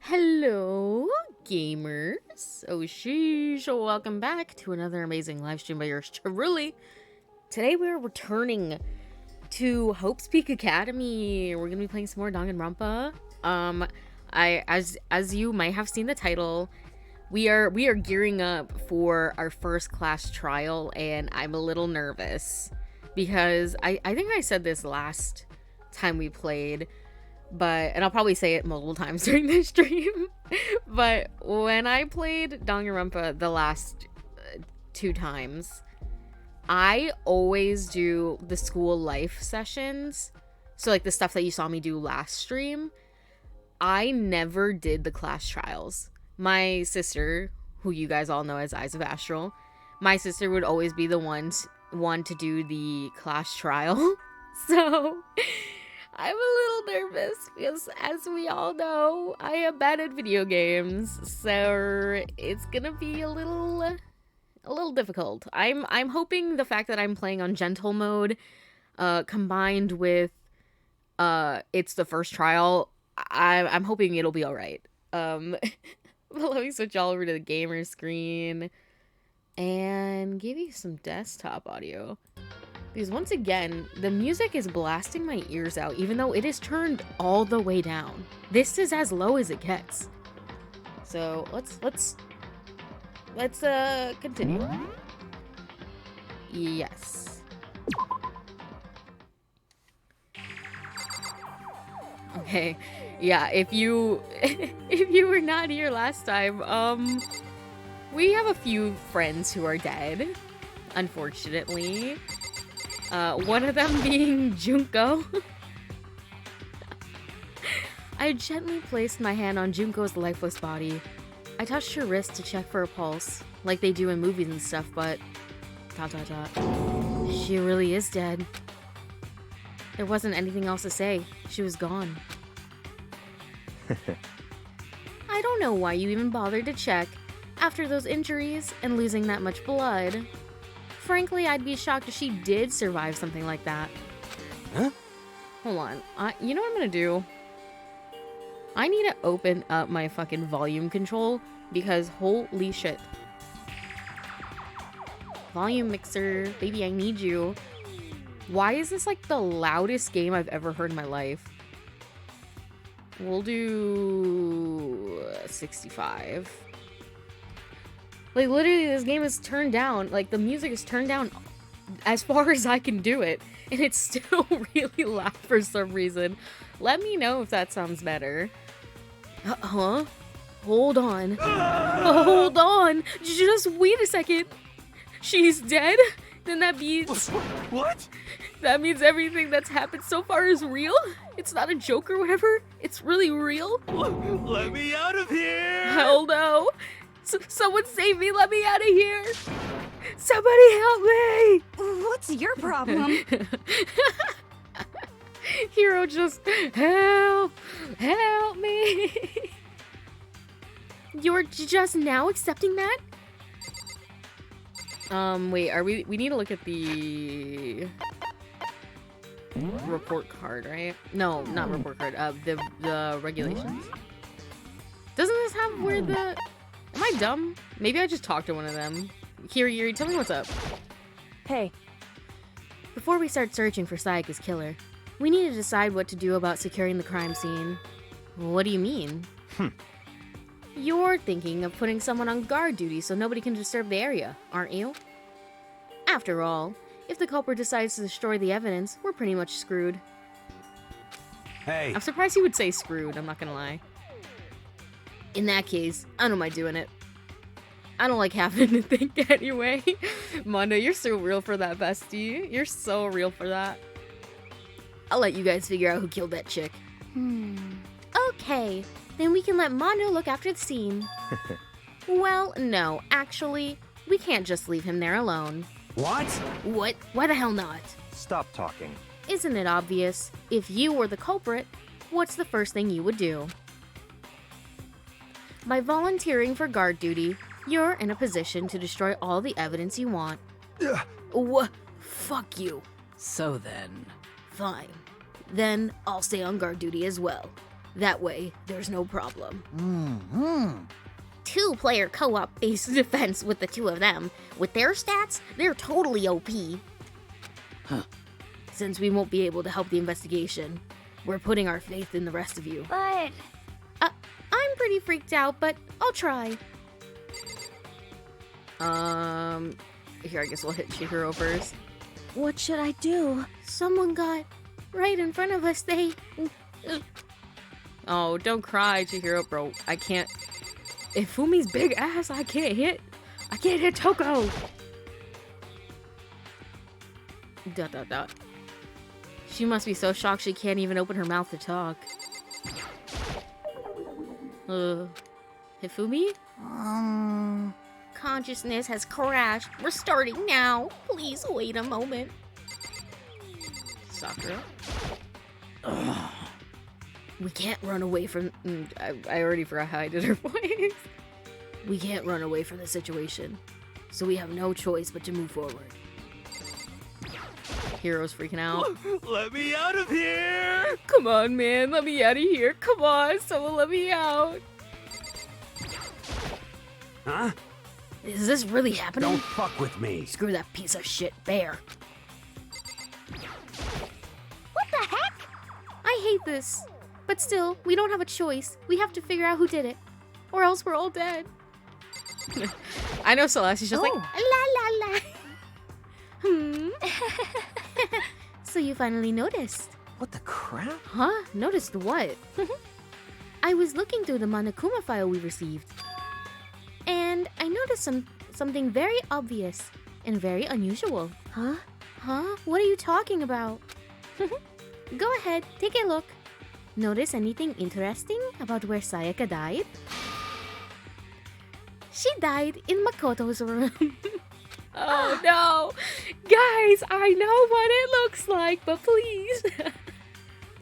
Hello, gamers. Oh, sheesh. Welcome back to another amazing live stream by yours truly. Today we're returning to Hope's Peak Academy. We're gonna be playing some more Danganronpa. As you might have seen the title, we are gearing up for our first class trial, and I'm a little nervous because I think I said this last time we played, and I'll probably say it multiple times during this stream, but when I played Danganronpa the last 2 times, I always do the school life sessions. So like the stuff that you saw me do last stream, I never did the class trials. My sister, who you guys all know as Eyes of Astral, my sister would always be the one to do the class trial. So I'm a little nervous because, as we all know, I am bad at video games, so it's gonna be a little difficult. I'm hoping the fact that I'm playing on gentle mode, combined with it's the first trial, I'm hoping it'll be all right. But let me switch all over to the gamer screen and give you some desktop audio. Because once again, the music is blasting my ears out, even though it is turned all the way down. This is as low as it gets. So let's continue. Yes. Okay. Yeah, if you were not here last time, we have a few friends who are dead, unfortunately. One of them being Junko. I gently placed my hand on Junko's lifeless body. I touched her wrist to check for a pulse, like they do in movies and stuff, but... ... She really is dead. There wasn't anything else to say. She was gone. I don't know why you even bothered to check, after those injuries and losing that much blood. Frankly, I'd be shocked if she did survive something like that. Huh? Hold on. You know what I'm gonna do? I need to open up my fucking volume control because holy shit. Volume mixer, baby, I need you. Why is this like the loudest game I've ever heard in my life? We'll do 65. Like, literally, this game is turned down. Like, the music is turned down as far as I can do it. And it's still really loud for some reason. Let me know if that sounds better. Huh? Hold on. Hold on. Just wait a second. She's dead? Then that means... What? That means everything that's happened so far is real? It's not a joke or whatever? It's really real? Let me out of here! Hell no. Someone save me. Let me out of here. Somebody help me. What's your problem? Hero just, help me. You're just now accepting that? Wait, we need to look at the report card, right? No, not report card, the regulations. Doesn't this have where the, am I dumb? Maybe I just talked to one of them. Here, Yuri, tell me what's up. Hey. Before we start searching for Sayaka's killer, we need to decide what to do about securing the crime scene. What do you mean? You're thinking of putting someone on guard duty so nobody can disturb the area, aren't you? After all, if the culprit decides to destroy the evidence, we're pretty much screwed. Hey. I'm surprised he would say screwed, I'm not gonna lie. In that case, I don't mind doing it. I don't like having to think anyway. Mondo, you're so real for that, bestie. You're so real for that. I'll let you guys figure out who killed that chick. Okay, then we can let Mondo look after the scene. Well, no, actually, we can't just leave him there alone. What? What? Why the hell not? Stop talking. Isn't it obvious? If you were the culprit, what's the first thing you would do? By volunteering for guard duty, you're in a position to destroy all the evidence you want. Fuck you. So then... Fine. Then I'll stay on guard duty as well. That way, there's no problem. Two-player co-op based defense with the two of them. With their stats, they're totally OP. Since we won't be able to help the investigation, we're putting our faith in the rest of you. But... I'm pretty freaked out, but I'll try. Here, I guess we'll hit Chihiro first. what should I do? Someone got right in front of us. They... Oh, don't cry, Chihiro, bro. I can't... If Fumi's big ass, I can't hit Toko. ... She must be so shocked she can't even open her mouth to talk. Hifumi? Consciousness has crashed. We're starting now. Please wait a moment. Sakura? We can't run away from... I already forgot how I did her voice. We can't run away from the situation. So we have no choice but to move forward. Hero's freaking out. Let me out of here! Come on, man. Let me out of here. Come on. Someone let me out. Huh? Is this really happening? Don't fuck with me. Screw that piece of shit bear. What the heck? I hate this. But still, we don't have a choice. We have to figure out who did it. Or else we're all dead. I know Celeste's just like, la la la. So you finally noticed. What the crap? Huh? Noticed what? I was looking through the Monokuma file we received. And I noticed something very obvious and very unusual. Huh? Huh? What are you talking about? Go ahead, take a look. Notice anything interesting about where Sayaka died? She died in Makoto's room. Oh no! Guys, I know what it looks like, but please.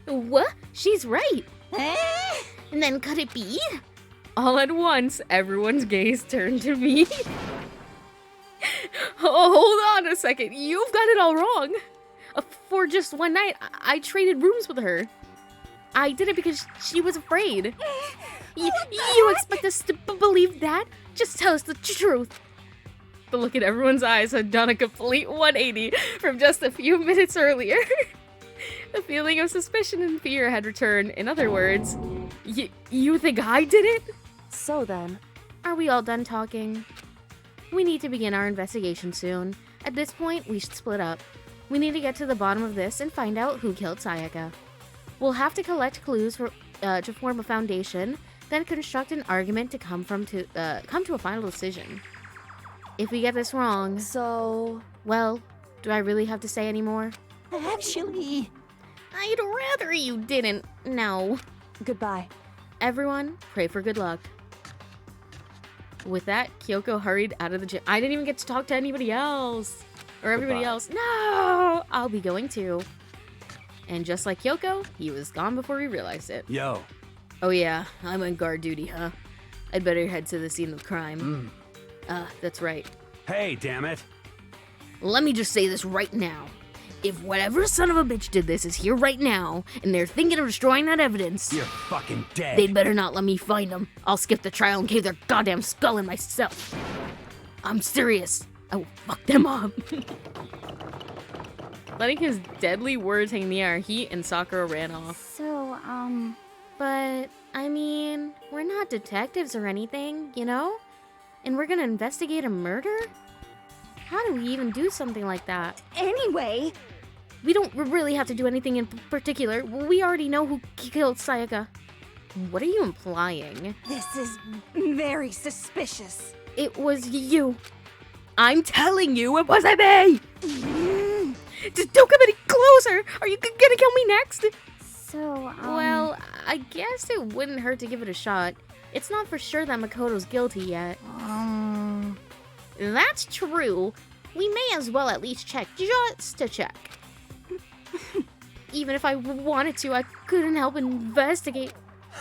What? She's right. And then could it be? All at once, everyone's gaze turned to me. Oh, hold on a second. You've got it all wrong. For just one night, I traded rooms with her. I did it because she was afraid. You expect us to believe that? Just tell us the truth. The look in everyone's eyes had done a complete 180 from just a few minutes earlier. The feeling of suspicion and fear had returned. In other words, you think I did it? So then... Are we all done talking? We need to begin our investigation soon. At this point, we should split up. We need to get to the bottom of this and find out who killed Sayaka. We'll have to collect clues to form a foundation then construct an argument to come to a final decision. If we get this wrong, So... well, do I really have to say any more? Actually, I'd rather you didn't. No. Goodbye. Everyone, pray for good luck. With that, Kyoko hurried out of the gym. I didn't even get to talk to anybody else. Or everybody Goodbye. else. No! I'll be going too. And just like Kyoko, he was gone before we realized it. Yo. Oh yeah, I'm on guard duty, huh? I'd better head to the scene of the crime. That's right. Hey, damn it. Let me just say this right now. If whatever son of a bitch did this is here right now, and they're thinking of destroying that evidence, You're fucking dead. they'd better not let me find them. I'll skip the trial and cave their goddamn skull in myself. I'm serious. I will fuck them up. Letting his deadly words hang in the air, he and Sakura ran off. So, But, I mean, we're not detectives or anything, you know? And we're gonna investigate a murder? How do we even do something like that? anyway... We don't really have to do anything in particular. We already know who killed Sayaka. What are you implying? This is very suspicious. It was you. I'm telling you, it wasn't me! Just don't come any closer! Are you gonna kill me next? So, Well, I guess it wouldn't hurt to give it a shot. It's not for sure that Makoto's guilty yet. That's true. We may as well at least check, just to check. Even if I wanted to, I couldn't help investigate.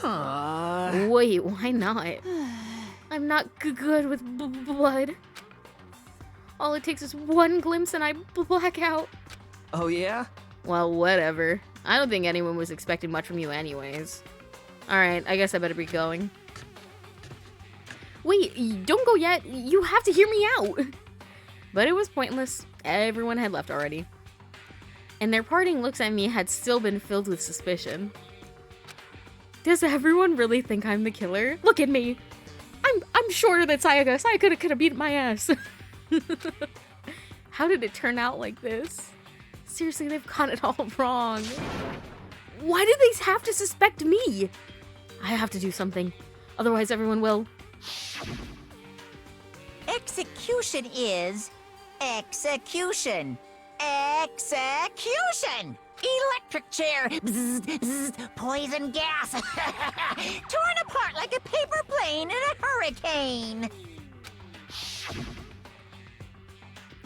Wait, why not? I'm not good with blood. All it takes is one glimpse and I black out. oh yeah? Well, whatever. I don't think anyone was expecting much from you anyways. Alright, I guess I better be going. Wait, don't go yet. You have to hear me out. But it was pointless. Everyone had left already. And their parting looks at me had still been filled with suspicion. Does everyone really think I'm the killer? Look at me. I'm shorter than Sayaka. Sayaka could have beat my ass. How did it turn out like this? Seriously, they've got it all wrong. Why did they have to suspect me? I have to do something. Otherwise everyone will. Execution is execution. Execution! Electric chair! Bzz, bzz, poison gas! Torn apart like a paper plane in a hurricane!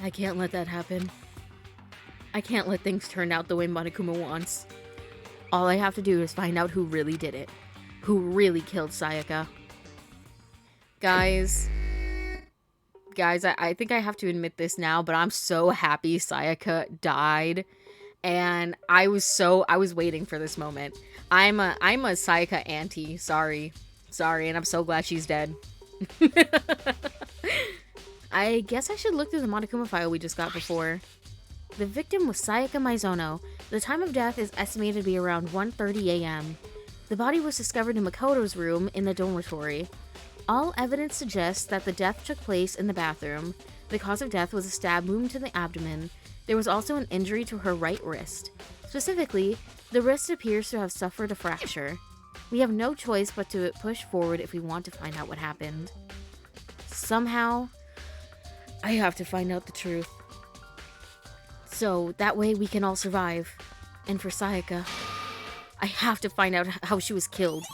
I can't let that happen. I can't let things turn out the way Monokuma wants. All I have to do is find out who really did it. Who really killed Sayaka. Guys, I think I have to admit this now, but I'm so happy Sayaka died. And I was waiting for this moment. I'm a Sayaka auntie. Sorry, and I'm so glad she's dead. I guess I should look through the Monokuma file we just got before. The victim was Sayaka Maizono. The time of death is estimated to be around 1:30 a.m. The body was discovered in Makoto's room in the dormitory. All evidence suggests that the death took place in the bathroom. The cause of death was a stab wound to the abdomen. There was also an injury to her right wrist. Specifically, the wrist appears to have suffered a fracture. We have no choice but to push forward if we want to find out what happened. Somehow, I have to find out the truth. So that way we can all survive. And for Sayaka, I have to find out how she was killed.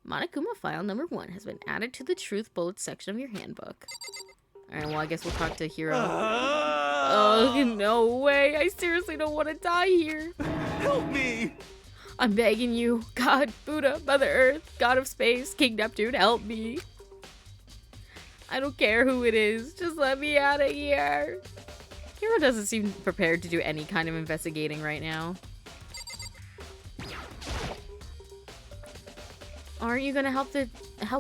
Monokuma file number 1 has been added to the truth bullets section of your handbook. Alright, well I guess we'll talk to Hiro. Oh, no way. I seriously don't want to die here. Help me! I'm begging you. God, Buddha, Mother Earth, God of Space, King Neptune, help me. I don't care who it is. Just let me out of here. Hiro doesn't seem prepared to do any kind of investigating right now. Aren't you gonna help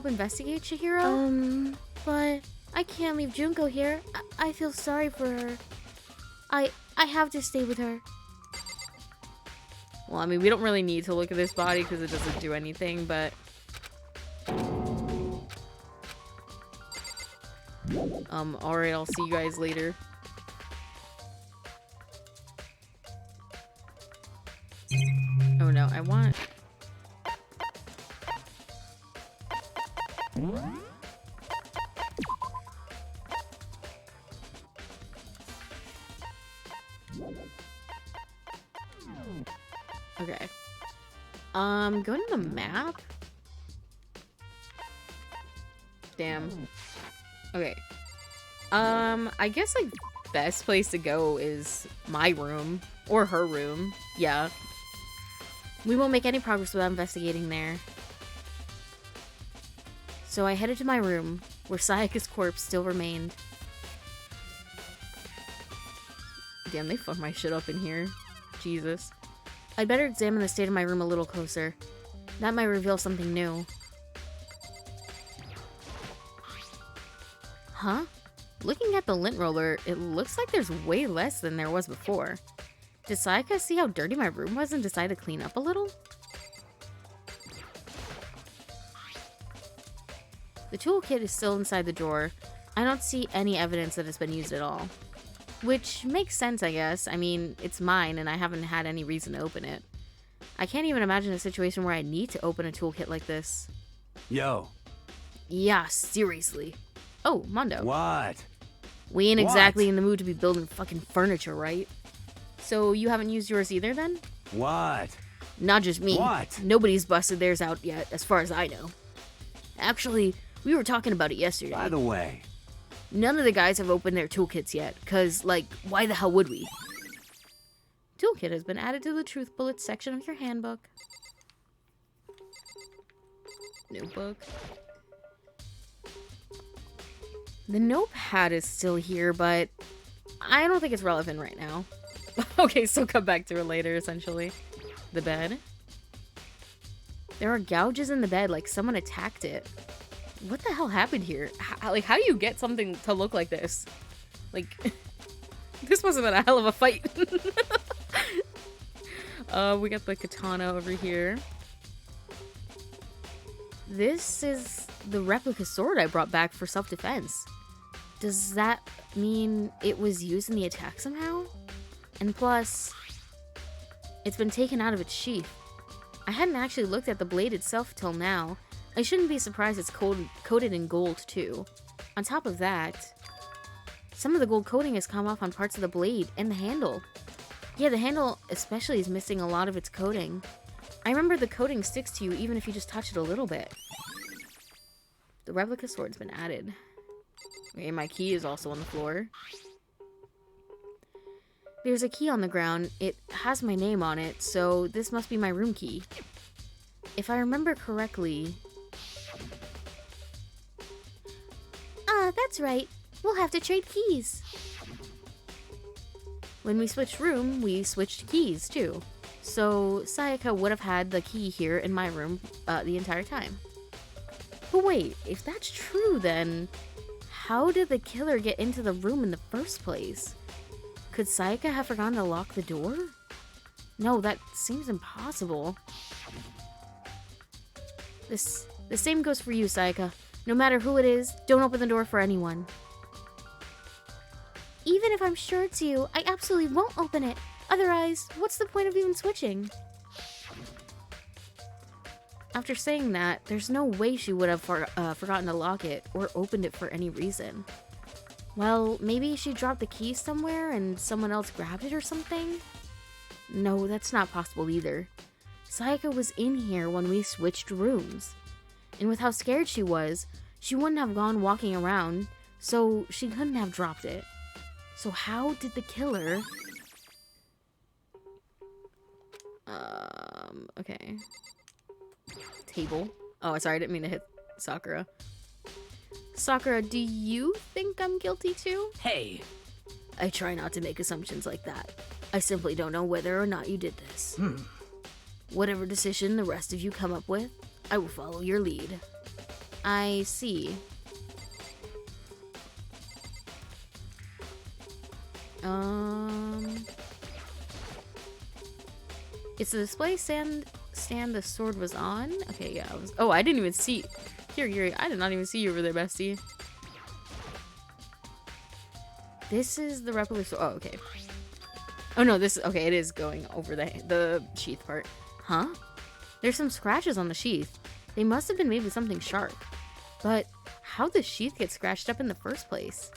investigate, Chihiro? But I can't leave Junko here. I feel sorry for her. I have to stay with her. Well, I mean, we don't really need to look at this body because it doesn't do anything, but... alright, I'll see you guys later. Oh no, I want... Okay. Going to the map? Damn. Okay. I guess, like, best place to go is my room. Or her room. Yeah. We won't make any progress without investigating there. So I headed to my room, where Sayaka's corpse still remained. Damn, they fucked my shit up in here. Jesus. I'd better examine the state of my room a little closer. That might reveal something new. Huh? Looking at the lint roller, it looks like there's way less than there was before. Did Sayaka see how dirty my room was and decide to clean up a little? The toolkit is still inside the drawer. I don't see any evidence that it's been used at all. Which makes sense, I guess. I mean, it's mine and I haven't had any reason to open it. I can't even imagine a situation where I need to open a toolkit like this. Yo. Yeah, seriously. Oh, Mondo. What? We ain't What? exactly in the mood to be building fucking furniture, right? So you haven't used yours either then? What? Not just me. What? Nobody's busted theirs out yet, as far as I know. Actually, we were talking about it yesterday. By the way. None of the guys have opened their toolkits yet, cause, like, why the hell would we? Toolkit has been added to the truth bullets section of your handbook. Notebook. The notepad is still here, but I don't think it's relevant right now. Okay, so come back to it later, essentially. The bed. There are gouges in the bed, like someone attacked it. What the hell happened here? How do you get something to look like this? Like, this wasn't a hell of a fight. We got the katana over here. This is the replica sword I brought back for self-defense. Does that mean it was used in the attack somehow? And plus, it's been taken out of its sheath. I hadn't actually looked at the blade itself till now. I shouldn't be surprised it's coated in gold, too. On top of that, some of the gold coating has come off on parts of the blade and the handle. Yeah, the handle especially is missing a lot of its coating. I remember the coating sticks to you even if you just touch it a little bit. The replica sword's been added. Okay, my key is also on the floor. There's a key on the ground. It has my name on it, so this must be my room key. If I remember correctly... that's right. We'll have to trade keys. When we switched room, we switched keys, too. So, Sayaka would have had the key here in my room the entire time. But wait, if that's true, then... how did the killer get into the room in the first place? Could Sayaka have forgotten to lock the door? No, that seems impossible. The same goes for you, Sayaka. No matter who it is, don't open the door for anyone. Even if I'm sure it's you, I absolutely won't open it. Otherwise, what's the point of even switching? After saying that, there's no way she would have forgotten to lock it or opened it for any reason. Well, maybe she dropped the key somewhere and someone else grabbed it or something? No, that's not possible either. Sayaka was in here when we switched rooms. And with how scared she was, she wouldn't have gone walking around, so she couldn't have dropped it. So how did the killer... okay. Table. Oh, sorry, I didn't mean to hit Sakura. Sakura, do you think I'm guilty too? Hey. I try not to make assumptions like that. I simply don't know whether or not you did this. Whatever decision the rest of you come up with, I will follow your lead. I see. It's the display stand the sword was on? Okay, yeah. Oh, I didn't even see... Here, Yuri, I did not even see you over there, bestie. This is the replica sword. Oh, okay. Oh, no, this... Okay, it is going over the sheath part. Huh? There's some scratches on the sheath. They must have been made with something sharp. But how'd the sheath get scratched up in the first place?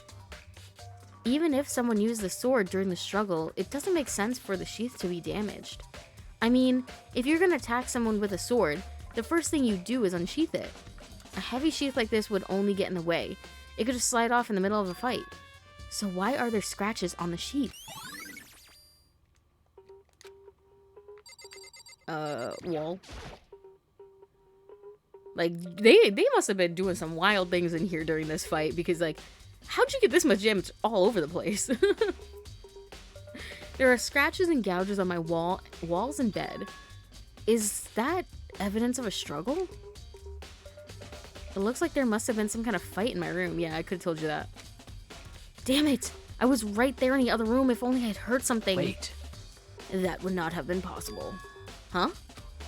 Even if someone used the sword during the struggle, it doesn't make sense for the sheath to be damaged. I mean, if you're gonna attack someone with a sword, the first thing you do is unsheath it. A heavy sheath like this would only get in the way. It could just slide off in the middle of a fight. So why are there scratches on the sheath? Wall. Like, they must have been doing some wild things in here during this fight, because, like, how'd you get this much damage all over the place? There are scratches and gouges on my walls and bed. Is that evidence of a struggle? It looks like there must have been some kind of fight in my room. Yeah, I could have told you that. Damn it! I was right there in the other room. If only I'd heard something. Wait. That would not have been possible. Huh?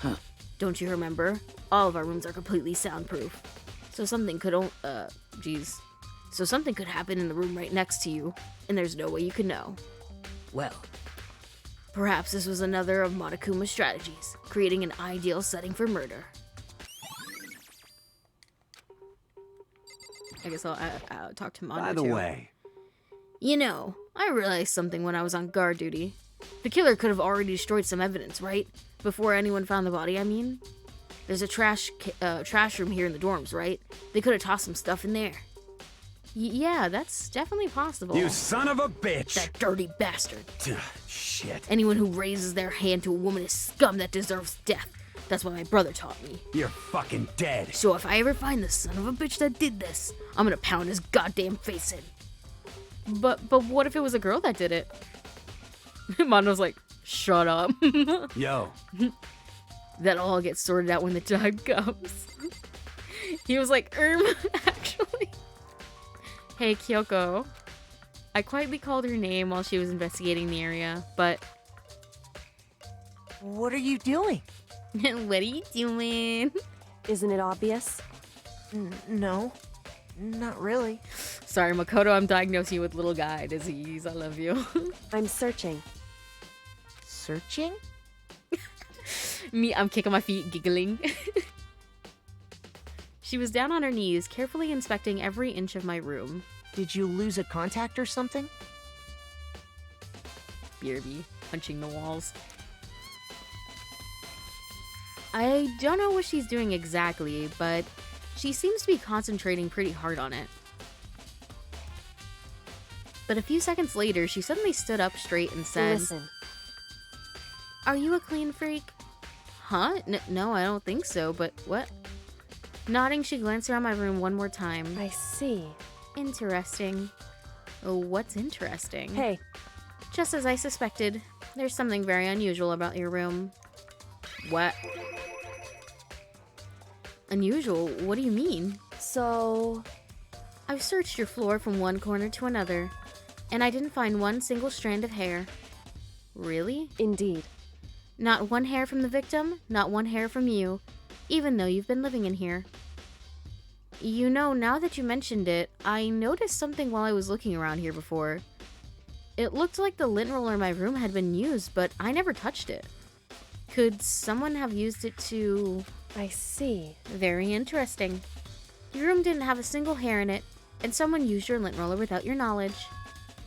Huh. Don't you remember? All of our rooms are completely soundproof. So something could So something could happen in the room right next to you, and there's no way you could know. Well, Perhaps this was another of Monokuma's strategies, creating an ideal setting for murder. I guess I'll talk to Mono By the too. way, You know, I realized something when I was on guard duty. The killer could have already destroyed some evidence, right? Before anyone found the body, I mean. There's a trash room here in the dorms, right? They could have tossed some stuff in there. Yeah, that's definitely possible. you son of a bitch! That dirty bastard. Shit. Anyone who raises their hand to a woman is scum that deserves death. That's what my brother taught me. You're fucking dead. So if I ever find the son of a bitch that did this, I'm gonna pound his goddamn face in. But what if it was a girl that did it? Mondo's like, shut up. Yo, That'll all get sorted out when the time comes. He was like, actually. Hey, Kyoko. I quietly called her name while she was investigating the area, but... what are you doing? What are you doing? Isn't it obvious? No, not really. Sorry, Makoto, I'm diagnosing you with little guy disease. I love you. I'm searching. Searching? Me, I'm kicking my feet, giggling. She was down on her knees, carefully inspecting every inch of my room. Did you lose a contact or something? BRB, punching the walls. I don't know what she's doing exactly, but she seems to be concentrating pretty hard on it. But a few seconds later, she suddenly stood up straight and said, Listen. Are you a clean freak? Huh? No, I don't think so, but what? Nodding, she glanced around my room one more time. I see. Interesting. Oh, what's interesting? Hey, Just as I suspected, there's something very unusual about your room. What? Unusual? What do you mean? so... I've searched your floor from one corner to another, and I didn't find one single strand of hair. Really? Indeed. Not one hair from the victim, not one hair from you, even though you've been living in here. You know, now that you mentioned it, I noticed something while I was looking around here before. It looked like the lint roller in my room had been used, but I never touched it. Could someone have used it to... I see. Very interesting. Your room didn't have a single hair in it, and someone used your lint roller without your knowledge.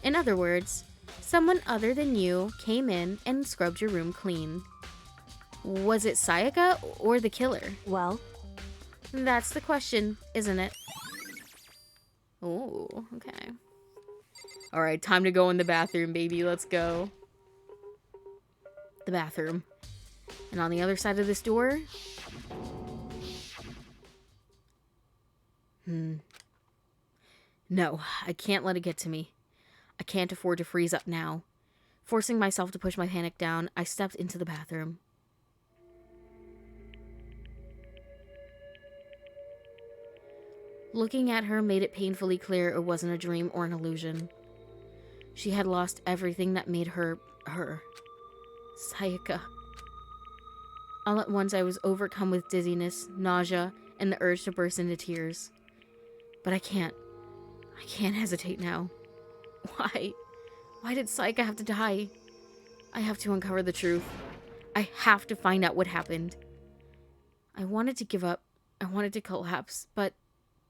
In other words, someone other than you came in and scrubbed your room clean. Was it Sayaka or the killer? Well, That's the question, isn't it? Oh, okay. Alright, time to go in the bathroom, baby. Let's go. The bathroom. And on the other side of this door... No, I can't let it get to me. I can't afford to freeze up now. Forcing myself to push my panic down, I stepped into the bathroom. Looking at her made it painfully clear it wasn't a dream or an illusion. She had lost everything that made her, her. Sayaka. All at once I was overcome with dizziness, nausea, and the urge to burst into tears. But I can't hesitate now. Why? Why did Sayaka have to die? I have to uncover the truth. I have to find out what happened. I wanted to give up. I wanted to collapse, but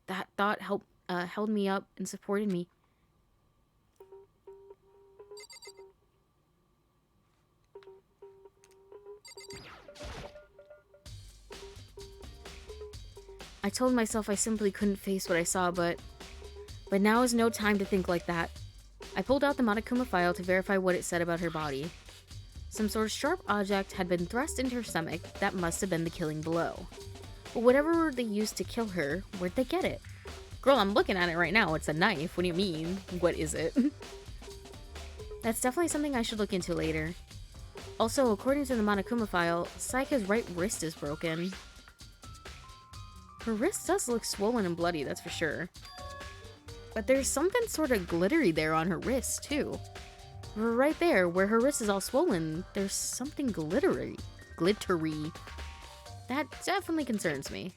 that thought held me up and supported me. I told myself I simply couldn't face what I saw, but now is no time to think like that. I pulled out the Monokuma file to verify what it said about her body. Some sort of sharp object had been thrust into her stomach. That must have been the killing blow. But whatever they used to kill her, where'd they get it? Girl, I'm looking at it right now. It's a knife. What do you mean? What is it? That's definitely something I should look into later. Also, according to the Monokuma file, Sayaka's right wrist is broken. Her wrist does look swollen and bloody, that's for sure. But there's something sort of glittery there on her wrist, too. Right there, where her wrist is all swollen, there's something glittery. That definitely concerns me.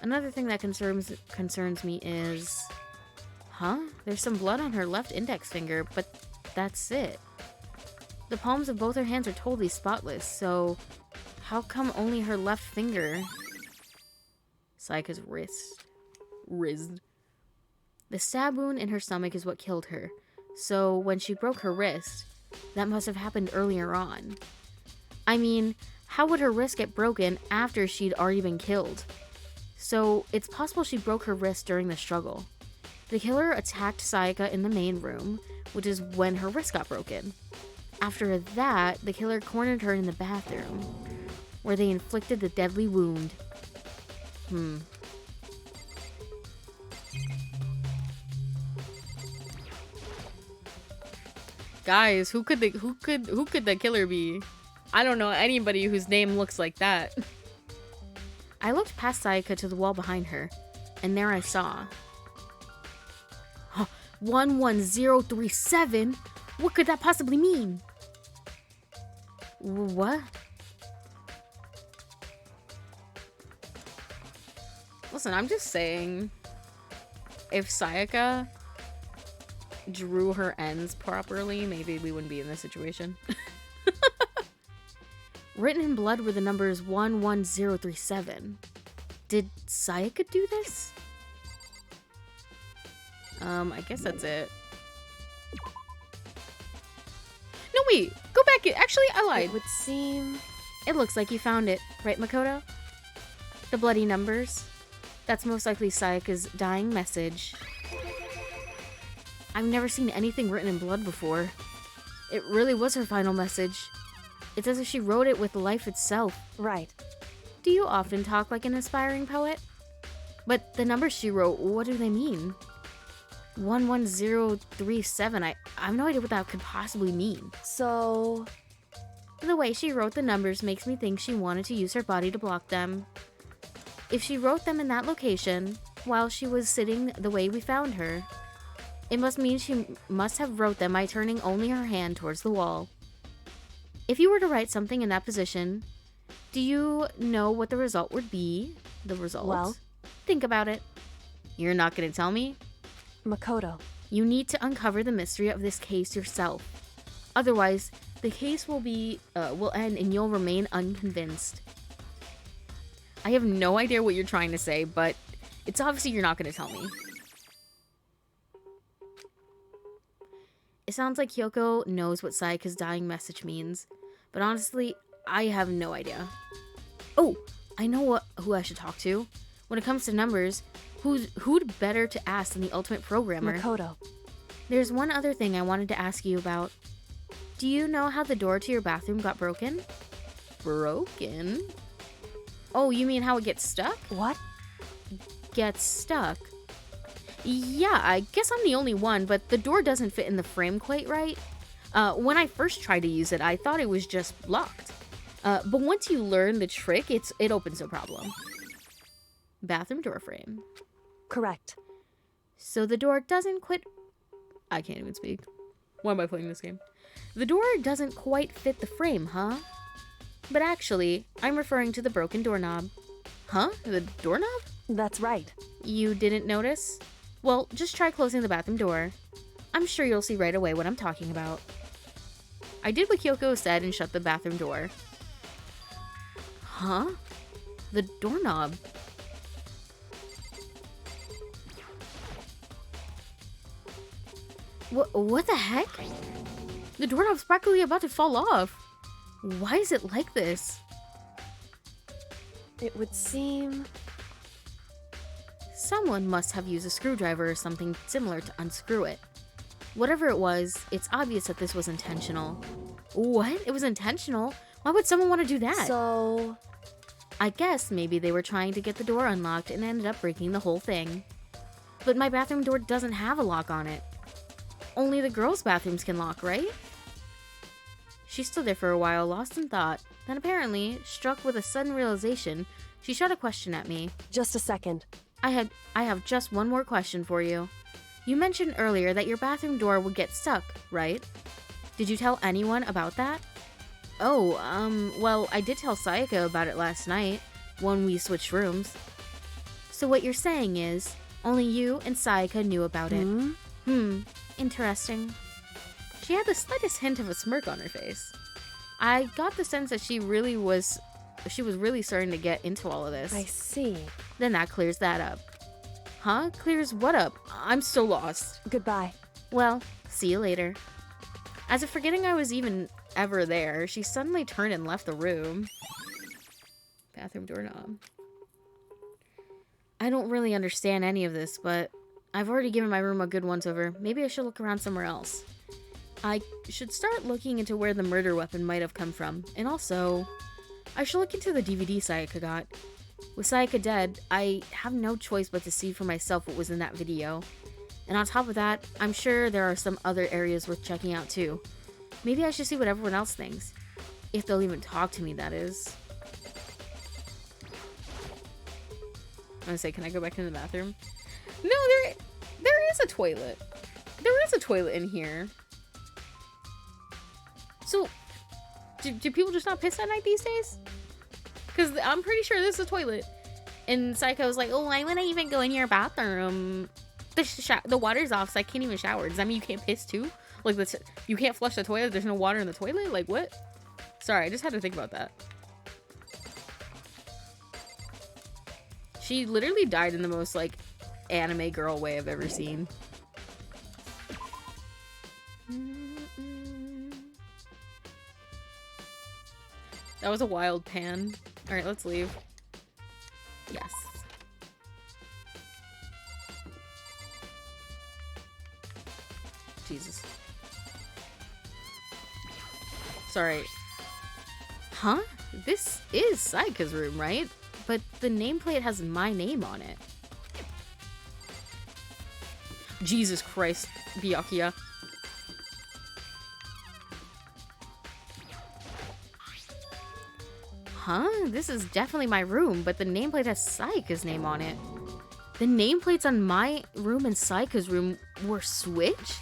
Another thing that concerns me is... Huh? There's some blood on her left index finger, but that's it. The palms of both her hands are totally spotless, so... How come only her left finger... Sayaka's wrist. The stab wound in her stomach is what killed her. So when she broke her wrist, that must have happened earlier on. I mean, how would her wrist get broken after she'd already been killed? So it's possible she broke her wrist during the struggle. The killer attacked Sayaka in the main room, which is when her wrist got broken. After that, the killer cornered her in the bathroom, where they inflicted the deadly wound. Guys, who could the killer be? I don't know anybody whose name looks like that. I looked past Sayaka to the wall behind her, and there I saw 11037. What could that possibly mean? What? Listen, I'm just saying, if Sayaka drew her ends properly, maybe we wouldn't be in this situation. Written in blood were the numbers 11037. Did Sayaka do this? I guess that's it. No, wait! Go back! Actually, I lied. It would seem... It looks like you found it, right, Makoto? The bloody numbers. That's most likely Sayaka's dying message. I've never seen anything written in blood before. It really was her final message. It's as if she wrote it with life itself. Right. Do you often talk like an aspiring poet? But the numbers she wrote, what do they mean? 11037, I have no idea what that could possibly mean. So... The way she wrote the numbers makes me think she wanted to use her body to block them. If she wrote them in that location, while she was sitting the way we found her, it must mean she must have wrote them by turning only her hand towards the wall. If you were to write something in that position, do you know what the result would be? The result? Well? Think about it. You're not going to tell me? Makoto. You need to uncover the mystery of this case yourself. Otherwise, the case will end and you'll remain unconvinced. I have no idea what you're trying to say, but it's obviously you're not going to tell me. It sounds like Kyoko knows what Sayaka's dying message means, but honestly, I have no idea. Oh, I know who I should talk to. When it comes to numbers, who'd better to ask than the ultimate programmer? Makoto. There's one other thing I wanted to ask you about. Do you know how the door to your bathroom got broken? Broken? Oh, you mean how it gets stuck? What? Gets stuck. Yeah, I guess I'm the only one, but the door doesn't fit in the frame quite right. When I first tried to use it, I thought it was just locked. But once you learn the trick, it opens no problem. Bathroom door frame. Correct. So the door doesn't quite... I can't even speak. Why am I playing this game? The door doesn't quite fit the frame, huh? But actually, I'm referring to the broken doorknob. Huh? The doorknob? That's right. You didn't notice? Well, just try closing the bathroom door. I'm sure you'll see right away what I'm talking about. I did what Kyoko said and shut the bathroom door. Huh? The doorknob. What the heck? The doorknob's practically about to fall off. Why is it like this? It would seem... Someone must have used a screwdriver or something similar to unscrew it. Whatever it was, it's obvious that this was intentional. What? It was intentional? Why would someone want to do that? So, I guess maybe they were trying to get the door unlocked and ended up breaking the whole thing. But my bathroom door doesn't have a lock on it. Only the girls' bathrooms can lock, right? She stood there for a while, lost in thought. Then apparently, struck with a sudden realization, she shot a question at me. just a second. I have just one more question for you. You mentioned earlier that your bathroom door would get stuck, right? Did you tell anyone about that? Oh, well, I did tell Sayaka about it last night, when we switched rooms. So what you're saying is, only you and Sayaka knew about it. Interesting. She had the slightest hint of a smirk on her face. I got the sense that she was really starting to get into all of this. I see. Then that clears that up. Huh? Clears what up? I'm so lost. Goodbye. Well, see you later. As if forgetting I was even ever there, she suddenly turned and left the room. Bathroom doorknob. I don't really understand any of this, but I've already given my room a good once over. Maybe I should look around somewhere else. I should start looking into where the murder weapon might have come from. And also, I should look into the DVD Sayaka got. With Sayaka dead, I have no choice but to see for myself what was in that video. And on top of that, I'm sure there are some other areas worth checking out too. Maybe I should see what everyone else thinks. If they'll even talk to me, that is. I'm gonna say, can I go back into the bathroom? No, there is a toilet. There is a toilet in here. So, do people just not piss at night these days? Because I'm pretty sure this is a toilet. And Psycho was like, oh, why would I even go in your bathroom? The water's off, so I can't even shower. Does that mean you can't piss too? Like, you can't flush the toilet? There's no water in the toilet? Like, what? Sorry, I just had to think about that. She literally died in the most, like, anime girl way I've ever seen. That was a wild pan. Alright, let's leave. Yes. Jesus. Sorry. Huh? This is Saika's room, right? But the nameplate has my name on it. Jesus Christ, Byakuya. Huh? This is definitely my room, but the nameplate has Saika's name on it. The nameplates on my room and Saika's room were switched?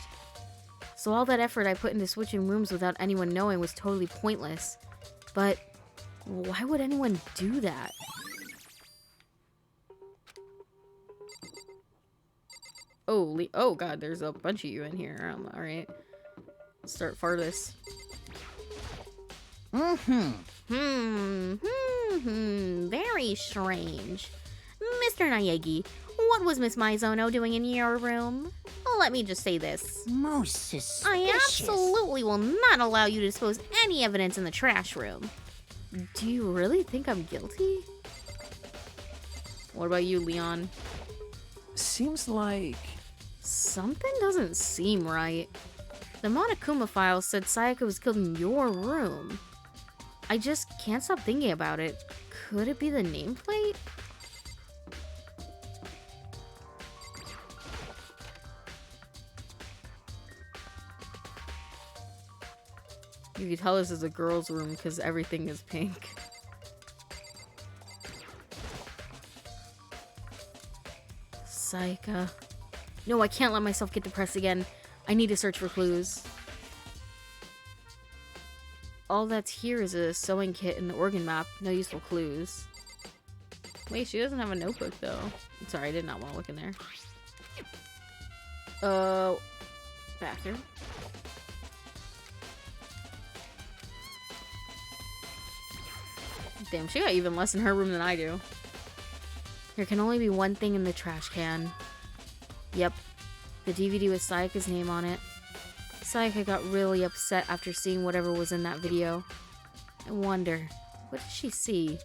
So all that effort I put into switching rooms without anyone knowing was totally pointless. But why would anyone do that? Oh god, there's a bunch of you in here. Alright. Let's start farthest. Very strange. Mr. Naegi, what was Miss Mizono doing in your room? Let me just say this. Most suspicious. I absolutely will not allow you to dispose any evidence in the trash room. Do you really think I'm guilty? What about you, Leon? Seems like... Something doesn't seem right. The Monokuma file said Sayaka was killed in your room. I just can't stop thinking about it. Could it be the nameplate? You can tell this is a girl's room because everything is pink. Sayaka. No, I can't let myself get depressed again. I need to search for clues. All that's here is a sewing kit and the organ map. No useful clues. Wait, she doesn't have a notebook though. Sorry, I did not want to look in there. Bathroom. Damn, she got even less in her room than I do. There can only be one thing in the trash can. Yep, the DVD with Sayaka's name on it. Sayaka got really upset after seeing whatever was in that video. I wonder, what did she see?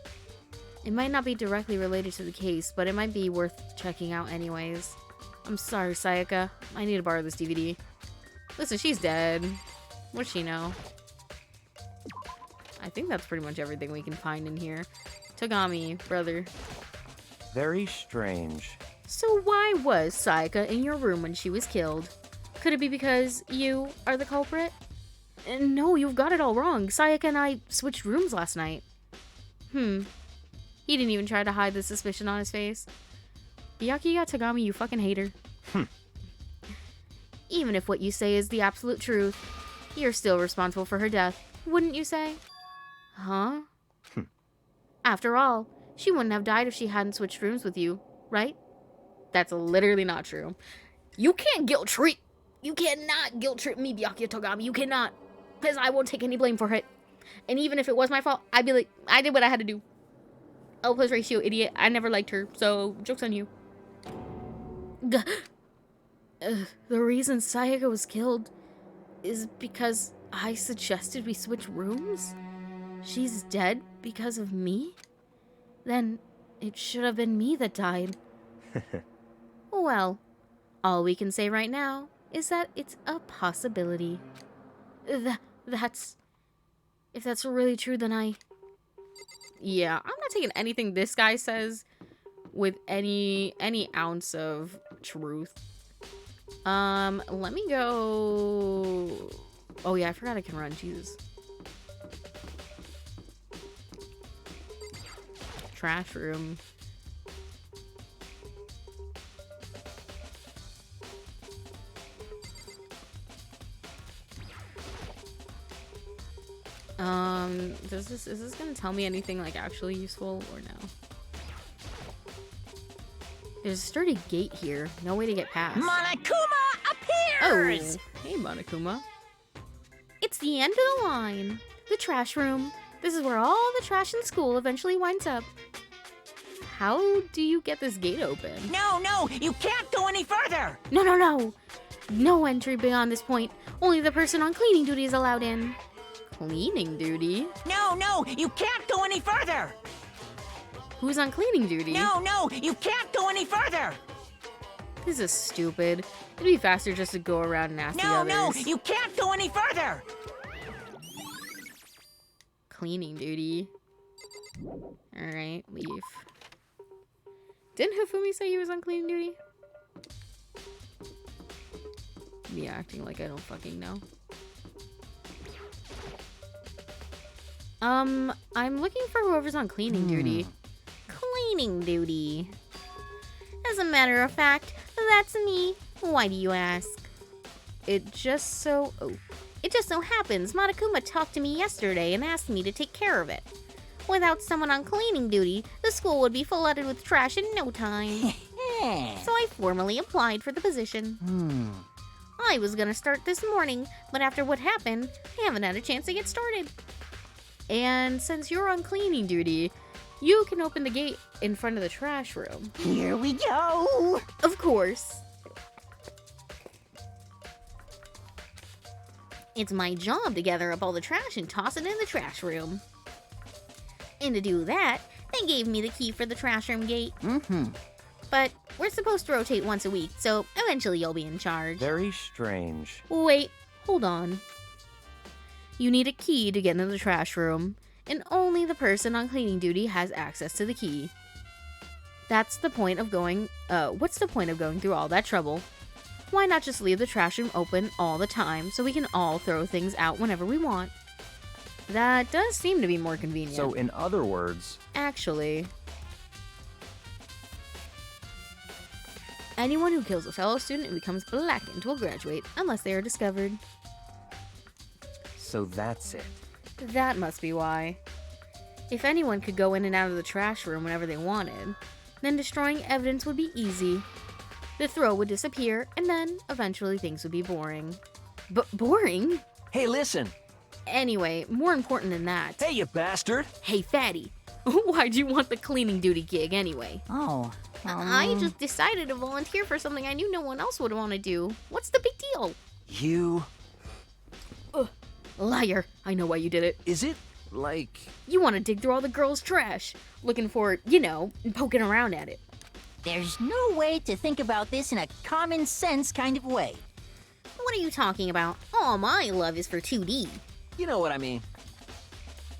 It might not be directly related to the case, but it might be worth checking out anyways. I'm sorry, Sayaka. I need to borrow this DVD. Listen, she's dead. What's she know? I think that's pretty much everything we can find in here. Togami, brother. Very strange. So why was Sayaka in your room when she was killed? Could it be because you are the culprit? No, you've got it all wrong. Sayaka and I switched rooms last night. He didn't even try to hide the suspicion on his face. Byakuya Togami, you fucking hater. Even if what you say is the absolute truth, you're still responsible for her death, wouldn't you say? Huh? After all, she wouldn't have died if she hadn't switched rooms with you, right? That's literally not true. You can't guilt trip. You cannot guilt trip me, Byakuya Togami. You cannot. Because I won't take any blame for it. And even if it was my fault, I'd be like, I did what I had to do. L plus ratio, idiot. I never liked her, so joke's on you. The reason Sayaka was killed is because I suggested we switch rooms? She's dead because of me? Then it should have been me that died. Well, all we can say right now is that it's a possibility. That's... If that's really true, then Yeah, I'm not taking anything this guy says with any ounce of truth. Let me go... Oh yeah, I forgot I can run, Jesus. Trash room. Is this gonna tell me anything like actually useful or no? There's a sturdy gate here. No way to get past. Monokuma appears! Oh, hey Monokuma. It's the end of the line. The trash room. This is where all the trash in school eventually winds up. How do you get this gate open? No, you can't go any further! No. No entry beyond this point. Only the person on cleaning duty is allowed in. Cleaning duty? No, you can't go any further! Who's on cleaning duty? No, you can't go any further! This is stupid. It'd be faster just to go around and ask the others. No, you can't go any further! Cleaning duty. Alright, leave. Didn't Hifumi say he was on cleaning duty? Me acting like I don't fucking know. I'm looking for whoever's on cleaning duty. Cleaning duty. As a matter of fact, that's me. Why do you ask? It just so happens Monokuma talked to me yesterday and asked me to take care of it. Without someone on cleaning duty, the school would be flooded with trash in no time. So I formally applied for the position. I was gonna start this morning, but after what happened, I haven't had a chance to get started. And since you're on cleaning duty, you can open the gate in front of the trash room. Here we go! Of course. It's my job to gather up all the trash and toss it in the trash room. And to do that, they gave me the key for the trash room gate. But we're supposed to rotate once a week, so eventually you'll be in charge. Very strange. Wait, hold on. You need a key to get into the trash room, and only the person on cleaning duty has access to the key. That's the point of going, what's the point of going through all that trouble? Why not just leave the trash room open all the time so we can all throw things out whenever we want? That does seem to be more convenient. So in other words... Actually, anyone who kills a fellow student and becomes blackened will graduate unless they are discovered. So that's it. That must be why. If anyone could go in and out of the trash room whenever they wanted, then destroying evidence would be easy. The throw would disappear, and then eventually things would be boring. But boring? Hey, listen! Anyway, more important than that. Hey, you bastard! Hey, fatty. Why'd you want the cleaning duty gig anyway? Oh, I just decided to volunteer for something I knew no one else would want to do. What's the big deal? You... Liar. I know why you did it. Is it Like, You want to dig through all the girls' trash, looking for, you know, poking around at it. There's no way to think about this in a common sense kind of way. What are you talking about? All my love is for 2D. you know what I mean.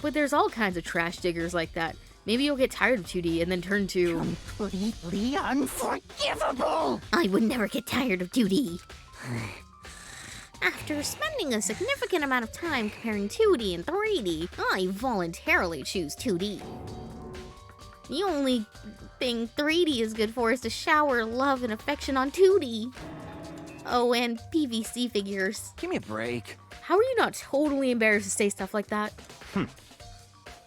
But there's all kinds of trash diggers like that. Maybe you'll get tired of 2D and then turn to... Completely unforgivable! I would never get tired of 2D. After spending a significant amount of time comparing 2D and 3D, I voluntarily choose 2D. The only thing 3D is good for is to shower love and affection on 2D. Oh, and PVC figures. Give me a break. How are you not totally embarrassed to say stuff like that?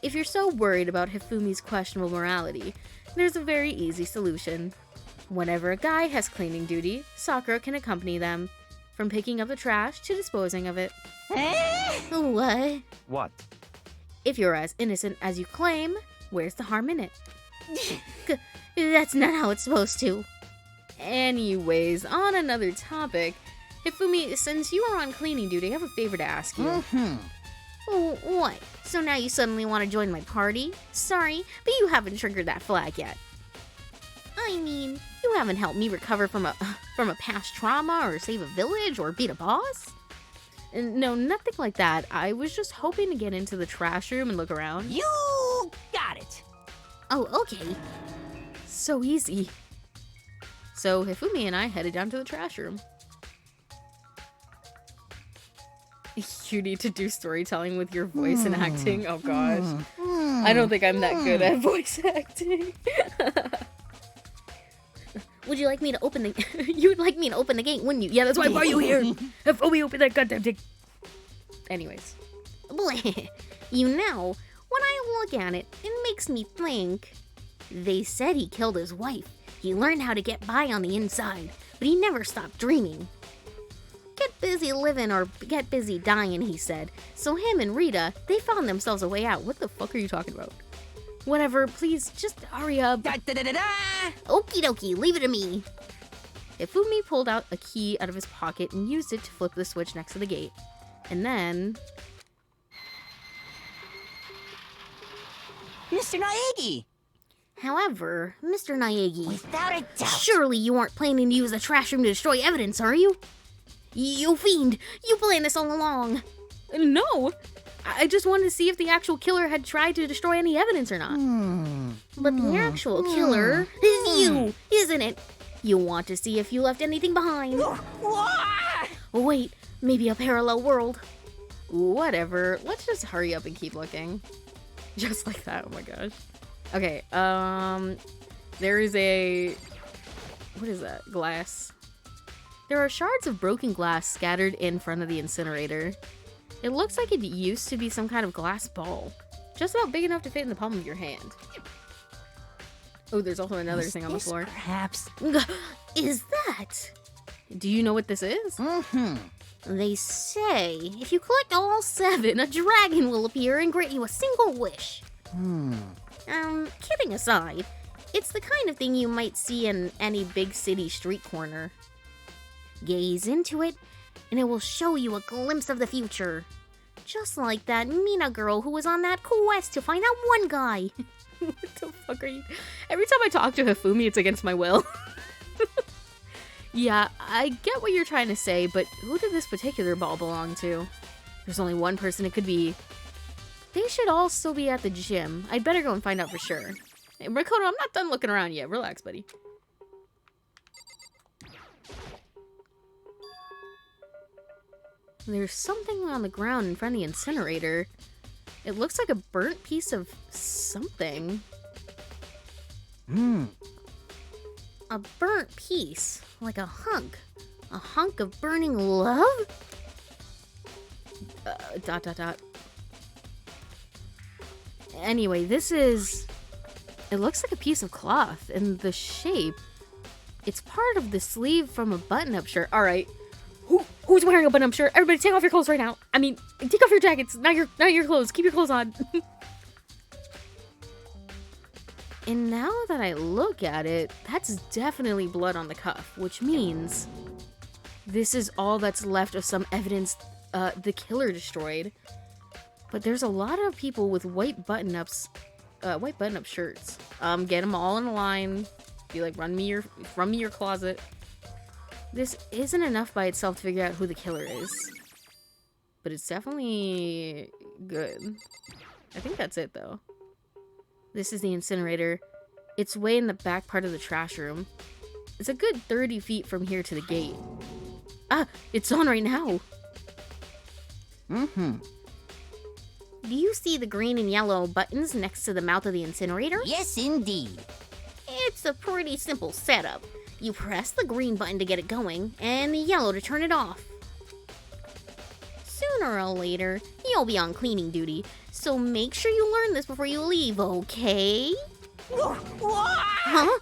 If you're so worried about Hifumi's questionable morality, there's a very easy solution. Whenever a guy has cleaning duty, Sakura can accompany them, from picking up the trash to disposing of it. What? What? If you're as innocent as you claim, where's the harm in it? That's not how it's supposed to. Anyways, on another topic, Hifumi, since you are on cleaning duty, I have a favor to ask you. Oh, what? So now you suddenly want to join my party? Sorry, but you haven't triggered that flag yet. I mean, you haven't helped me recover from a past trauma or save a village or beat a boss. No, nothing like that. I was just hoping to get into the trash room and look around. You got it! Oh, okay. So easy. So Hifumi and I headed down to the trash room. You need to do storytelling with your voice and acting. Oh gosh. I don't think I'm that good at voice acting. Would you like me to open the You would like me to open the gate, wouldn't you? Yeah, that's why I brought you here. Hifumi, open that goddamn thing. Anyways. You know, when I look at it, it makes me think. They said he killed his wife. He learned how to get by on the inside, but he never stopped dreaming. Get busy living or get busy dying, he said. So him and Rita, they found themselves a way out. What the fuck are you talking about? Whatever, please, just hurry up. Okie dokie, leave it to me. Hifumi pulled out a key out of his pocket and used it to flip the switch next to the gate. And then... Mr. Naegi! However, Mr. Naegi... Without a doubt! Surely you aren't planning to use the trash room to destroy evidence, are you? You fiend! You planned this all along! No! I just wanted to see if the actual killer had tried to destroy any evidence or not. But the actual killer is you, isn't it? You want to see if you left anything behind. Wait, maybe a parallel world. Whatever, let's just hurry up and keep looking. Just like that, oh my gosh. Okay, there is a... What is that? Glass. There are shards of broken glass scattered in front of the incinerator. It looks like it used to be some kind of glass ball. Just about big enough to fit in the palm of your hand. Oh, there's also another thing on the floor. Perhaps. Is that? Do you know what this is? They say if you collect all 7, a dragon will appear and grant you a single wish. Kidding aside, it's the kind of thing you might see in any big city street corner. Gaze into it, and it will show you a glimpse of the future. Just like that Mina girl who was on that quest to find that one guy. What the fuck are you... Every time I talk to Hifumi, it's against my will. Yeah, I get what you're trying to say, but who did this particular ball belong to? There's only one person it could be. They should all still be at the gym. I'd better go and find out for sure. Hey, Makoto, I'm not done looking around yet. Relax, buddy. There's something on the ground in front of the incinerator. It looks like a burnt piece of something. A burnt piece, like a hunk. A hunk of burning love? Dot. Anyway, this is... It looks like a piece of cloth, and the shape... It's part of the sleeve from a button-up shirt. Alright. Who's wearing a button-up shirt? Everybody take off your clothes right now. I mean, take off your jackets, not your clothes. Keep your clothes on. And now that I look at it, that's definitely blood on the cuff, which means this is all that's left of some evidence the killer destroyed. But there's a lot of people with white button-up shirts. Get them all in a line. Be like, run me your closet. This isn't enough by itself to figure out who the killer is. But it's definitely good. I think that's it, though. This is the incinerator. It's way in the back part of the trash room. It's a good 30 feet from here to the gate. Ah, it's on right now. Mm-hmm. Do you see the green and yellow buttons next to the mouth of the incinerator? Yes, indeed. It's a pretty simple setup. You press the green button to get it going, and the yellow to turn it off. Sooner or later, you'll be on cleaning duty, so make sure you learn this before you leave, okay? Huh?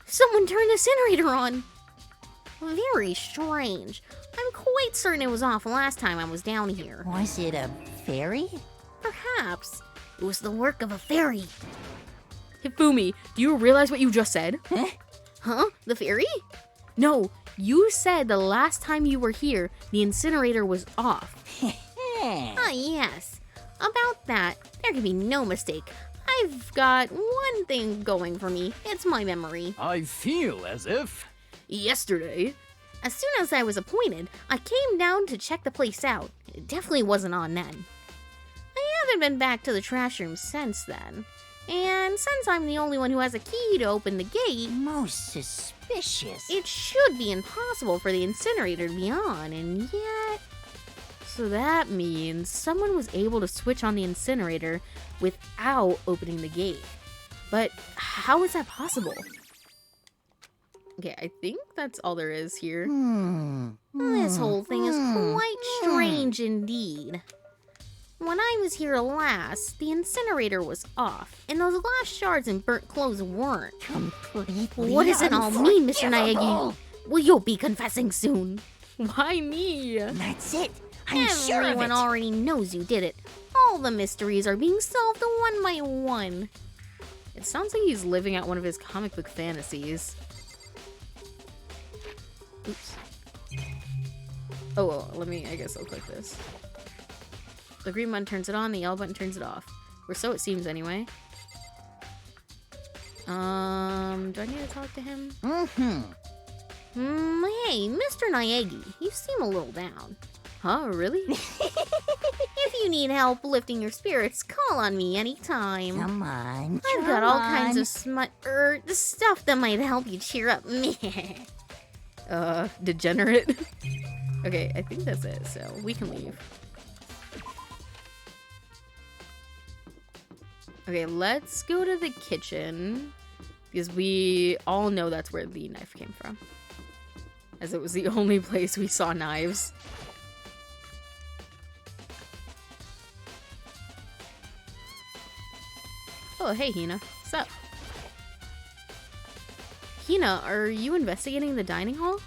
Someone turned the incinerator on. Very strange. I'm quite certain it was off last time I was down here. Was it a fairy? Perhaps. It was the work of a fairy. Hifumi, do you realize what you just said? Huh? The fairy? No, you said the last time you were here, the incinerator was off. Ah, yes. About that, there can be no mistake. I've got one thing going for me. It's my memory. I feel as if... Yesterday? As soon as I was appointed, I came down to check the place out. It definitely wasn't on then. I haven't been back to the trash room since then. And since I'm the only one who has a key to open the gate, Most suspicious. it should be impossible for the incinerator to be on, and yet... So that means someone was able to switch on the incinerator without opening the gate. But how is that possible? Okay, I think that's all there is here. This whole thing is quite strange indeed. When I was here last, the incinerator was off, and those last shards and burnt clothes weren't. Completely What does it all mean, Mr. unforgivable. Naegi? Well, you'll be confessing soon. Why me? That's it. I'm sure of Everyone it. already knows you did it. All the mysteries are being solved one by one. It sounds like he's living out one of his comic book fantasies. Oops. Oh, well, I guess I'll click this. The green button turns it on, the yellow button turns it off. Or so it seems anyway. Do I need to talk to him? Hey, Mr. Naegi, you seem a little down. Huh, really? If you need help lifting your spirits, call on me anytime. Come on. I've got all kinds of stuff that might help you cheer up. Degenerate. Okay, I think that's it, so we can leave. Okay, let's go to the kitchen, because we all know that's where the knife came from, as it was the only place we saw knives. Oh, hey, Hina. What's up? Hina, are you investigating the dining hall?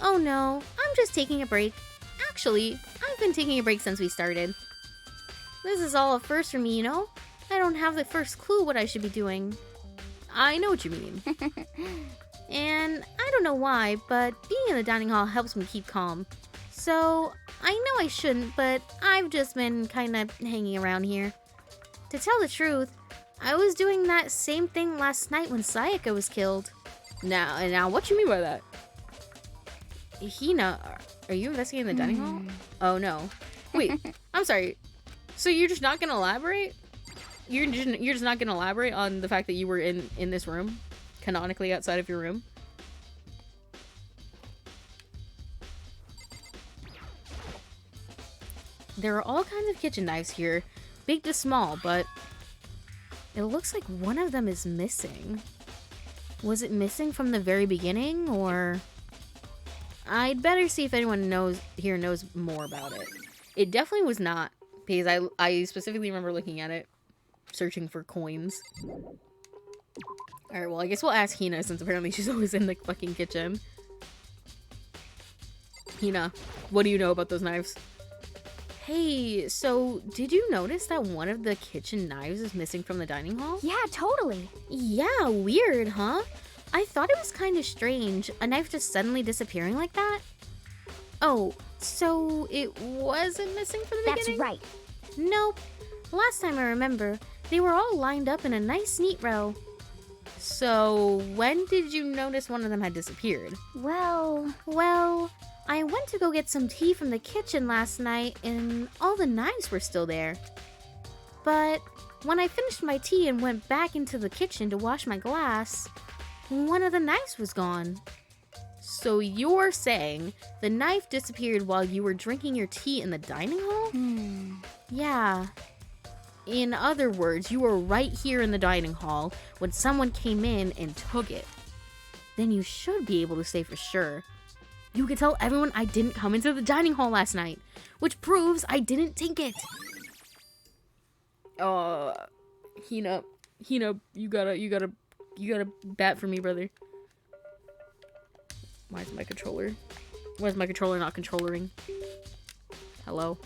Oh no, I'm just taking a break. Actually, I've been taking a break since we started. This is all a first for me, you know? I don't have the first clue what I should be doing. I know what you mean. And I don't know why, but being in the dining hall helps me keep calm. So, I know I shouldn't, but I've just been kinda hanging around here. To tell the truth, I was doing that same thing last night when Sayaka was killed. Now, what you mean by that? Hina, are you investigating the dining hall? Oh no. Wait, I'm sorry. So you're just not gonna elaborate? You're just not gonna elaborate on the fact that you were in this room, canonically outside of your room? There are all kinds of kitchen knives here, big to small, but it looks like one of them is missing. Was it missing from the very beginning, or... I'd better see if anyone knows more about it. It definitely was not, because I specifically remember looking at it, searching for coins. Alright, well, I guess we'll ask Hina, since apparently she's always in the fucking kitchen. Hina, what do you know about those knives? Hey, so did you notice that one of the kitchen knives is missing from the dining hall? Yeah, totally. Yeah, weird, huh? I thought it was kind of strange, a knife just suddenly disappearing like that. Oh, so it wasn't missing from the That's beginning? right. Nope. Last time I remember, they were all lined up in a nice neat row. So, when did you notice one of them had disappeared? Well, I went to go get some tea from the kitchen last night and all the knives were still there. But when I finished my tea and went back into the kitchen to wash my glass, one of the knives was gone. So you're saying the knife disappeared while you were drinking your tea in the dining hall? Yeah. In other words, you were right here in the dining hall when someone came in and took it. Then you should be able to say for sure. You can tell everyone I didn't come into the dining hall last night, which proves I didn't take it. Hina, you gotta bat for me, brother. Why is my controller not controllering? Hello?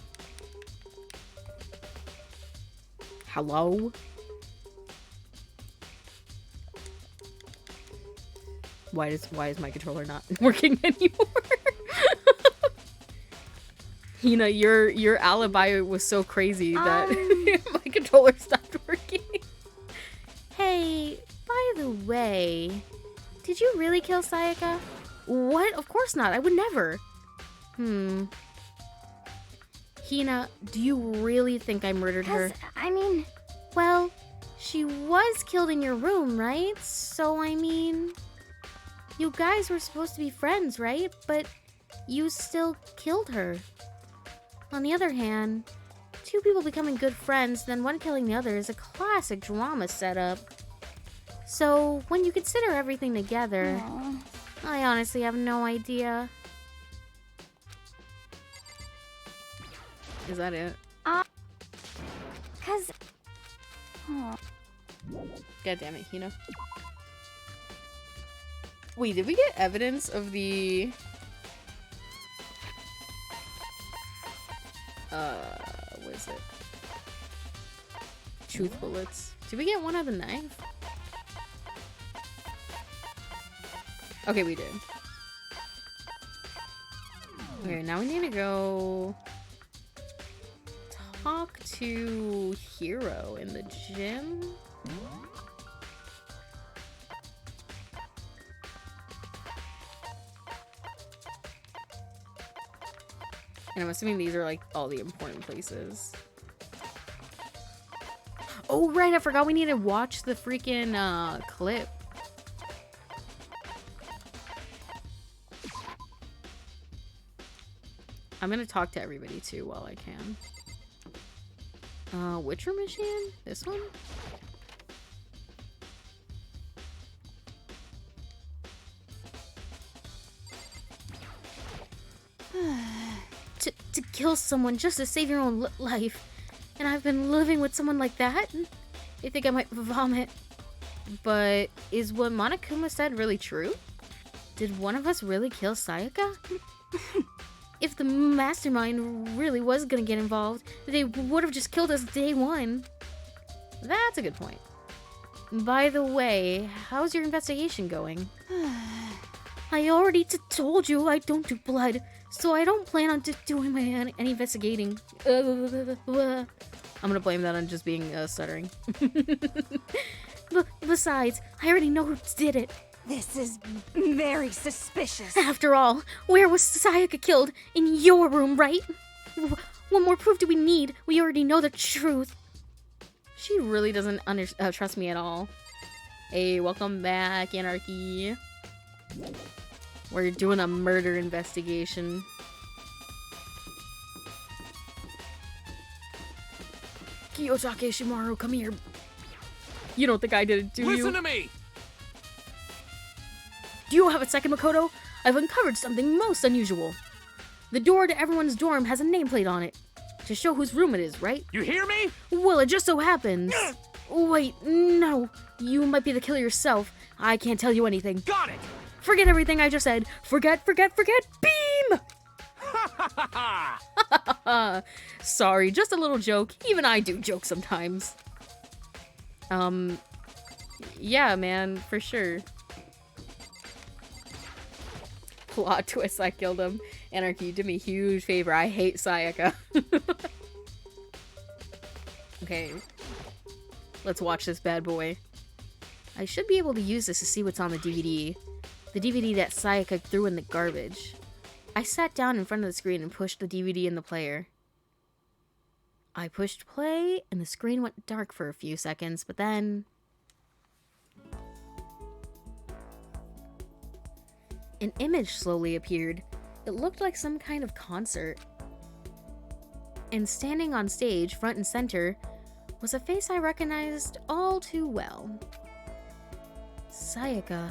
Hello? Why is my controller not working anymore? Hina, your alibi was so crazy that my controller stopped working. Hey, by the way, did you really kill Sayaka? What? Of course not. I would never. Hina, do you really think I murdered her? Well, she was killed in your room, right? So, you guys were supposed to be friends, right? But you still killed her. On the other hand, two people becoming good friends, then one killing the other is a classic drama setup. So, when you consider everything together, I honestly have no idea. Is that it? Cause... God damn it, Hina. Wait, did we get evidence of the... what is it? Truth bullets. Did we get one of the knife? Okay, we did. Okay, now we need to go talk to Hero in the gym. And I'm assuming these are like all the important places. Oh, right, I forgot we need to watch the freaking clip. I'm gonna talk to everybody too while I can. Which room is she in? This one? To kill someone just to save your own life. And I've been living with someone like that? I think I might vomit. But is what Monokuma said really true? Did one of us really kill Sayaka? If the mastermind really was gonna get involved, they would have just killed us day one. That's a good point. By the way, how's your investigation going? I already told you I don't do blood, so I don't plan on doing my any investigating. I'm gonna blame that on just being stuttering. Besides, I already know who did it. This is very suspicious. After all, where was Sayaka killed? In your room, right? What more proof do we need? We already know the truth. She really doesn't trust me at all. Hey, welcome back, Anarchy. We're doing a murder investigation. Kiyosaki Shimaru, come here. You don't think I did it, do you? Listen to me! Do you have a second, Makoto? I've uncovered something most unusual. The door to everyone's dorm has a nameplate on it. To show whose room it is, right? You hear me? Well, it just so happens. Wait, no. You might be the killer yourself. I can't tell you anything. Got it! Forget everything I just said. Forget. Beam! Sorry, just a little joke. Even I do joke sometimes. Yeah, man, for sure. Plot twist, I killed him. Anarchy, you did me a huge favor. I hate Sayaka. Okay. Let's watch this bad boy. I should be able to use this to see what's on the DVD. The DVD that Sayaka threw in the garbage. I sat down in front of the screen and pushed the DVD in the player. I pushed play, and the screen went dark for a few seconds, but then... an image slowly appeared. It looked like some kind of concert. And standing on stage, front and center, was a face I recognized all too well. Sayaka.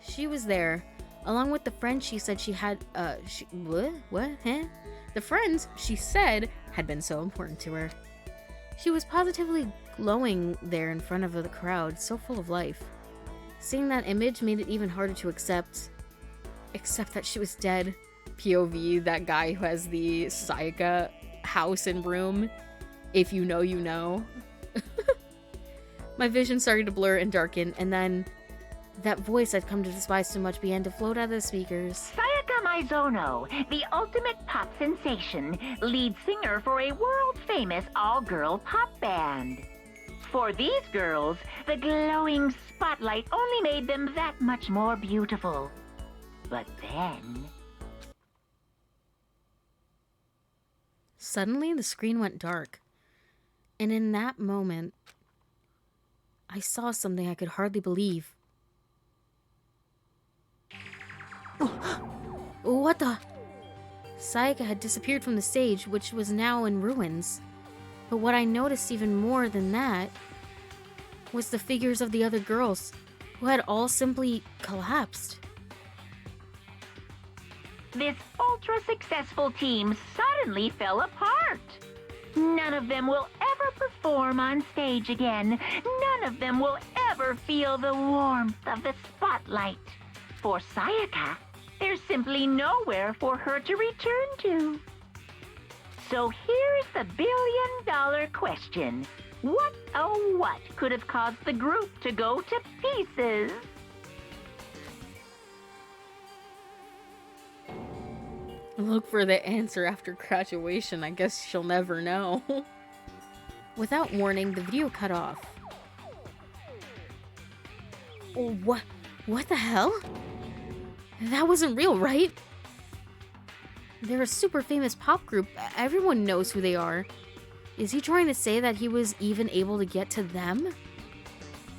She was there, along with the friends she said she had, what? Huh? The friends she said had been so important to her. She was positively glowing there in front of the crowd, so full of life. Seeing that image made it even harder to accept that she was dead. POV, that guy who has the Sayaka house and room. If you know, you know. My vision started to blur and darken, and then that voice I'd come to despise so much began to float out of the speakers. Sayaka Maizono, the ultimate pop sensation, lead singer for a world-famous all-girl pop band. For these girls, the glowing spotlight only made them that much more beautiful. But then... Suddenly, the screen went dark. And in that moment, I saw something I could hardly believe. What the? Sayaka had disappeared from the stage, which was now in ruins. But what I noticed even more than that was the figures of the other girls, who had all simply collapsed. This ultra-successful team suddenly fell apart. None of them will ever perform on stage again. None of them will ever feel the warmth of the spotlight. For Sayaka, there's simply nowhere for her to return to. So here's the billion-dollar question. What, oh what, could have caused the group to go to pieces? Look for the answer after graduation. I guess she'll never know. Without warning, the video cut off. What the hell? That wasn't real, right? They're a super famous pop group. Everyone knows who they are. Is he trying to say that he was even able to get to them?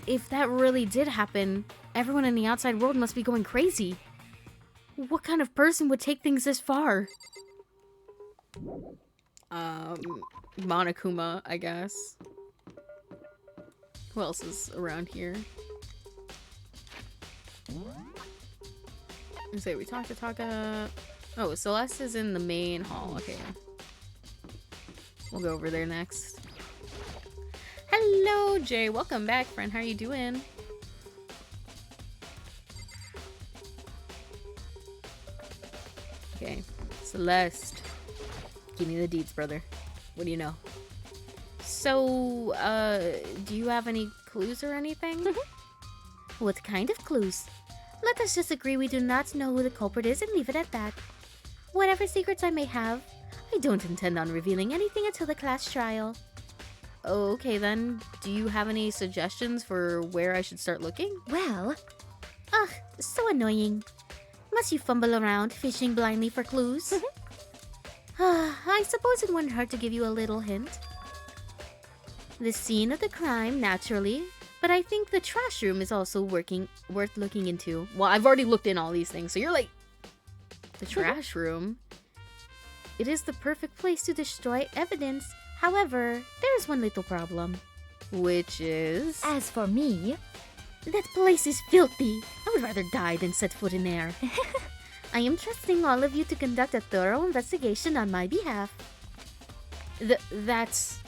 If that really did happen, everyone in the outside world must be going crazy. What kind of person would take things this far? Monokuma, I guess. Who else is around here? I say we talk to Taka. Oh, Celeste is in the main hall. Okay. We'll go over there next. Hello, Jay. Welcome back, friend. How are you doing? Okay. Celeste. Give me the deeds, brother. What do you know? So, do you have any clues or anything? What kind of clues? Let us just agree we do not know who the culprit is and leave it at that. Whatever secrets I may have, I don't intend on revealing anything until the class trial. Okay then, do you have any suggestions for where I should start looking? Well, ugh, so annoying. Must you fumble around, fishing blindly for clues? I suppose it wouldn't hurt to give you a little hint. The scene of the crime, naturally, but I think the trash room is also worth looking into. Well, I've already looked in all these things, so you're like... The trash room? It is the perfect place to destroy evidence. However, there's one little problem. Which is... As for me, that place is filthy. I would rather die than set foot in there. I am trusting all of you to conduct a thorough investigation on my behalf. That's...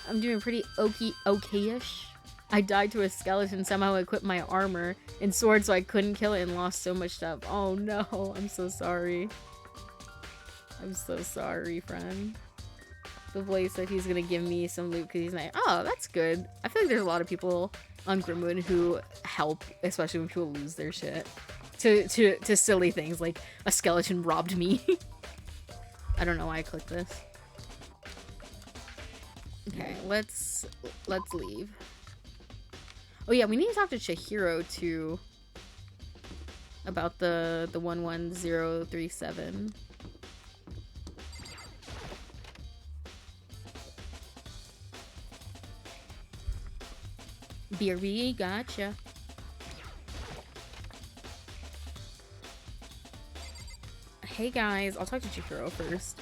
I'm doing pretty okay-ish. I died to a skeleton, somehow equipped my armor and sword so I couldn't kill it and lost so much stuff. Oh no, I'm so sorry. I'm so sorry, friend. The Blaze said he's gonna give me some loot because he's like, oh, that's good. I feel like there's a lot of people on Grimwood who help, especially when people lose their shit, to silly things like a skeleton robbed me. I don't know why I clicked this. Okay, let's leave. Oh yeah, we need to talk to Chihiro too about the 11037. BRB, gotcha. Hey guys, I'll talk to Chihiro first.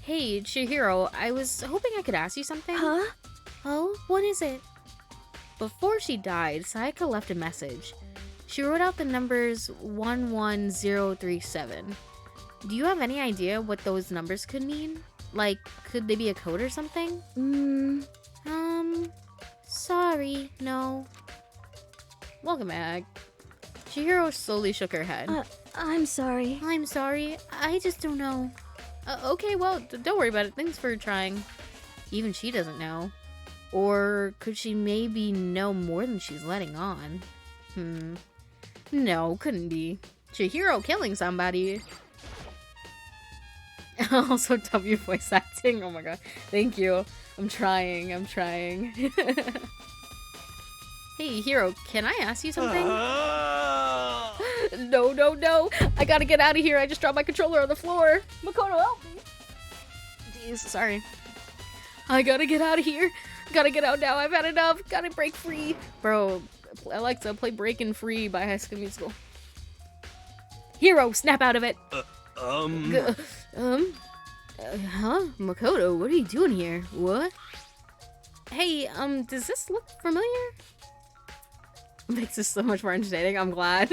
Hey, Chihiro, I was hoping I could ask you something. Huh? Oh, what is it? Before she died, Sayaka left a message. She wrote out the numbers 11037. Do you have any idea what those numbers could mean? Like, could they be a code or something? Sorry, no. Welcome back. Chihiro slowly shook her head. I'm sorry. I'm sorry, I just don't know. Okay, well, don't worry about it. Thanks for trying. Even she doesn't know. Or could she maybe know more than she's letting on? No, couldn't be. Chihiro killing somebody. Also, W voice acting. Oh my god. Thank you. I'm trying. Hey, Hiro, can I ask you something? No. I gotta get out of here. I just dropped my controller on the floor. Makoto, help me. Jeez, sorry. I gotta get out of here. Gotta get out now. I've had enough. Gotta break free. Bro, Alexa, play Breaking Free by High School Musical. Hiro, snap out of it. Huh? Makoto, what are you doing here? What? Hey, does this look familiar? Makes this so much more entertaining. I'm glad.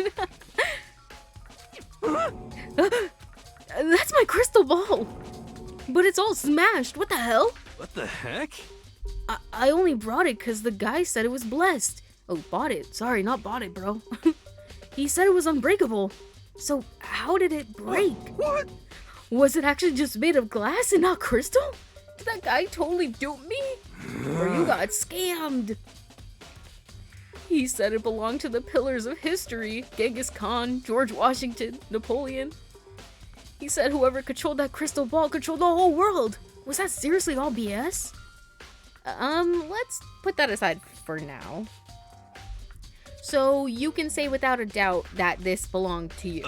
That's my crystal ball. But it's all smashed. What the hell? What the heck? I only brought it because the guy said it was blessed. Oh, bought it. Sorry, not bought it, bro. He said it was unbreakable. So how did it break? What? Was it actually just made of glass and not crystal? Did that guy totally dupe me? Or you got scammed? He said it belonged to the pillars of history. Genghis Khan, George Washington, Napoleon. He said whoever controlled that crystal ball controlled the whole world. Was that seriously all BS? Let's put that aside for now. So you can say without a doubt that this belonged to you.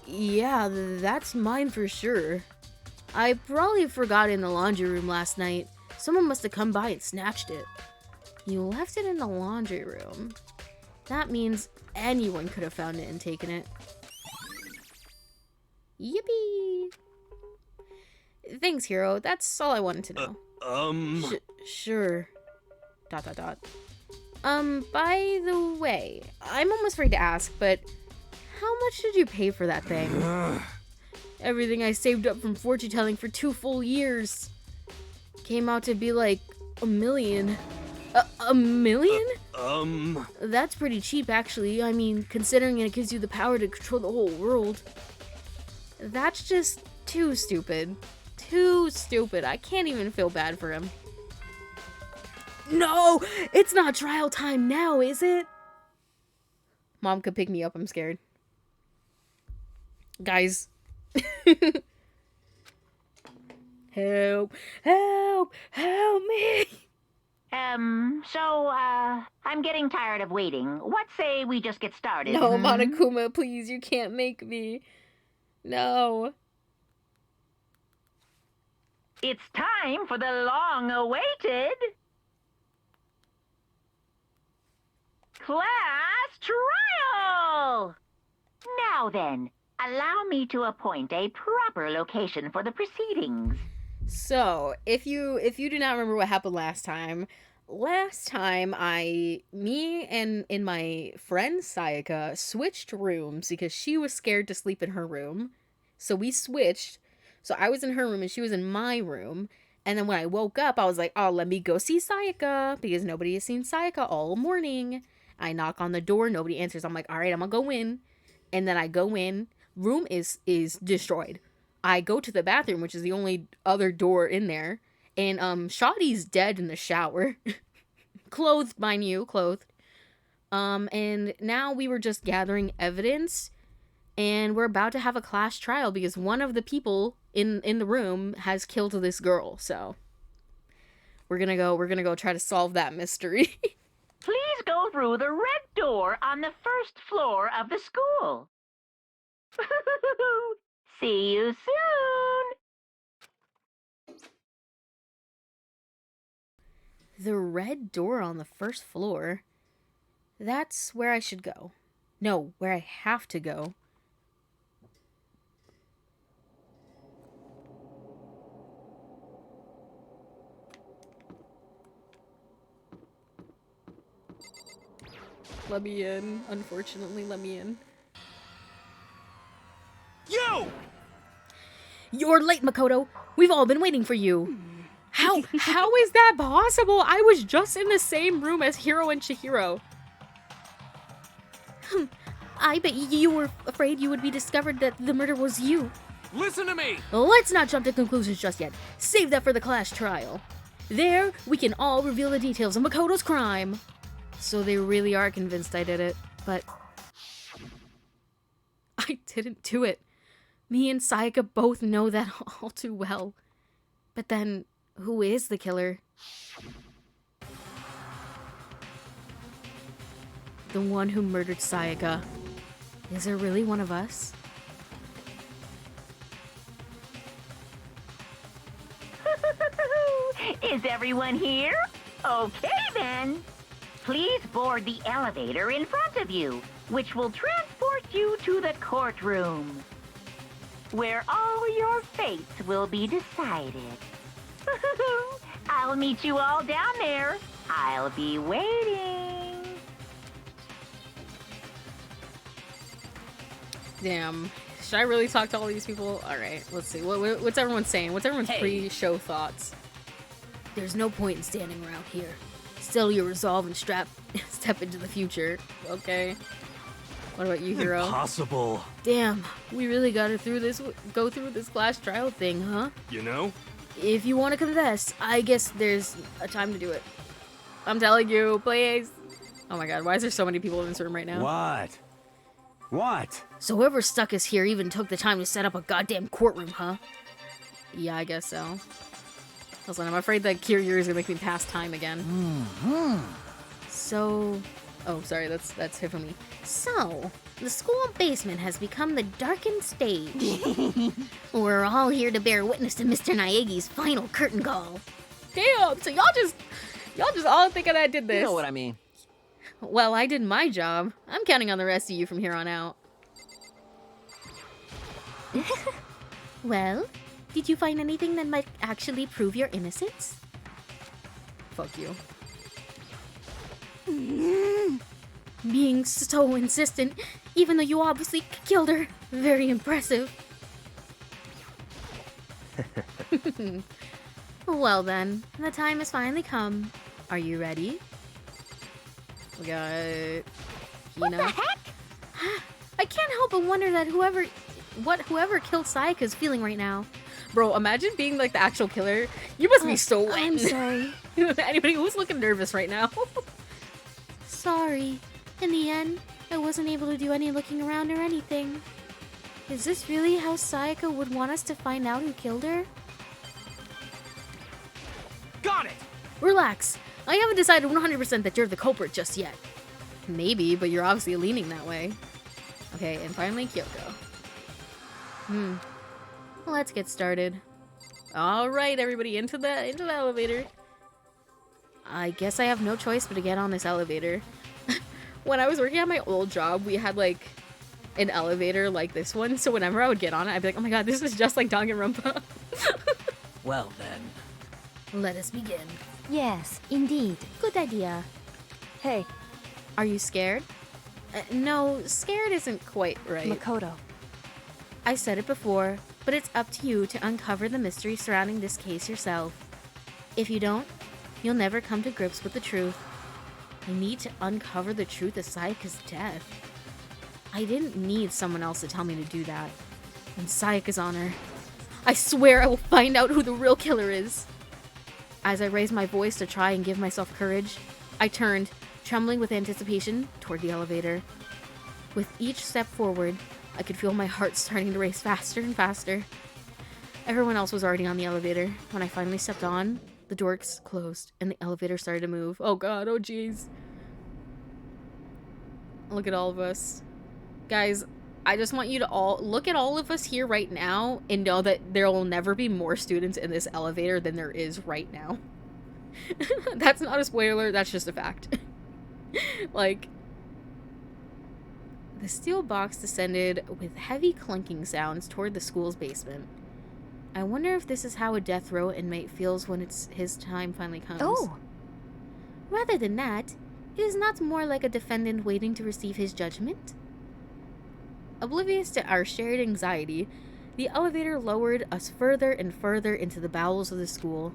Yeah, that's mine for sure. I probably forgot it in the laundry room last night. Someone must have come by and snatched it. You left it in the laundry room. That means anyone could have found it and taken it. Yippee! Thanks, Hiro. That's all I wanted to know. Sure. ... By the way, I'm almost afraid to ask, but how much did you pay for that thing? Everything I saved up from fortune telling for 2 full years. Came out to be like $1 million. A million? That's pretty cheap, actually. I mean, considering it gives you the power to control the whole world. That's just too stupid. Too stupid. I can't even feel bad for him. No! It's not trial time now, is it? Mom could pick me up. I'm scared. Guys. Help! Help! Help me! I'm getting tired of waiting. What say we just get started? No, Monokuma, please, you can't make me. No. It's time for the long-awaited class trial! Now then, allow me to appoint a proper location for the proceedings. So, if you do not remember what happened last time me and my friend Sayaka switched rooms because she was scared to sleep in her room. So we switched. So I was in her room and she was in my room. And then when I woke up, I was like, oh, let me go see Sayaka because nobody has seen Sayaka all morning. I knock on the door, nobody answers. I'm like, all right, I'm gonna go in. And then I go in, room is destroyed. I go to the bathroom, which is the only other door in there, and Shawty's dead in the shower. clothed, mind you, clothed. And now we were just gathering evidence, and we're about to have a class trial because one of the people in the room has killed this girl. So we're gonna go try to solve that mystery. Please go through the red door on the first floor of the school. See you soon. The red door on the first floor. That's where I should go. No, where I have to go. Let me in. Unfortunately, let me in. You! You're late, Makoto. We've all been waiting for you. How is that possible? I was just in the same room as Hiro and Chihiro. I bet you were afraid you would be discovered that the murder was you. Listen to me! Let's not jump to conclusions just yet. Save that for the class trial. There, we can all reveal the details of Makoto's crime. So they really are convinced I did it, but I didn't do it. Me and Sayaka both know that all too well. But then, who is the killer? The one who murdered Sayaka. Is there really one of us? Is everyone here? Okay then. Please board the elevator in front of you, which will transport you to the courtroom, where all your fates will be decided. I'll meet you all down there. I'll be waiting. Damn. Should I really talk to all these people? Alright, let's see. What's everyone saying? What's everyone's pre-show thoughts? There's no point in standing around here. Settle your resolve and step into the future. Okay. What about you, Hiro? Impossible. Damn, we really gotta go through this class trial thing, huh? You know? If you want to confess, I guess there's a time to do it. I'm telling you, please. Oh my god, why is there so many people in this room right now? What? What? So whoever stuck us here even took the time to set up a goddamn courtroom, huh? Yeah, I guess so. Listen, I'm afraid that Kiryu is gonna make me pass time again. So... Oh, sorry, that's Hifumi. So, the school basement has become the darkened stage. We're all here to bear witness to Mr. Naegi's final curtain call. Damn, so y'all just all thinking I did this. You know what I mean. Well, I did my job. I'm counting on the rest of you from here on out. Well, did you find anything that might actually prove your innocence? Fuck you. Being so insistent, even though you obviously killed her. Very impressive. Well then, the time has finally come. Are you ready? We got Hina. What the heck? I can't help but wonder that whoever killed Sayaka is feeling right now. Bro, imagine being like the actual killer. You must be so wet. I'm sorry. Anybody who's looking nervous right now? Sorry. In the end, I wasn't able to do any looking around or anything. Is this really how Sayaka would want us to find out who killed her? Got it! Relax. I haven't decided 100% that you're the culprit just yet. Maybe, but you're obviously leaning that way. Okay, and finally Kyoko. Let's get started. Alright, everybody, into the elevator. I guess I have no choice but to get on this elevator. When I was working at my old job, we had like an elevator like this one, so whenever I would get on it, I'd be like, oh my god, this is just like Danganronpa. Well then. Let us begin. Yes, indeed. Good idea. Hey, Are you scared? No, scared isn't quite right. Makoto. I said it before, but it's up to you to uncover the mystery surrounding this case yourself. If you don't, you'll never come to grips with the truth. I need to uncover the truth of Sayaka's death. I didn't need someone else to tell me to do that. In Sayaka's honor, I swear I will find out who the real killer is. As I raise my voice to try and give myself courage, I turned, trembling with anticipation, toward the elevator. With each step forward, I could feel my heart starting to race faster and faster. Everyone else was already on the elevator. When I finally stepped on, the doors closed and the elevator started to move. Oh god, oh jeez. Look at all of us. Guys, I just want you to all look at all of us here right now and know that there will never be more students in this elevator than there is right now. That's not a spoiler, that's just a fact. Like, the steel box descended with heavy clunking sounds toward the school's basement. I wonder if this is how a death row inmate feels when his time finally comes. Oh! Rather than that, it is not more like a defendant waiting to receive his judgment? Oblivious to our shared anxiety, the elevator lowered us further and further into the bowels of the school.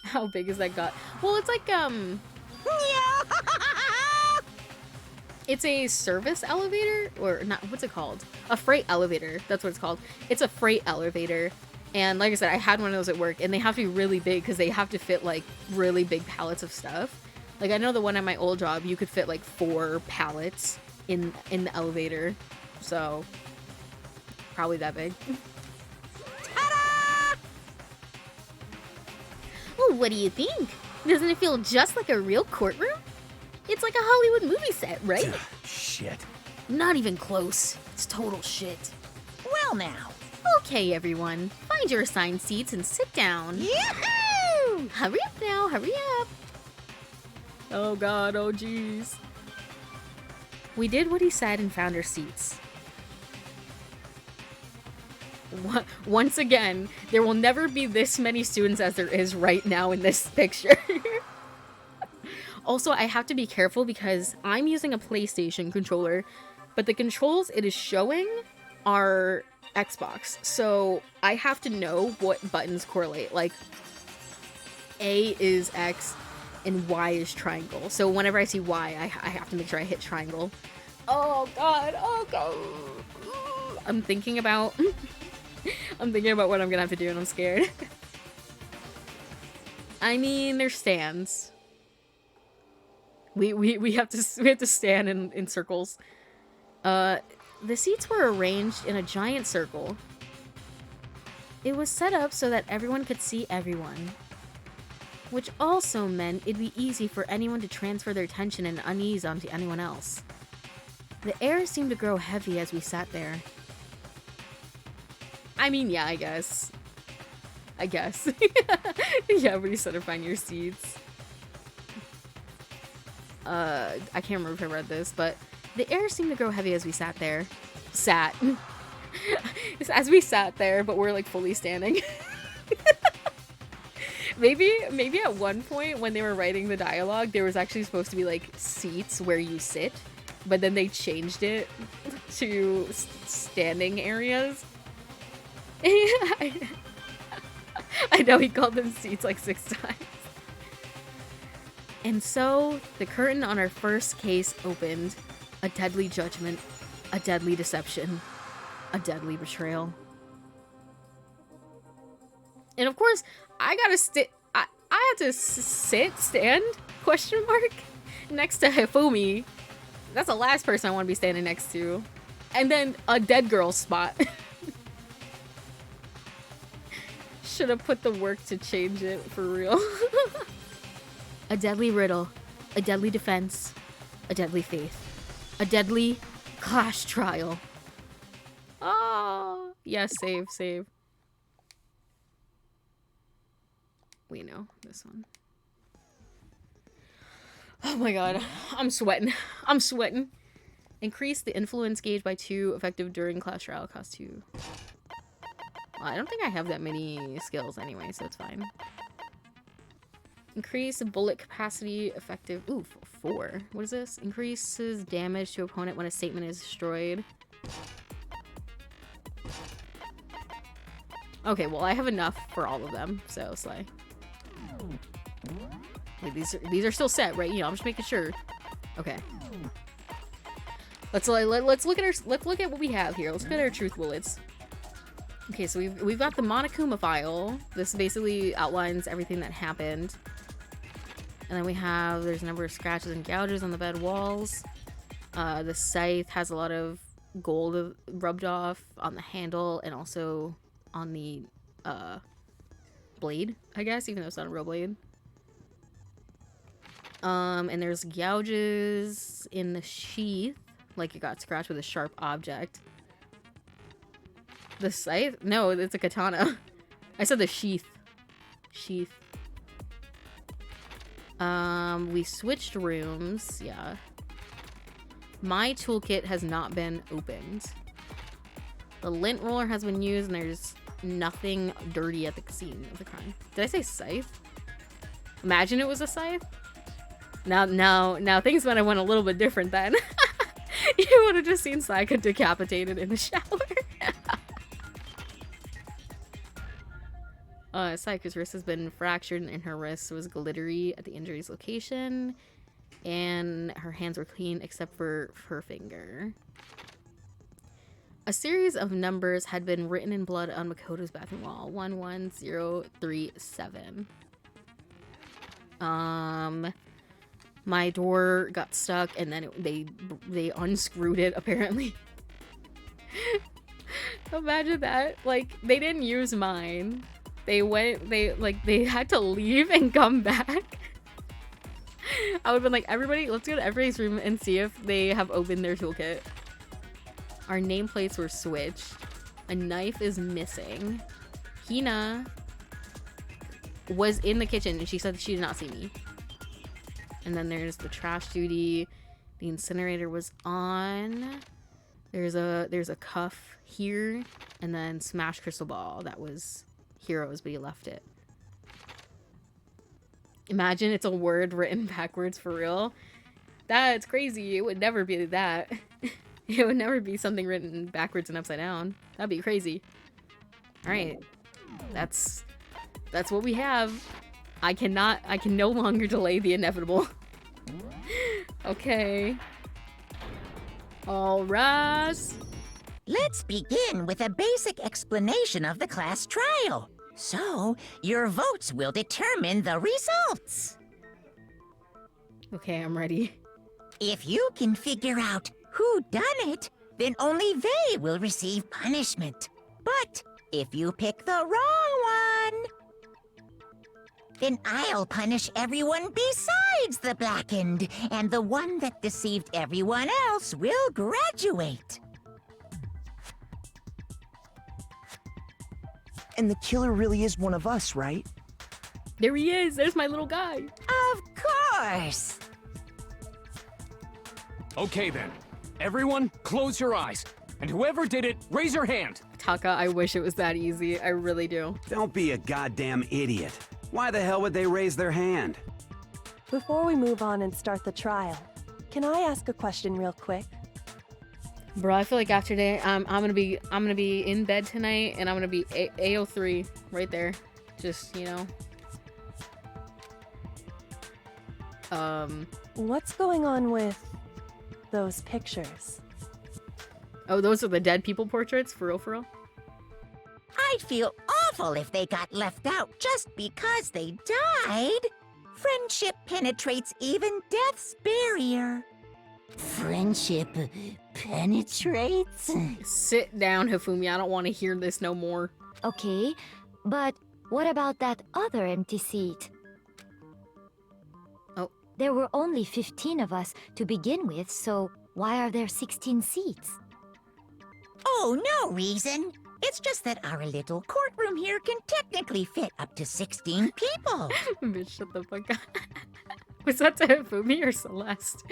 How big is that got? Well, it's like, it's a service elevator, or not, what's it called? A freight elevator, that's what it's called. It's a freight elevator, and like I said, I had one of those at work, and they have to be really big because they have to fit, like, really big pallets of stuff. Like, I know the one at my old job, you could fit, like, 4 pallets in the elevator, so probably that big. Ta-da! Oh, what do you think? Doesn't it feel just like a real courtroom? It's like a Hollywood movie set, right? Shit. Not even close. It's total shit. Well now. Okay, everyone. Find your assigned seats and sit down. Yahoo! Hurry up now, hurry up. Oh god, oh jeez. We did what he said and found our seats. Once again, there will never be this many students as there is right now in this picture. Also, I have to be careful because I'm using a PlayStation controller, but the controls it is showing are Xbox. So I have to know what buttons correlate. Like, A is X and Y is triangle. So whenever I see Y, I have to make sure I hit triangle. Oh god, oh god. I'm thinking about what I'm gonna have to do and I'm scared. I mean, there's stands. We have to stand in circles. The seats were arranged in a giant circle. It was set up so that everyone could see everyone, which also meant it'd be easy for anyone to transfer their tension and unease onto anyone else. The air seemed to grow heavy as we sat there. I mean, yeah, I guess. Yeah, everybody said to find your seats. I can't remember if I read this, but The air seemed to grow heavy as we sat there. As we sat there, but we're like fully standing. Maybe at one point when they were writing the dialogue, there was actually supposed to be like seats where you sit, but then they changed it to standing areas. I know he called them seats like 6 times. And so, the curtain on our first case opened. A deadly judgment, a deadly deception, a deadly betrayal. And of course, I had to stand, question mark, next to Hifumi. That's the last person I want to be standing next to. And then a dead girl spot. Should have put the work to change it, for real. A deadly riddle, a deadly defense, a deadly faith, a deadly clash trial. Oh, yes, save. We know this one. Oh my god, I'm sweating. Increase the influence gauge by 2, effective during class trial, cost 2. Well, I don't think I have that many skills anyway, so it's fine. Increase bullet capacity, effective, 4. What is this? Increases damage to opponent when a statement is destroyed. Okay, well, I have enough for all of them, so slay. Wait, these are still set, right? You know, I'm just making sure. Okay. Let's look at what we have here. Let's look at our truth bullets. Okay, so we've got the Monokuma file. This basically outlines everything that happened. And then there's a number of scratches and gouges on the bed walls. The scythe has a lot of gold rubbed off on the handle and also on the blade, I guess, even though it's not a real blade. And there's gouges in the sheath, like it got scratched with a sharp object. The scythe? No, it's a katana. I said the sheath. Sheath. We switched rooms, yeah. My toolkit has not been opened. The lint roller has been used and there's nothing dirty at the scene of the crime. Did I say scythe? Imagine it was a scythe? Now things might have went a little bit different then. You would have just seen Saika decapitated in the shower. Saika's wrist has been fractured and her wrist was glittery at the injury's location. And her hands were clean except for her finger. A series of numbers had been written in blood on Makoto's bathroom wall. 11037. My door got stuck and then they unscrewed it apparently. Imagine that. Like, they didn't use mine. They had to leave and come back. I would have been like, everybody, let's go to everybody's room and see if they have opened their toolkit. Our nameplates were switched. A knife is missing. Hina was in the kitchen and she said she did not see me. And then there's the trash duty. The incinerator was on. There's a cuff here. And then smashed crystal ball. That was Heroes, but he left it. Imagine it's a word written backwards for real. That's crazy. It would never be that. It would never be something written backwards and upside down. That'd be crazy. Alright. That's what we have. I can no longer delay the inevitable. Okay. All right. Let's begin with a basic explanation of the class trial. So, your votes will determine the results. Okay, I'm ready. If you can figure out who done it, then only they will receive punishment. But if you pick the wrong one, then I'll punish everyone besides the blackened, and the one that deceived everyone else will graduate. And the killer really is one of us, right? There he is. There's my little guy. Of course. Okay then. Everyone, close your eyes. And whoever did it, raise your hand. Taka, I wish it was that easy. I really do. Don't be a goddamn idiot. Why the hell would they raise their hand? Before we move on and start the trial, can I ask a question real quick? Bro, I feel like after today, I'm gonna be in bed tonight, and I'm gonna be AO3 right there. Just, you know. What's going on with those pictures? Oh, those are the dead people portraits? For real, for real? I'd feel awful if they got left out just because they died. Friendship penetrates even death's barrier. Friendship penetrates? Sit down, Hifumi. I don't want to hear this no more. Okay, but what about that other empty seat? Oh. There were only 15 of us to begin with, so why are there 16 seats? Oh, no reason. It's just that our little courtroom here can technically fit up to 16 people. Bitch, shut the fuck up. Was that to Hifumi or Celeste?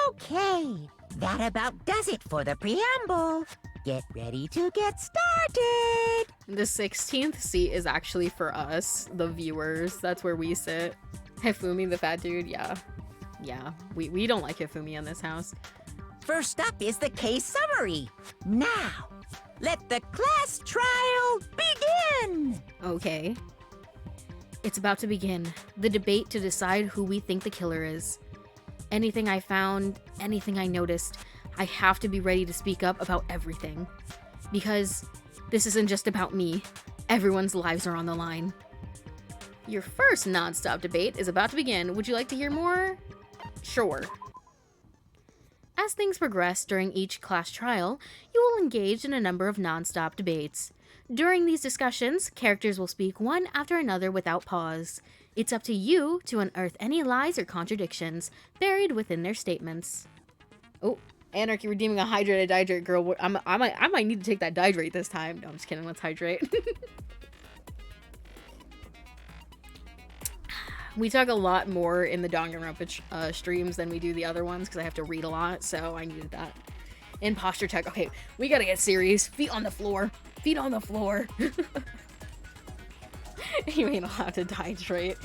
Okay, that about does it for the preamble. Get ready to get started. The 16th seat is actually for us, the viewers. That's where we sit. Hifumi, the fat dude, yeah. Yeah, we don't like Hifumi in this house. First up is the case summary. Now, let the class trial begin! Okay. It's about to begin. The debate to decide who we think the killer is. Anything I found, anything I noticed, I have to be ready to speak up about everything. Because this isn't just about me. Everyone's lives are on the line. Your first non-stop debate is about to begin. Would you like to hear more? Sure. As things progress during each class trial, you will engage in a number of non-stop debates. During these discussions, characters will speak one after another without pause. It's up to you to unearth any lies or contradictions buried within their statements. Oh, Anarchy redeeming a hydrate, a dihydrate, girl. I might need to take that dihydrate this time. No, I'm just kidding. Let's hydrate. We talk a lot more in the Danganronpa streams than we do the other ones because I have to read a lot, so I needed that. And posture tech. Okay, we gotta get serious. Feet on the floor. Feet on the floor. You ain't allowed to dehydrate.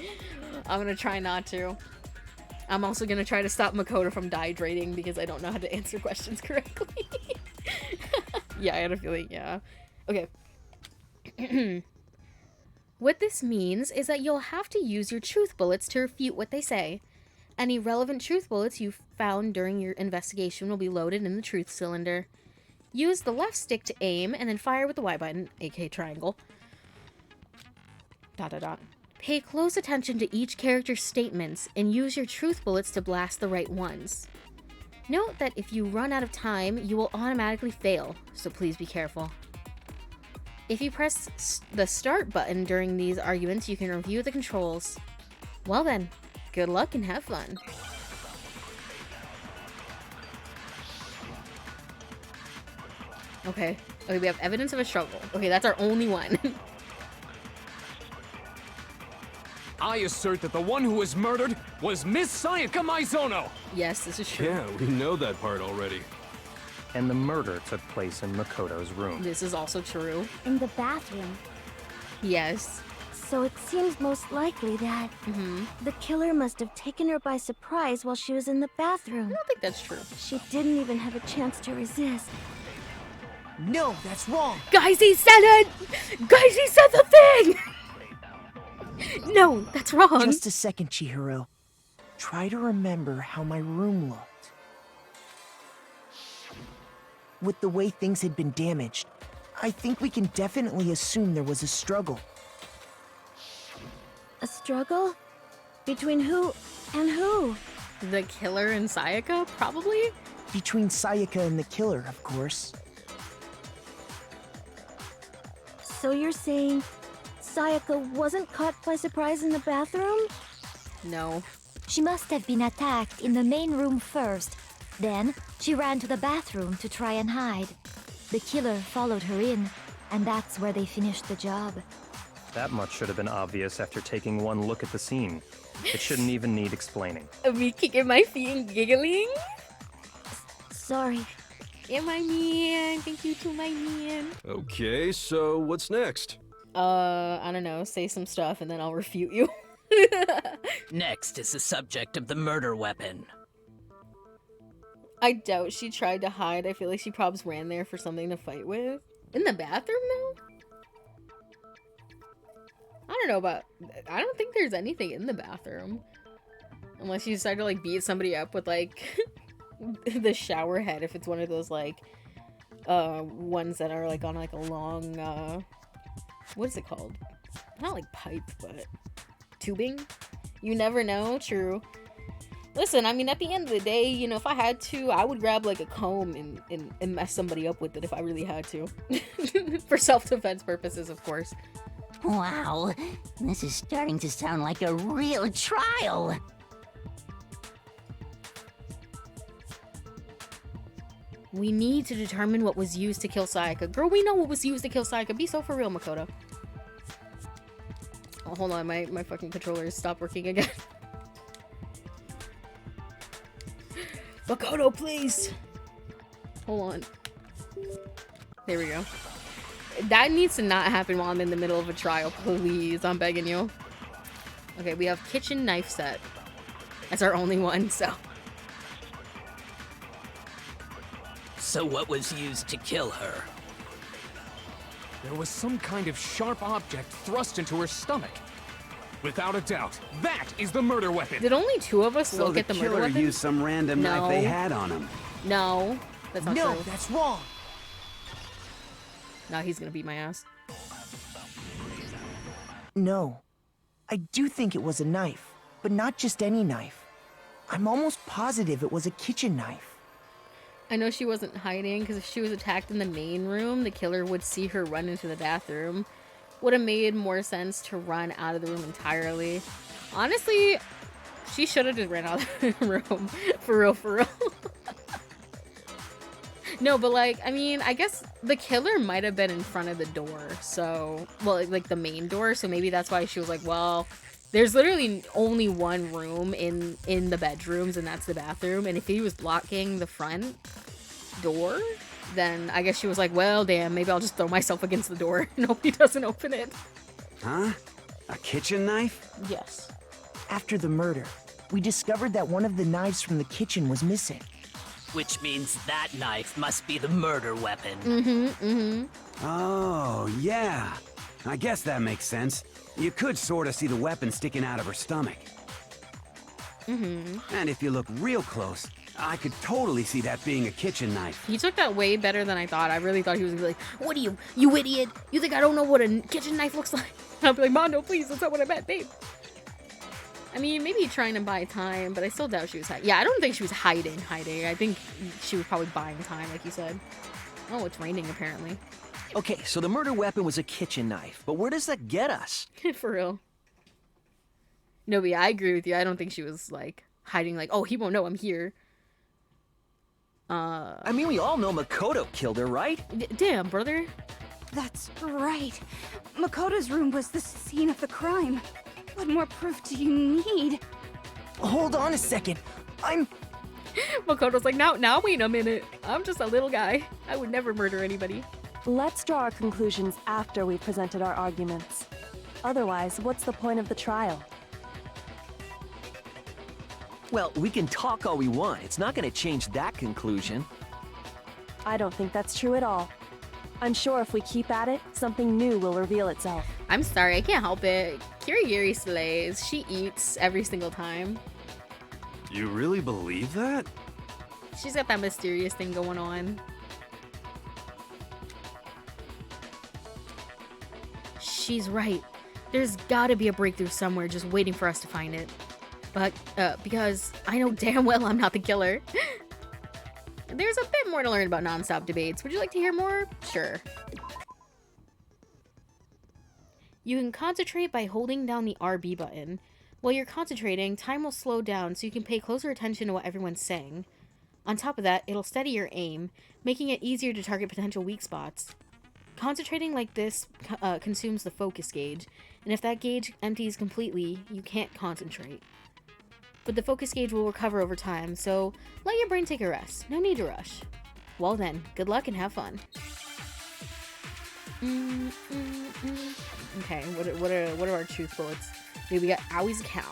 I'm gonna try not to. I'm also gonna try to stop Makoto from dehydrating because I don't know how to answer questions correctly. Yeah, I had a feeling, yeah. Okay. What this means is that you'll have to use your truth bullets to refute what they say. Any relevant truth bullets you found during your investigation will be loaded in the truth cylinder. Use the left stick to aim and then fire with the Y button, aka triangle. ... Pay close attention to each character's statements and use your truth bullets to blast the right ones. Note that if you run out of time, you will automatically fail, so please be careful. If you press the start button during these arguments, you can review the controls. Well then, good luck and have fun. Okay, we have evidence of a struggle. Okay, that's our only one. I assert that the one who was murdered was Miss Sayaka Maizono! Yes, this is true. Yeah, we know that part already. And the murder took place in Makoto's room. This is also true. In the bathroom. Yes. So it seems most likely that the killer must have taken her by surprise while she was in the bathroom. I don't think that's true. She didn't even have a chance to resist. No, that's wrong. Guys, he said it! Guys, he said the thing! No, that's wrong. Just a second, Chihiro. Try to remember how my room looked. With the way things had been damaged, I think we can definitely assume there was a struggle. A struggle? Between who and who? The killer and Sayaka, probably? Between Sayaka and the killer, of course. So you're saying Sayaka wasn't caught by surprise in the bathroom? No. She must have been attacked in the main room first. Then, she ran to the bathroom to try and hide. The killer followed her in, and that's where they finished the job. That much should have been obvious after taking one look at the scene. It shouldn't even need explaining. Me kicking my feet and giggling? Sorry. Yeah, my man. Thank you to my man. Okay, so what's next? I don't know. Say some stuff and then I'll refute you. Next is the subject of the murder weapon. I doubt she tried to hide. I feel like she probably ran there for something to fight with. In the bathroom, though? I don't know about... I don't think there's anything in the bathroom. Unless you decide to, like, beat somebody up with, like, the shower head. If it's one of those, like, ones that are, like, on, like, a long, what is it called? Not, like, pipe, but tubing? You never know. True. Listen, I mean, at the end of the day, you know, if I had to, I would grab, like, a comb and mess somebody up with it if I really had to. For self-defense purposes, of course. Wow, this is starting to sound like a real trial. We need to determine what was used to kill Sayaka. Girl, we know what was used to kill Sayaka. Be so for real, Makoto. Oh, hold on. My fucking controller has stopped working again. Makoto, please! Hold on. There we go. That needs to not happen while I'm in the middle of a trial. Please, I'm begging you. Okay, we have kitchen knife set. That's our only one, so. So what was used to kill her? There was some kind of sharp object thrust into her stomach. Without a doubt, that is the murder weapon. Did only two of us So look at the murder killer weapon? used some random knife they had on him. No, that's not No, true. that's wrong. Nah, he's gonna beat my ass. No. I do think it was a knife, but not just any knife. I'm almost positive it was a kitchen knife. I know she wasn't hiding because if she was attacked in the main room, the killer would see her run into the bathroom. Would have made more sense to run out of the room entirely. Honestly, she should have just ran out of the room. For real, for real. No, but like, I mean, I guess the killer might have been in front of the door. So, well, like the main door. So maybe that's why she was like, well, there's literally only one room in the bedrooms, and that's the bathroom. And if he was blocking the front door, then I guess she was like, well, damn, maybe I'll just throw myself against the door and hope he doesn't open it. Huh? A kitchen knife? Yes. After the murder, we discovered that one of the knives from the kitchen was missing. Which means that knife must be the murder weapon. Oh, yeah. I guess that makes sense. You could sort of see the weapon sticking out of her stomach. And if you look real close, I could totally see that being a kitchen knife. He took that way better than I thought. I really thought he was gonna be like, what are you idiot? You think I don't know what a kitchen knife looks like? And I'll be like, Mom, no, please, that's not what I meant, babe. I mean, maybe trying to buy time, but I still doubt she was hiding. Yeah, I don't think she was hiding. I think she was probably buying time, like you said. Oh, it's raining, apparently. Okay, so the murder weapon was a kitchen knife, but where does that get us? For real. No, but yeah, I agree with you. I don't think she was, like, hiding, like, oh, he won't know I'm here. I mean, we all know Makoto killed her, right? Damn, brother. That's right. Makoto's room was the scene of the crime. What more proof do you need? Hold on a second. Makoto's like, now wait a minute. I'm just a little guy. I would never murder anybody. Let's draw our conclusions after we've presented our arguments. Otherwise, what's the point of the trial? Well, we can talk all we want. It's not going to change that conclusion. I don't think that's true at all. I'm sure if we keep at it, something new will reveal itself. I'm sorry, I can't help it. Kirigiri slays. She eats every single time. You really believe that? She's got that mysterious thing going on. She's right. There's gotta be a breakthrough somewhere just waiting for us to find it. But, because I know damn well I'm not the killer. There's a bit more to learn about non-stop debates. Would you like to hear more? Sure. You can concentrate by holding down the RB button. While you're concentrating, time will slow down so you can pay closer attention to what everyone's saying. On top of that, it'll steady your aim, making it easier to target potential weak spots. Concentrating like this consumes the focus gauge, and if that gauge empties completely, you can't concentrate. But the focus gauge will recover over time, so let your brain take a rest. No need to rush. Well then, good luck and have fun. Okay, what are our truth bullets? Maybe we got Owie's account.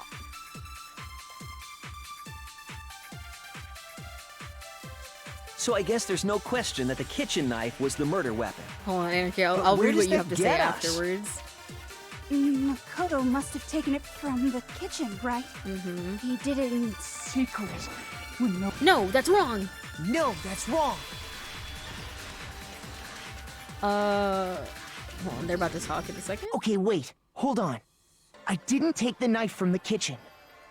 So I guess there's no question that the kitchen knife was the murder weapon. Hold on, Anarchy, I'll read what you have to say afterwards. Makoto must have taken it from the kitchen, right? He did it in secret. No, that's wrong! No, that's wrong! Hold on, they're about to talk in a second. Okay, wait. Hold on. I didn't take the knife from the kitchen.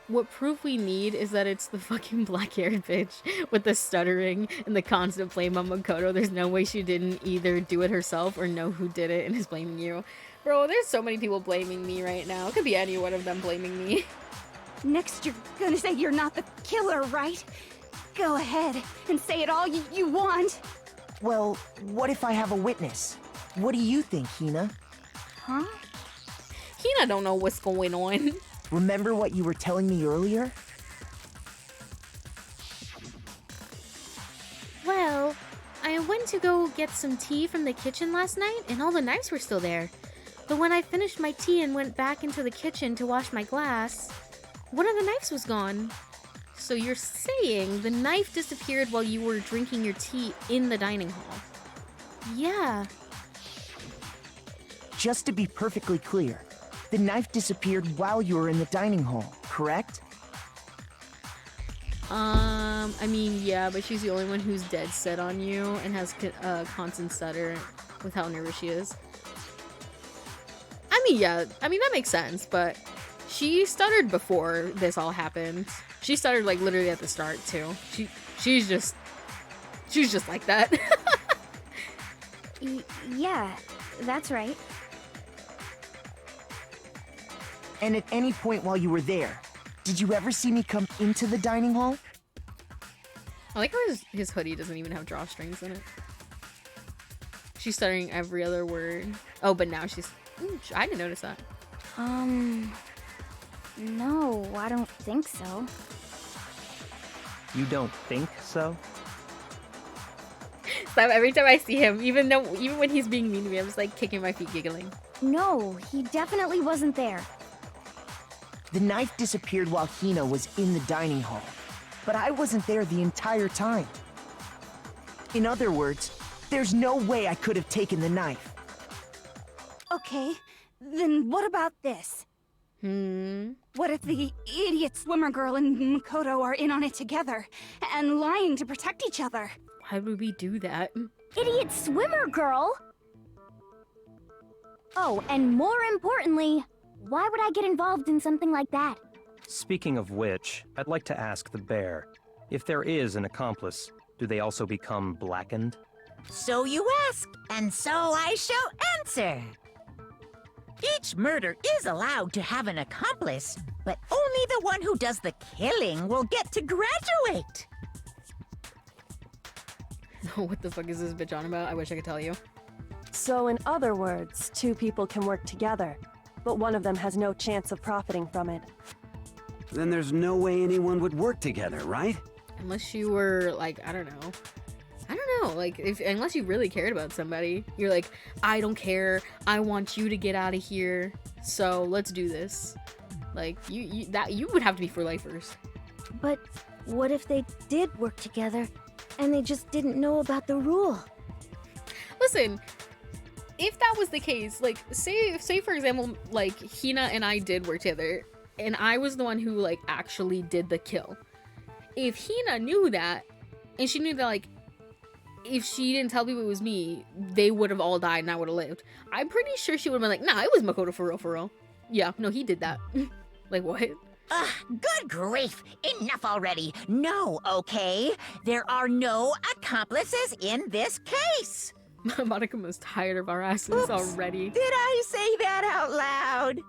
What proof we need is that it's the fucking black-haired bitch with the stuttering and the constant blame on Makoto. There's no way she didn't either do it herself or know who did it and is blaming you. Bro, there's so many people blaming me right now. It could be any one of them blaming me. Next, you're gonna say you're not the killer, right? Go ahead and say it all you want. Well, what if I have a witness? What do you think, Hina? Huh? Hina don't know what's going on. Remember what you were telling me earlier? Well, I went to go get some tea from the kitchen last night, and all the knives were still there. But when I finished my tea and went back into the kitchen to wash my glass, one of the knives was gone. So you're saying the knife disappeared while you were drinking your tea in the dining hall? Yeah. Just to be perfectly clear, the knife disappeared while you were in the dining hall, correct? I mean, yeah, but she's the only one who's dead set on you and has constant stutter with how nervous she is. I mean, yeah, I mean, that makes sense, but She stuttered before this all happened. She stuttered like literally at the start too. She's just like that. Yeah, that's right. And at any point while you were there, did you ever see me come into the dining hall? I like how his hoodie doesn't even have drawstrings in it. She's stuttering every other word. Oh, but now she's... Ooh, I didn't notice that. No, I don't think so. You don't think so? So every time I see him, even when he's being mean to me, I'm just like kicking my feet giggling. No, he definitely wasn't there. The knife disappeared while Hina was in the dining hall, but I wasn't there the entire time. In other words, there's no way I could have taken the knife. Okay, then what about this? What if the idiot swimmer girl and Makoto are in on it together and lying to protect each other? Why would we do that? Idiot swimmer girl? Oh, and more importantly, why would I get involved in something like that? Speaking of which, I'd like to ask the bear, if there is an accomplice, do they also become blackened? So you ask, and so I shall answer. Each murder is allowed to have an accomplice, but only the one who does the killing will get to graduate. What the fuck is this bitch on about? I wish I could tell you. So in other words, two people can work together, but one of them has no chance of profiting from it. Then there's no way anyone would work together, right? Unless you were like, I don't know, like unless you really cared about somebody. You're like, I don't care, I want you to get out of here, so let's do this. Like you would have to be for lifers. But what if they did work together and they just didn't know about the rule? Listen, if that was the case, like say for example, like Hina and I did work together and I was the one who like actually did the kill. If Hina knew that, and she knew that like if she didn't tell people it was me, they would have all died and I would have lived. I'm pretty sure she would have been like, nah, it was Makoto for real. Yeah, no, he did that. Like what? Ugh, good grief! Enough already! No, okay? There are no accomplices in this case! Monika's tired of our asses already. Did I say that out loud?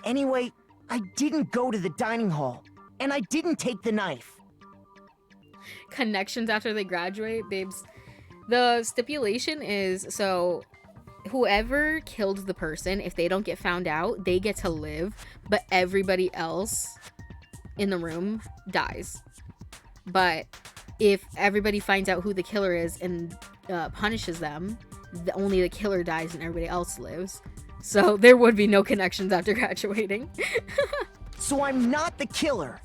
Anyway, I didn't go to the dining hall, and I didn't take the knife. Connections after they graduate, babes. The stipulation is, so whoever killed the person, if they don't get found out, they get to live, but everybody else in the room dies. But if everybody finds out who the killer is and punishes them, only the killer dies and everybody else lives. So there would be no connections after graduating. So I'm not the killer.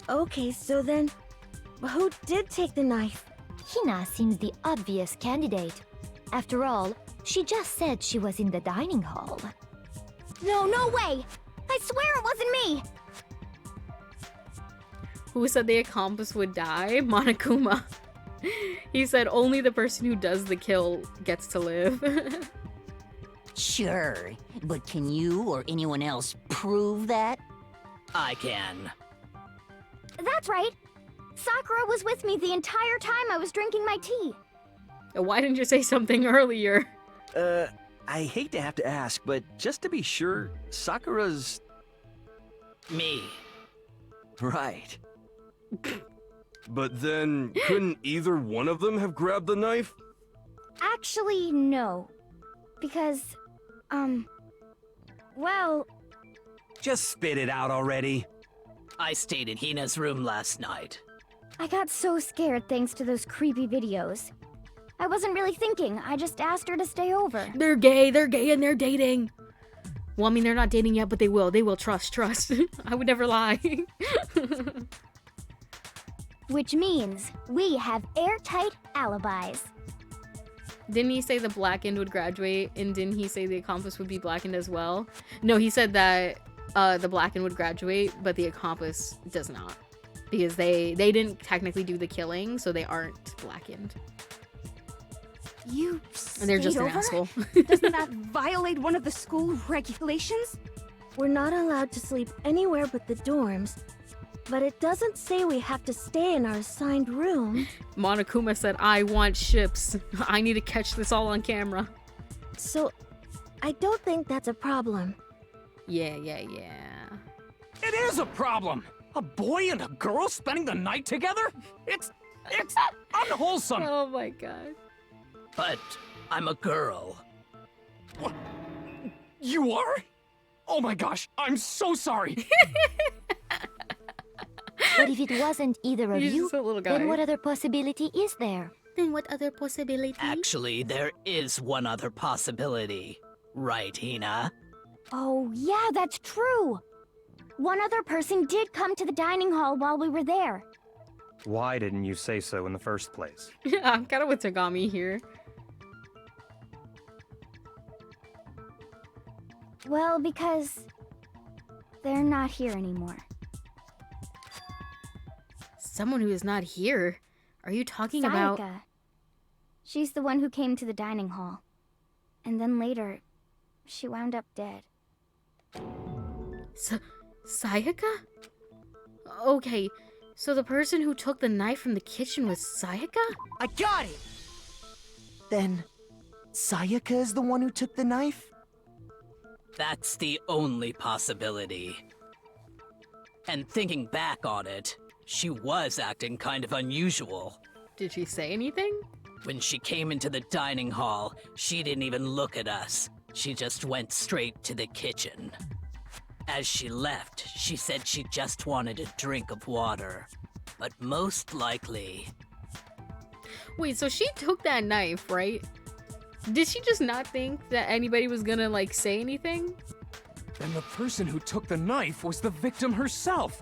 Okay, so then who did take the knife? Hina seems the obvious candidate. After all, she just said she was in the dining hall. No way! I swear it wasn't me! Who said the accomplice would die? Monokuma. He said only the person who does the kill gets to live. Sure, but can you or anyone else prove that? I can. That's right. Sakura was with me the entire time I was drinking my tea. Why didn't you say something earlier? I hate to have to ask, but just to be sure, Sakura's... Me. Right. But then, couldn't either one of them have grabbed the knife? Actually, no. Because, well... Just spit it out already. I stayed in Hina's room last night. I got so scared thanks to those creepy videos. I wasn't really thinking, I just asked her to stay over. They're gay, and they're dating. Well, I mean, they're not dating yet, but they will. They will. Trust. I would never lie. Which means we have airtight alibis. Didn't he say the blackened would graduate, and didn't he say the accomplice would be blackened as well? No, he said that the blackened would graduate, but the accomplice does not. Because they didn't technically do the killing, so they aren't blackened. You And they're just stayed an over? asshole. Doesn't that violate one of the school regulations? we're not allowed to sleep anywhere but the dorms, but it doesn't say we have to stay in our assigned room. Monokuma said, I want ships. I need to catch this all on camera. So, I don't think that's a problem. Yeah. It is a problem! A boy and a girl spending the night together? It's unwholesome! Oh my god. But I'm a girl. What? You are? Oh my gosh, I'm so sorry! But if it wasn't either of He's you, just a little guy. then what other possibility is there? Then what other possibility? Actually, there is one other possibility. Right, Hina? Oh, yeah, that's true. One other person did come to the dining hall while we were there. Why didn't you say so in the first place? Yeah, I'm kind of with Tagami here. Well, because they're not here anymore. Someone who is not here? Are you talking about... Sayaka. She's the one who came to the dining hall. And then later, she wound up dead. Sayaka? Okay, so the person who took the knife from the kitchen was Sayaka? I got it! Then, Sayaka is the one who took the knife? That's the only possibility. And thinking back on it, she was acting kind of unusual. Did she say anything? When she came into the dining hall, she didn't even look at us. She just went straight to the kitchen. As she left, she said she just wanted a drink of water. But most likely... Wait, so she took that knife, right? Did she just not think that anybody was gonna, like, say anything? Then the person who took the knife was the victim herself!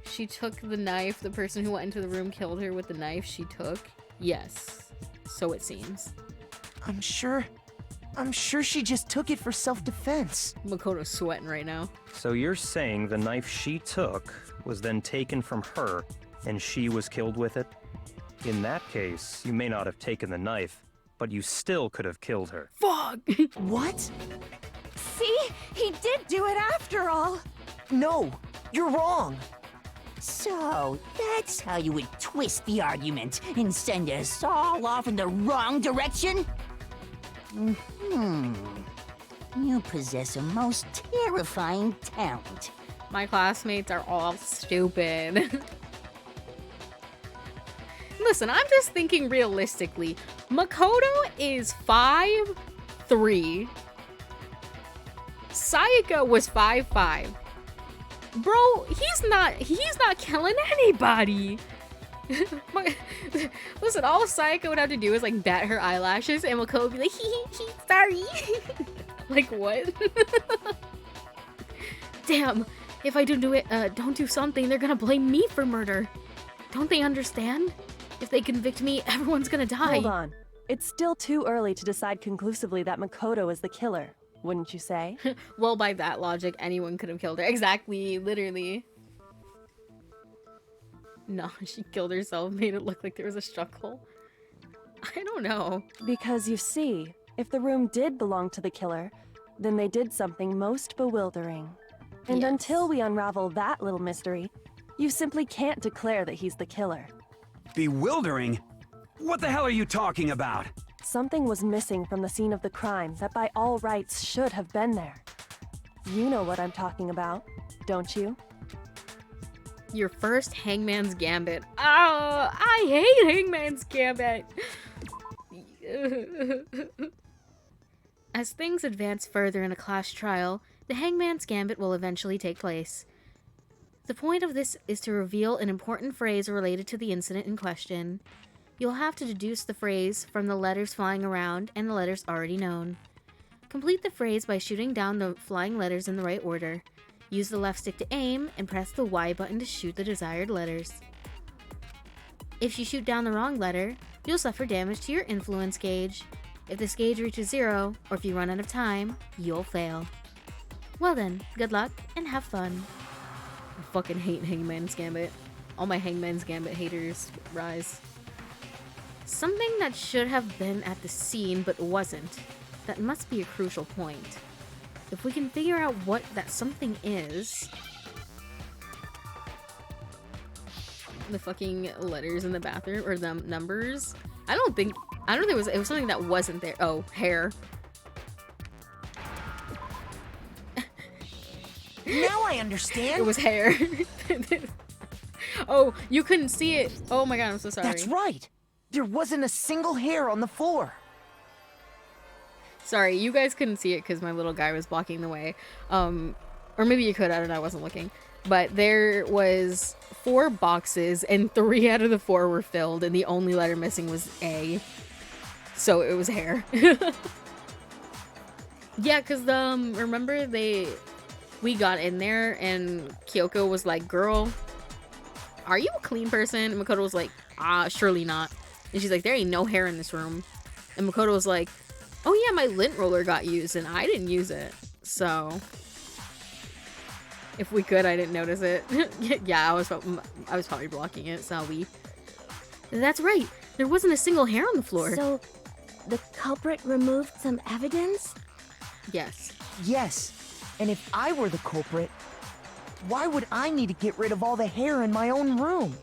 She took the knife, the person who went into the room killed her with the knife she took? Yes. So it seems. I'm sure she just took it for self-defense. Makoto's sweating right now. So you're saying the knife she took was then taken from her, and she was killed with it? In that case, you may not have taken the knife, but you still could have killed her. Fuck! What? See? He did do it after all! No, you're wrong! So, that's how you would twist the argument and send us all off in the wrong direction? You possess a most terrifying talent. My classmates are all stupid. Listen, I'm just thinking realistically. Makoto is 5'3". Sayaka was 5'5". Bro, he's not killing anybody. Listen, all Sayaka would have to do is like bat her eyelashes and Makoto would be like, hee, sorry. Like what? Damn, if I don't do something, they're gonna blame me for murder. Don't they understand? If they convict me, everyone's gonna die. Hold on. It's still too early to decide conclusively that Makoto is the killer, wouldn't you say? Well, by that logic, anyone could have killed her. Exactly, literally. No, she killed herself, made it look like there was a struggle. I don't know. Because you see, if the room did belong to the killer, then they did something most bewildering. And Yes. until we unravel that little mystery, you simply can't declare that he's the killer. Bewildering? What the hell are you talking about? Something was missing from the scene of the crime that by all rights should have been there. You know what I'm talking about, don't you? Your first Hangman's Gambit. Oh, I hate Hangman's Gambit. As things advance further in a class trial, the Hangman's Gambit will eventually take place. The point of this is to reveal an important phrase related to the incident in question. You'll have to deduce the phrase from the letters flying around and the letters already known. Complete the phrase by shooting down the flying letters in the right order. Use the left stick to aim, and press the Y button to shoot the desired letters. If you shoot down the wrong letter, you'll suffer damage to your influence gauge. If this gauge reaches 0, or if you run out of time, you'll fail. Well then, good luck, and have fun. I fucking hate Hangman's Gambit. All my Hangman's Gambit haters rise. Something that should have been at the scene but wasn't. That must be a crucial point. if we can figure out what that something is. The fucking letters in the bathroom, or the numbers. I don't think it was something that wasn't there. Oh, hair. Now I understand. It was hair. Oh, you couldn't see it. Oh my god, I'm so sorry. That's right. There wasn't a single hair on the floor. Sorry, you guys couldn't see it because my little guy was blocking the way. Or maybe you could, I don't know, I wasn't looking. But there was 4 boxes and 3 out of the 4 were filled and the only letter missing was A. So it was hair. Yeah, because remember we got in there and Kyoko was like, girl, are you a clean person? And Makoto was like, surely not. And she's like, there ain't no hair in this room. And Makoto was like, oh yeah, my lint roller got used and I didn't use it. So if we could, I didn't notice it. Yeah, I was probably blocking it, so that's right. There wasn't a single hair on the floor. So the culprit removed some evidence? Yes. Yes. And if I were the culprit, why would I need to get rid of all the hair in my own room?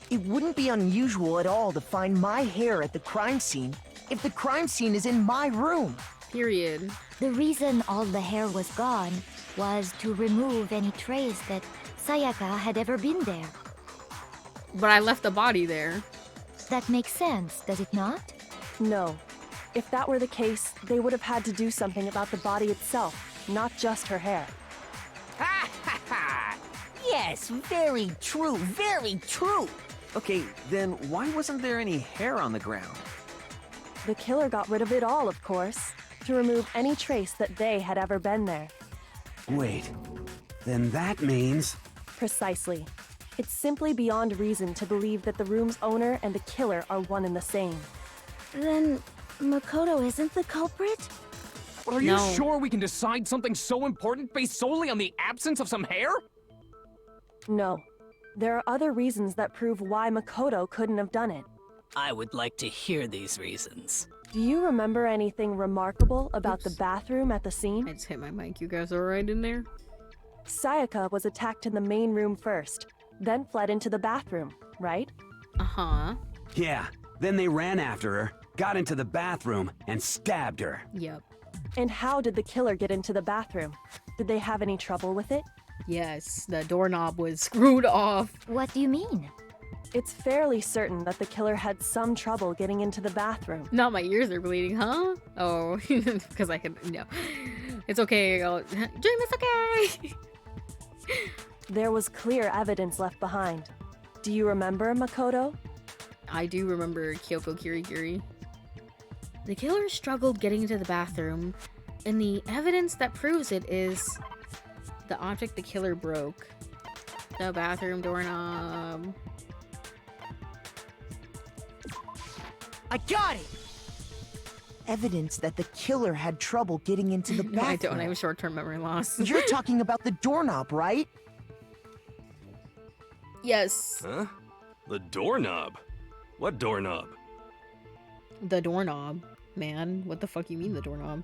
It wouldn't be unusual at all to find my hair at the crime scene if the crime scene is in my room. Period. The reason all the hair was gone was to remove any trace that Sayaka had ever been there. But I left the body there. That makes sense, does it not? No. If that were the case, they would have had to do something about the body itself, not just her hair. Ha ha ha! Yes, very true, very true! Okay, then why wasn't there any hair on the ground? The killer got rid of it all, of course, to remove any trace that they had ever been there. Wait, then that means... Precisely. It's simply beyond reason to believe that the room's owner and the killer are one and the same. Then Makoto isn't the culprit? But are you sure we can decide something so important based solely on the absence of some hair? No. There are other reasons that prove why Makoto couldn't have done it. I would like to hear these reasons. Do you remember anything remarkable about the bathroom at the scene? I just hit my mic. You guys are right in there? Sayaka was attacked in the main room first, then fled into the bathroom, right? Uh-huh. Yeah, then they ran after her, got into the bathroom, and stabbed her. Yep. And how did the killer get into the bathroom? Did they have any trouble with it? Yes, the doorknob was screwed off. What do you mean? It's fairly certain that the killer had some trouble getting into the bathroom. Now my ears are bleeding, huh? Oh, because I can, no. It's okay, Dream, it's okay! There was clear evidence left behind. Do you remember, Makoto? I do remember Kyoko Kirigiri. The killer struggled getting into the bathroom, and the evidence that proves it is the object the killer broke. The bathroom doorknob. I got it! Evidence that the killer had trouble getting into the bathroom. I don't, I have short-term memory loss. You're talking about the doorknob, right? Yes. Huh? The doorknob? What doorknob? The doorknob. Man, what the fuck you mean the doorknob?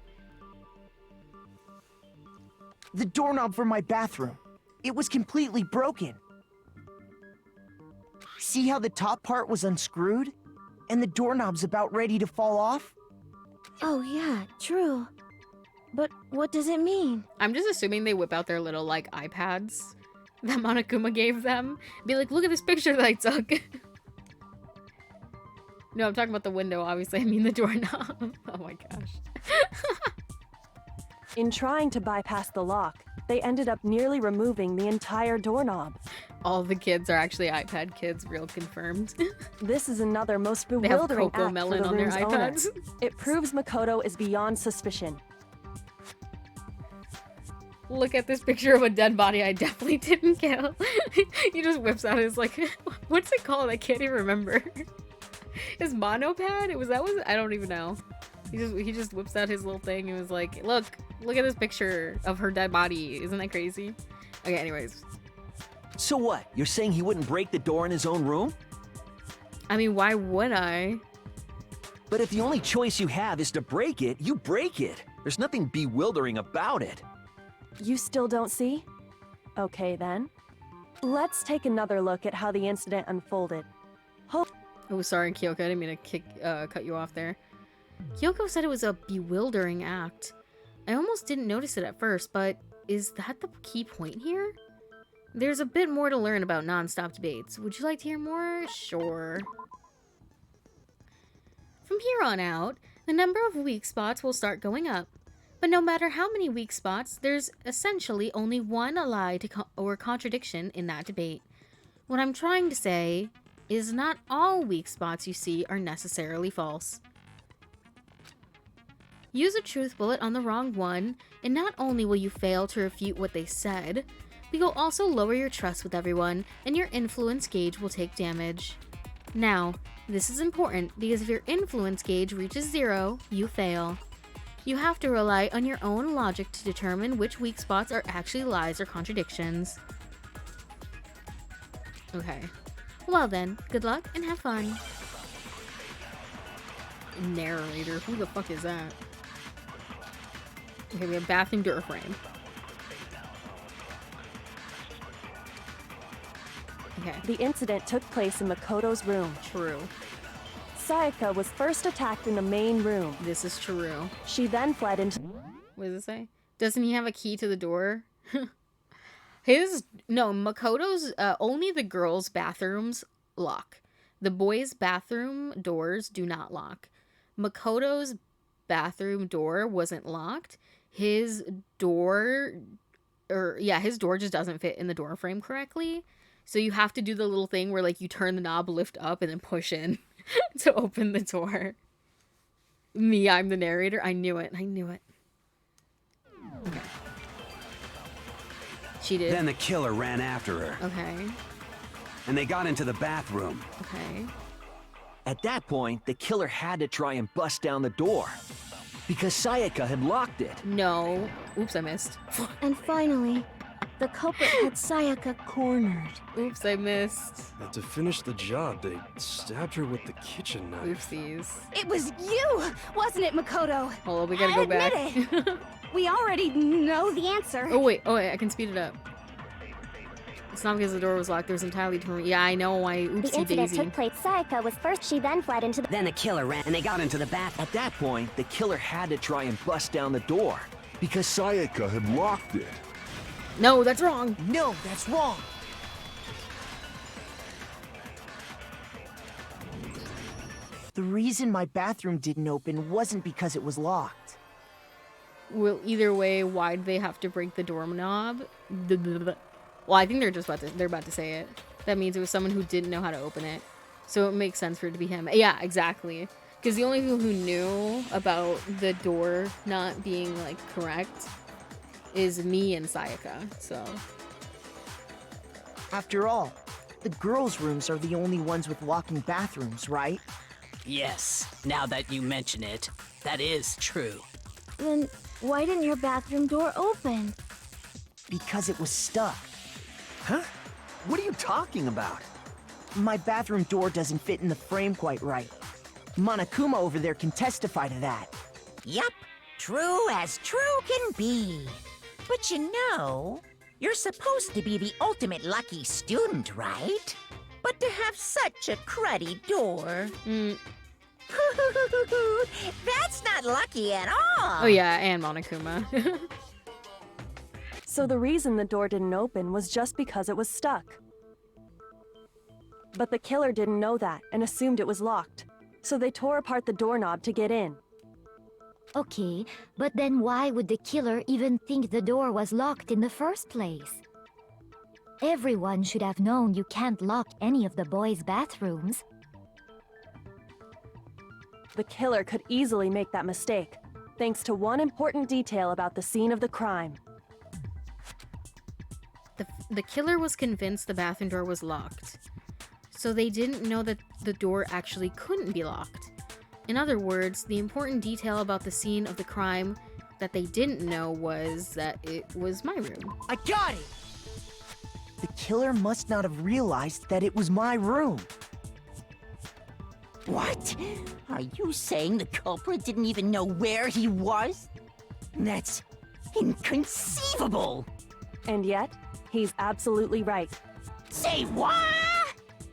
The doorknob for my bathroom. It was completely broken. See how the top part was unscrewed? And the doorknob's about ready to fall off? Oh yeah, true. But what does it mean? I'm just assuming they whip out their little, like, iPads that Monokuma gave them. Be like, look at this picture that I took. No, I'm talking about the window, obviously. I mean the doorknob. Oh my gosh. In trying to bypass the lock, they ended up nearly removing the entire doorknob. All the kids are actually iPad kids, real confirmed. This is another most They have bewildering Coco act Melon for the on their room's owner. iPads. It proves Makoto is beyond suspicion. Look at this picture of a dead body I definitely didn't kill. He just whips out his, like, what's it called? I can't even remember. His monopad? I don't even know. He just whips out his little thing and was like, look at this picture of her dead body. Isn't that crazy? Okay, anyways. So what? You're saying he wouldn't break the door in his own room? I mean, why would I? But if the only choice you have is to break it, you break it. There's nothing bewildering about it. You still don't see? Okay then. Let's take another look at how the incident unfolded. Oh, sorry, Kyoko. I didn't mean to cut you off there. Kyoko said it was a bewildering act. I almost didn't notice it at first, but is that the key point here? There's a bit more to learn about non-stop debates. Would you like to hear more? Sure. From here on out, the number of weak spots will start going up. But no matter how many weak spots, there's essentially only one lie or contradiction in that debate. What I'm trying to say is not all weak spots you see are necessarily false. Use a truth bullet on the wrong one, and not only will you fail to refute what they said, but you'll also lower your trust with everyone, and your influence gauge will take damage. Now, this is important because if your influence gauge reaches 0, you fail. You have to rely on your own logic to determine which weak spots are actually lies or contradictions. Okay. Well then, good luck and have fun. Narrator, who the fuck is that? Okay, we have bathroom door frame. Okay. The incident took place in Makoto's room. True. Sayaka was first attacked in the main room. This is true. She then fled into... What does it say? Doesn't he have a key to the door? Makoto's, only the girls' bathrooms lock. The boys' bathroom doors do not lock. Makoto's bathroom door wasn't locked. His door just doesn't fit in the door frame correctly. So you have to do the little thing where, like, you turn the knob, lift up, and then push in to open the door. I'm the narrator. I knew it. Okay. She did. Then the killer ran after her. Okay. And they got into the bathroom. Okay. At that point, the killer had to try and bust down the door. Because Sayaka had locked it. No. Oops, I missed. And finally, the culprit had Sayaka cornered. Oops, I missed. And to finish the job, they stabbed her with the kitchen knife. Oopsies. It was you, wasn't it, Makoto? Hold on, we gotta go back. Admit it. We already know the answer. Oh wait, I can speed it up. It's not because the door was locked, there was entirely different. Yeah, I know why. Oopsie The incident daisy. took place. Sayaka was first. She then fled into the... Then the killer ran and they got into the bath. At that point, the killer had to try and bust down the door. Because Sayaka had locked it. No, that's wrong. No, that's wrong. The reason my bathroom didn't open wasn't because it was locked. Well, either way, why'd they have to break the doorknob? Well, I think they're about to say it. That means it was someone who didn't know how to open it. So it makes sense for it to be him. Yeah, exactly. Because the only people who knew about the door not being, like, correct is me and Sayaka, so. After all, the girls' rooms are the only ones with walking bathrooms, right? Yes, now that you mention it, that is true. Then why didn't your bathroom door open? Because it was stuck. Huh? What are you talking about? My bathroom door doesn't fit in the frame quite right. Monokuma over there can testify to that. Yup, true as true can be. But you know, you're supposed to be the ultimate lucky student, right? But to have such a cruddy door... That's not lucky at all! Oh yeah, and Monokuma. So the reason the door didn't open was just because it was stuck. But the killer didn't know that and assumed it was locked. So they tore apart the doorknob to get in. Okay, but then why would the killer even think the door was locked in the first place? Everyone should have known you can't lock any of the boys' bathrooms. The killer could easily make that mistake, thanks to one important detail about the scene of the crime. The killer was convinced the bathroom door was locked. So they didn't know that the door actually couldn't be locked. In other words, the important detail about the scene of the crime that they didn't know was that it was my room. I got it! The killer must not have realized that it was my room. What? Are you saying the culprit didn't even know where he was? Inconceivable! And yet, he's absolutely right. Say what?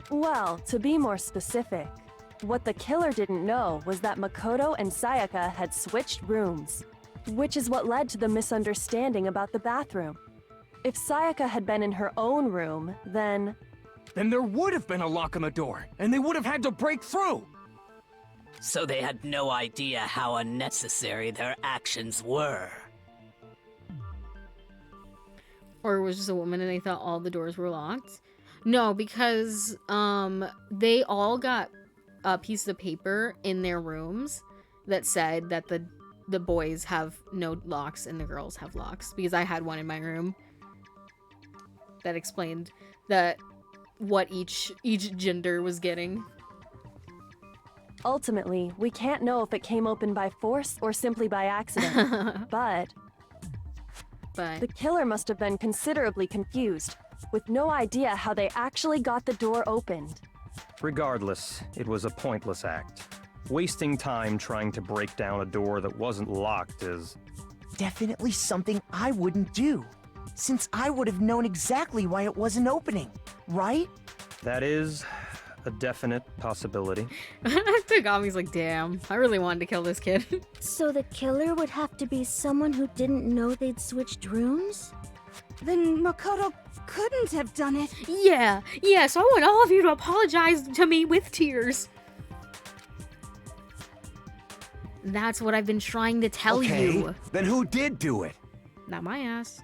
Well, to be more specific, what the killer didn't know was that Makoto and Sayaka had switched rooms, which is what led to the misunderstanding about the bathroom. If Sayaka had been in her own room, then there would have been a lock on the door, and they would have had to break through! So they had no idea how unnecessary their actions were. Or it was just a woman and they thought all the doors were locked? No, because they all got a piece of paper in their rooms that said that the boys have no locks and the girls have locks, because I had one in my room that explained that what each gender was getting. ultimately, we can't know if it came open by force or simply by accident. But the killer must have been considerably confused, with no idea how they actually got the door opened. Regardless, it was a pointless act. Wasting time trying to break down a door that wasn't locked is... definitely something I wouldn't do, since I would have known exactly why it wasn't opening, right? That is a definite possibility. Tagami's like, damn, I really wanted to kill this kid. So the killer would have to be someone who didn't know they'd switched rooms? Then Makoto couldn't have done it. Yeah, so I want all of you to apologize to me with tears. That's what I've been trying to tell you. Then who did do it? Not my ass.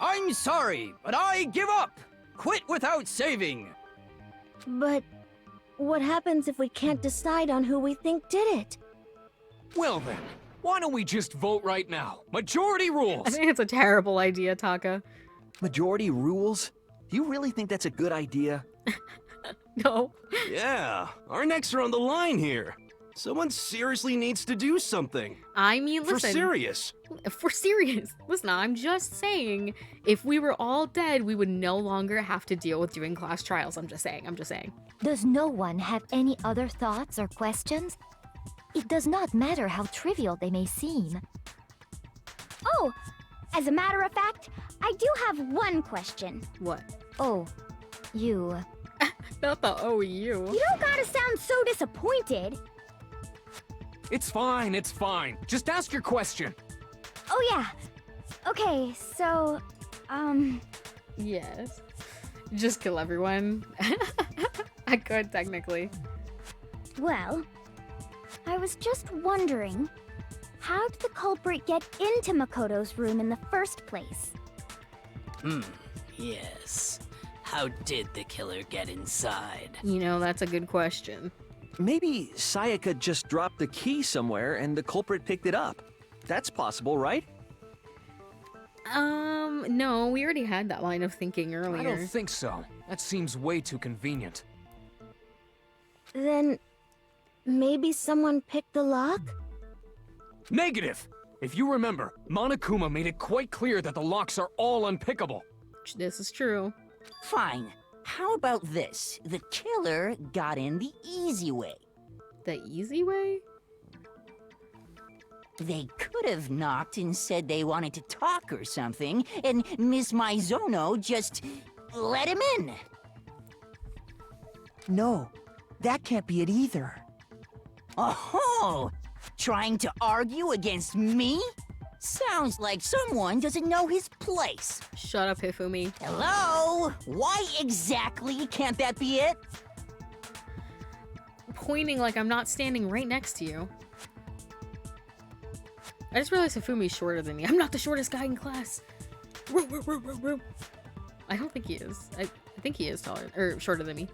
I'm sorry, but I give up! Quit without saving! But what happens if we can't decide on who we think did it? Well then, why don't we just vote right now? Majority rules! I think it's a terrible idea, Taka. Majority rules? Do you really think that's a good idea? No. Yeah, our necks are on the line here. Someone seriously needs to do something. I mean, listen. For serious. For serious. Listen, I'm just saying, if we were all dead, we would no longer have to deal with doing class trials. I'm just saying. Does no one have any other thoughts or questions? It does not matter how trivial they may seem. Oh, as a matter of fact, I do have one question. What? Oh, you. Not the you. You don't gotta sound so disappointed. It's fine. Just ask your question. Oh yeah. Okay, so, Yes. Just kill everyone. I could, technically. Well, I was just wondering, how did the culprit get into Makoto's room in the first place? Yes. How did the killer get inside? You know, that's a good question. Maybe Sayaka just dropped the key somewhere and the culprit picked it up. That's possible, right? No, we already had that line of thinking earlier. I don't think so. That seems way too convenient. Then maybe someone picked the lock? Negative! If you remember, Monokuma made it quite clear that the locks are all unpickable. This is true. Fine. How about this? The killer got in the easy way. The easy way? They could have knocked and said they wanted to talk or something, and Miss Maizono just let him in. No, that can't be it either. Oh, trying to argue against me? Sounds like someone doesn't know his place. Shut up, Hifumi. Hello? Why exactly can't that be it? Pointing like I'm not standing right next to you. I just realized Hifumi's shorter than me. I'm not the shortest guy in class. I don't think he is. I think he is taller or shorter than me.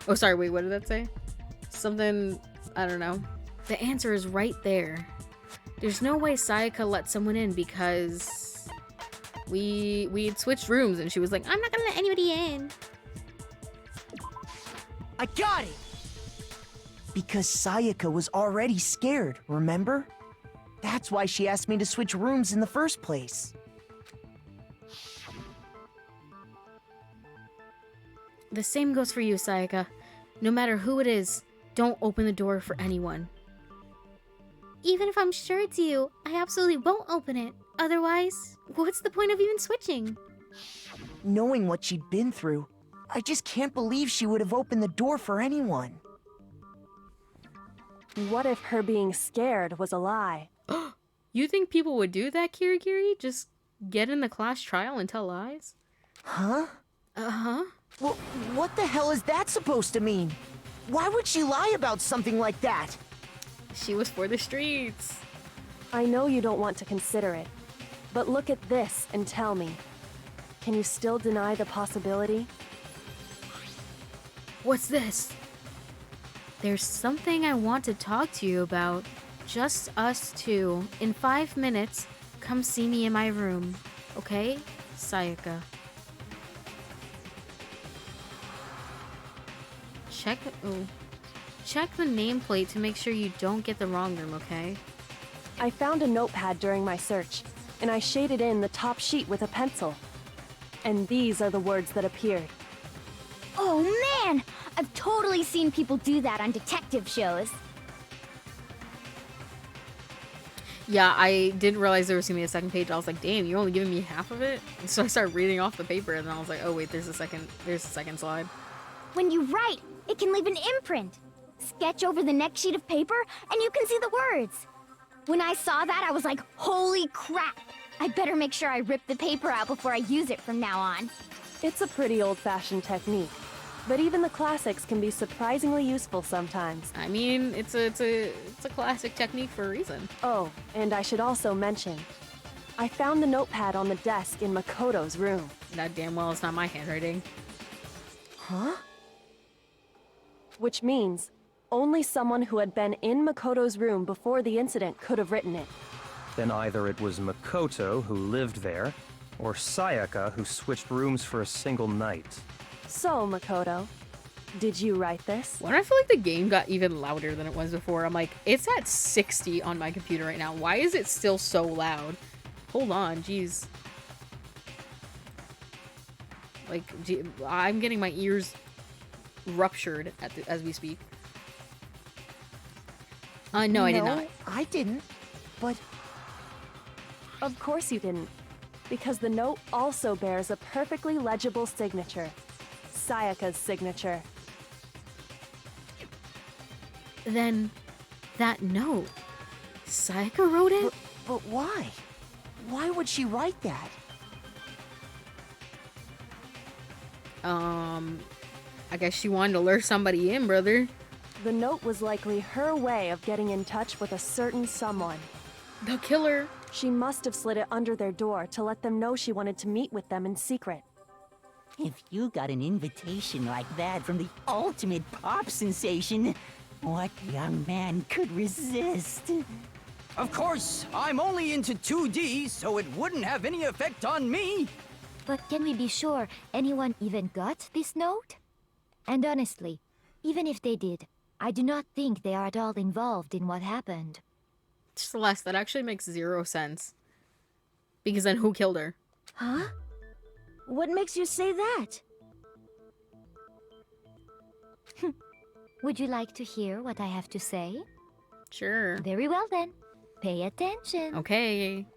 Oh, sorry. Wait, what did that say? Something, I don't know. The answer is right there. There's no way Sayaka let someone in because we had switched rooms and she was like, I'm not gonna let anybody in. I got it! Because Sayaka was already scared, remember? That's why she asked me to switch rooms in the first place. The same goes for you, Sayaka. No matter who it is, don't open the door for anyone. Even if I'm sure it's you, I absolutely won't open it. Otherwise, what's the point of even switching? Knowing what she'd been through, I just can't believe she would have opened the door for anyone. What if her being scared was a lie? You think people would do that, Kirigiri? Just get in the class trial and tell lies? Huh? Uh-huh. Well, what the hell is that supposed to mean? Why would she lie about something like that? She was for the streets. I know you don't want to consider it, but look at this and tell me. Can you still deny the possibility? What's this? There's something I want to talk to you about. Just us two. In 5 minutes, come see me in my room. Okay? Sayaka. Check the nameplate to make sure you don't get the wrong room, okay? I found a notepad during my search, and I shaded in the top sheet with a pencil. And these are the words that appeared. Oh man! I've totally seen people do that on detective shows. Yeah, I didn't realize there was gonna be a second page. I was like, damn, you're only giving me half of it? And so I started reading off the paper, and then I was like, oh wait, there's a second slide. When you write, it can leave an imprint. Sketch over the next sheet of paper, and you can see the words. When I saw that, I was like, holy crap! I better make sure I rip the paper out before I use it from now on. It's a pretty old-fashioned technique, but even the classics can be surprisingly useful sometimes. I mean, it's a classic technique for a reason. Oh, and I should also mention, I found the notepad on the desk in Makoto's room. That damn well it's not my handwriting. Huh? Which means only someone who had been in Makoto's room before the incident could have written it. Then either it was Makoto who lived there, or Sayaka who switched rooms for a single night. So, Makoto, did you write this? When I feel like the game got even louder than it was before, I'm like, it's at 60 on my computer right now. Why is it still so loud? Hold on, jeez. Like, I'm getting my ears ruptured as we speak. No, I did not. I didn't. But... Of course you didn't. Because the note also bears a perfectly legible signature. Sayaka's signature. Then, that note, Sayaka wrote it? But why? Why would she write that? I guess she wanted to lure somebody in, brother. The note was likely her way of getting in touch with a certain someone. The killer. She must have slid it under their door to let them know she wanted to meet with them in secret. If you got an invitation like that from the ultimate pop sensation, what young man could resist? Of course, I'm only into 2D, so it wouldn't have any effect on me. But can we be sure anyone even got this note? And honestly, even if they did, I do not think they are at all involved in what happened. Celeste, that actually makes 0 sense. Because then who killed her? Huh? What makes you say that? Would you like to hear what I have to say? Sure. Very well then. Pay attention. Okay.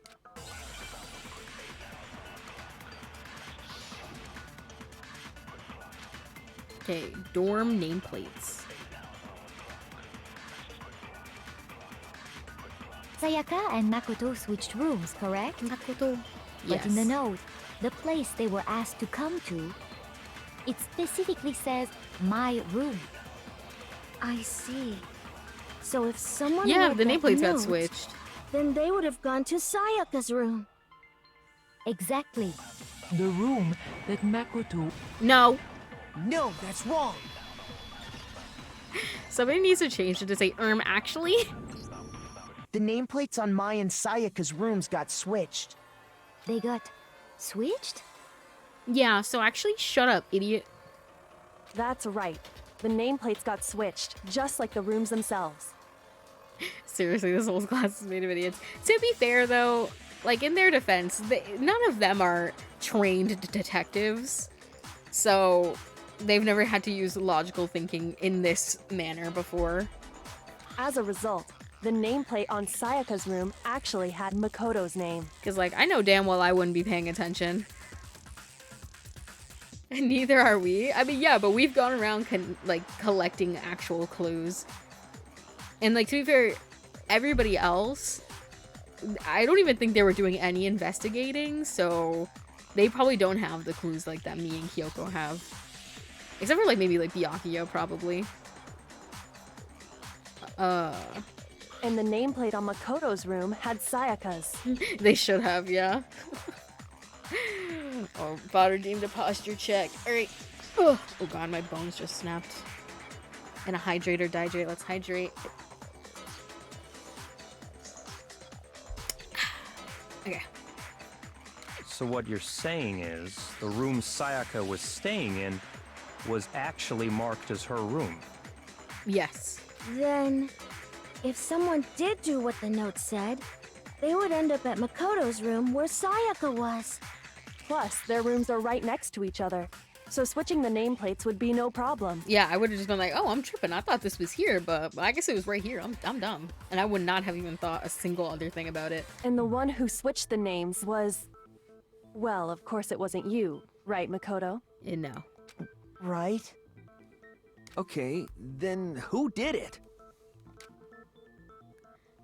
Okay, dorm nameplates. Sayaka and Makoto switched rooms, correct? Makoto. But in the note, the place they were asked to come to, it specifically says, my room. I see. So if someone the that nameplates got note, switched. Then they would have gone to Sayaka's room. Exactly. The room that Makoto... No. No, that's wrong. Somebody needs to change it to say, actually? The nameplates on Mai and Sayaka's rooms got switched. They got switched? Yeah, so actually shut up, idiot. That's right. The nameplates got switched, just like the rooms themselves. Seriously, this whole class is made of idiots. To be fair, though, like, in their defense, none of them are trained detectives. So, they've never had to use logical thinking in this manner before. As a result, the nameplate on Sayaka's room actually had Makoto's name. Because, like, I know damn well I wouldn't be paying attention. And neither are we. I mean, yeah, but we've gone around, collecting actual clues. And, like, to be fair, everybody else, I don't even think they were doing any investigating, so they probably don't have the clues like that me and Kyoko have. Except for, like, maybe, like, Byakuya, probably. And the nameplate on Makoto's room had Sayaka's. They should have, yeah. Oh, fodder deemed a posture check. Alright. Oh god, my bones just snapped. And a hydrate or dihydrate. Let's hydrate. Okay. So what you're saying is, the room Sayaka was staying in was actually marked as her room. Yes. Then, if someone did do what the note said, they would end up at Makoto's room where Sayaka was. Plus, their rooms are right next to each other, so switching the nameplates would be no problem. Yeah, I would have just been like, oh, I'm tripping. I thought this was here, but I guess it was right here. I'm dumb. And I would not have even thought a single other thing about it. And the one who switched the names was... Well, of course it wasn't you, right, Makoto? No. Right? Okay, then who did it?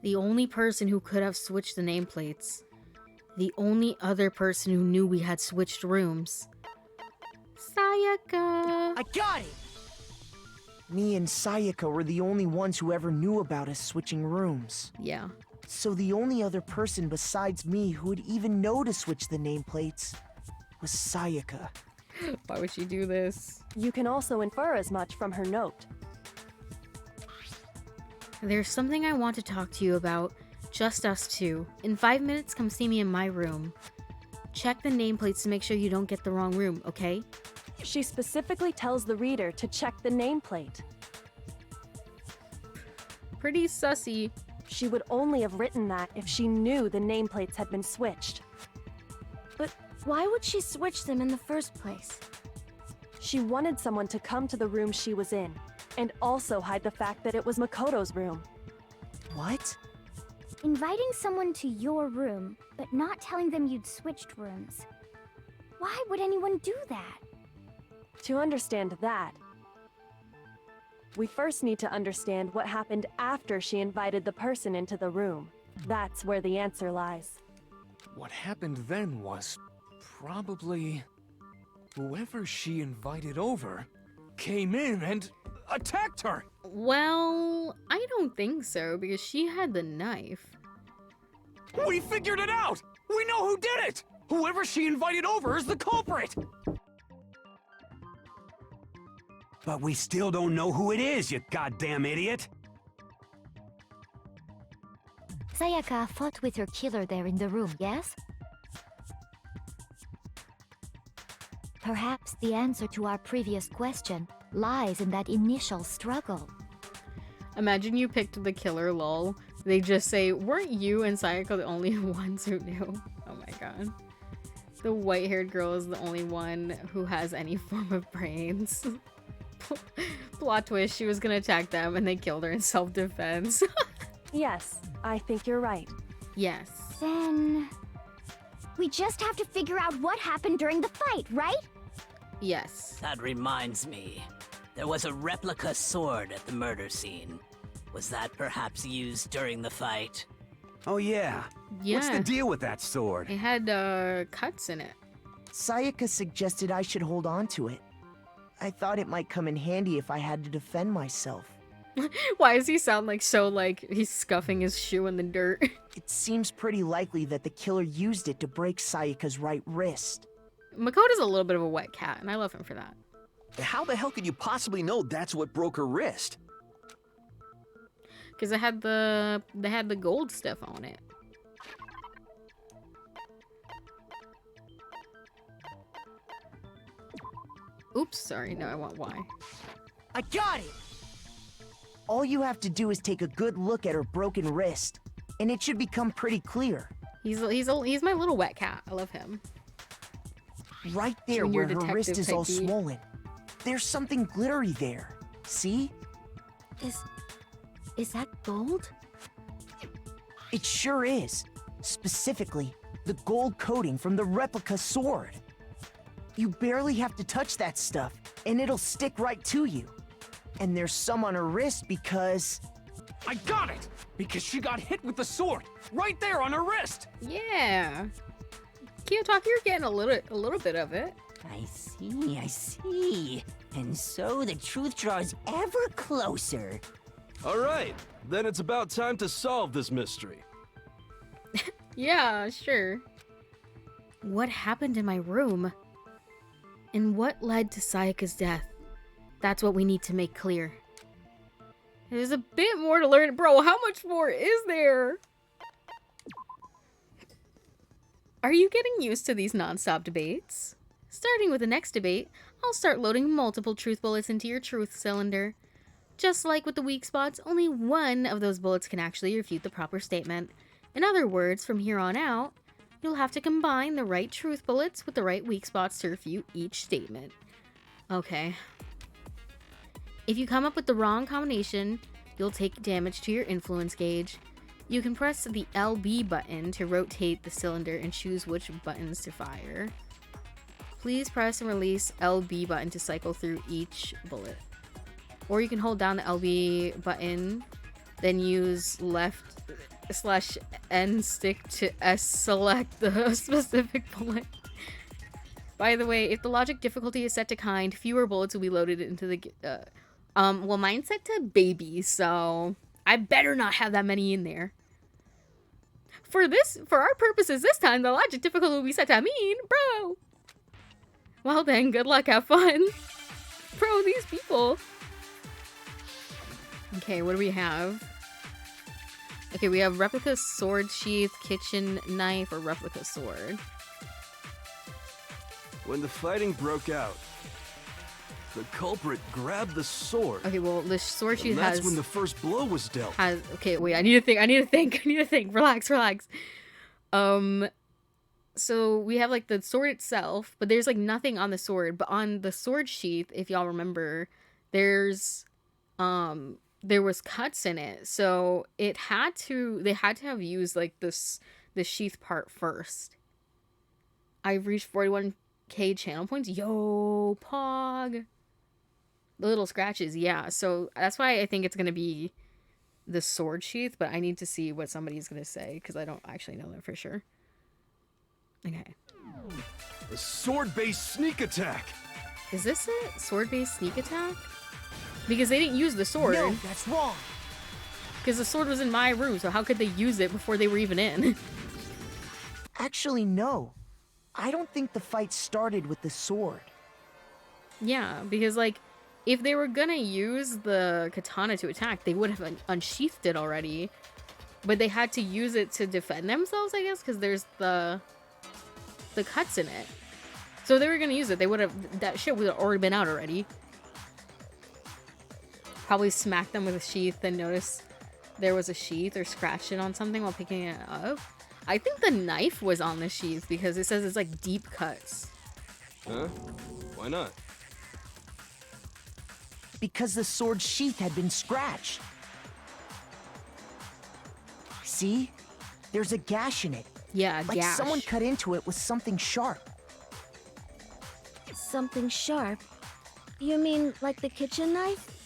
The only person who could have switched the nameplates. The only other person who knew we had switched rooms. Sayaka! I got it! Me and Sayaka were the only ones who ever knew about us switching rooms. Yeah. So the only other person besides me who would even know to switch the nameplates was Sayaka. Why would she do this? You can also infer as much from her note. There's something I want to talk to you about. Just us two. In 5 minutes, come see me in my room. Check the nameplates to make sure you don't get the wrong room, okay? She specifically tells the reader to check the nameplate. Pretty sussy. She would only have written that if she knew the nameplates had been switched. But why would she switch them in the first place? She wanted someone to come to the room she was in, and also hide the fact that it was Makoto's room. What? Inviting someone to your room, but not telling them you'd switched rooms. Why would anyone do that? To understand that, we first need to understand what happened after she invited the person into the room. That's where the answer lies. What happened then was probably whoever she invited over came in and attacked her. Well, I don't think so, because she had the knife. We figured it out! We know who did it! Whoever she invited over is the culprit! But we still don't know who it is, you goddamn idiot! Sayaka fought with her killer there in the room, yes? Perhaps the answer to our previous question lies in that initial struggle. Imagine you picked the killer, lol. They just say, weren't you and Sayaka the only ones who knew? Oh my god. The white-haired girl is the only one who has any form of brains. Plot twist, she was gonna attack them and they killed her in self-defense. Yes, I think you're right. Yes. Then... we just have to figure out what happened during the fight, right? Yes. That reminds me. There was a replica sword at the murder scene. Was that perhaps used during the fight? Oh yeah. What's the deal with that sword? It had cuts in it. Sayaka suggested I should hold on to it. I thought it might come in handy if I had to defend myself. Why does he sound like he's scuffing his shoe in the dirt? It seems pretty likely that the killer used it to break Sayaka's right wrist. Makoto's a little bit of a wet cat, and I love him for that. How the hell could you possibly know that's what broke her wrist? Because they had the gold stuff on it. Oops, sorry. No, I want Y. I got it! All you have to do is take a good look at her broken wrist, and it should become pretty clear. He's my little wet cat. I love him. Right there Junior where her wrist detective is all type beat. swollen. There's something glittery there. See? Is that gold? It sure is. Specifically, the gold coating from the replica sword. You barely have to touch that stuff, and it'll stick right to you. And there's some on her wrist because... I got it! Because she got hit with the sword, right there on her wrist! Yeah. Kiyotaki, you're getting a little bit of it. I see. And so the truth draws ever closer. All right, then it's about time to solve this mystery. Yeah, sure. What happened in my room? And what led to Sayaka's death? That's what we need to make clear. There's a bit more to learn. Bro, how much more is there? Are you getting used to these non-stop debates? Starting with the next debate, I'll start loading multiple truth bullets into your truth cylinder. Just like with the weak spots, only one of those bullets can actually refute the proper statement. In other words, from here on out, you'll have to combine the right truth bullets with the right weak spots to refute each statement. Okay. If you come up with the wrong combination, you'll take damage to your influence gauge. You can press the LB button to rotate the cylinder and choose which buttons to fire. Please press and release LB button to cycle through each bullet. Or you can hold down the LB button, then use left/N stick to S select the specific bullet. By the way, if the logic difficulty is set to kind, fewer bullets will be loaded into the... well, mine's set to baby, so I better not have that many in there. For our purposes this time, the logic difficulty will be set to mean, bro. Well then, good luck, have fun. Bro, these people. Okay, what do we have? Okay, we have replica sword sheath, kitchen knife, or replica sword. When the fighting broke out, the culprit grabbed the sword. Okay, well, the sword sheath has... that's when the first blow was dealt. Okay, wait, I need to think. Relax. So we have, like, the sword itself, but there's, like, nothing on the sword. But on the sword sheath, if y'all remember, there was cuts in it. So they had to have used, like, the sheath part first. I've reached 41k channel points. Yo, Pog. The little scratches, yeah. So that's why I think it's going to be the sword sheath, but I need to see what somebody's going to say, because I don't actually know that for sure. Okay. A sword-based sneak attack. Is this it? Sword-based sneak attack? Because they didn't use the sword. No, that's wrong. Because the sword was in my room, so how could they use it before they were even in? Actually, no. I don't think the fight started with the sword. Yeah, because, like, if they were gonna use the katana to attack, they would have unsheathed it already. But they had to use it to defend themselves, I guess, because there's the cuts in it. So if they were gonna use it, they would have... That shit would have already been out already. Probably smack them with a sheath and notice there was a sheath, or scratch it on something while picking it up. I think the knife was on the sheath because it says it's like deep cuts. Huh? Why not? Because the sword sheath had been scratched. See? There's a gash in it. Yeah, like gash. Someone cut into it with something sharp. Something sharp? You mean like the kitchen knife?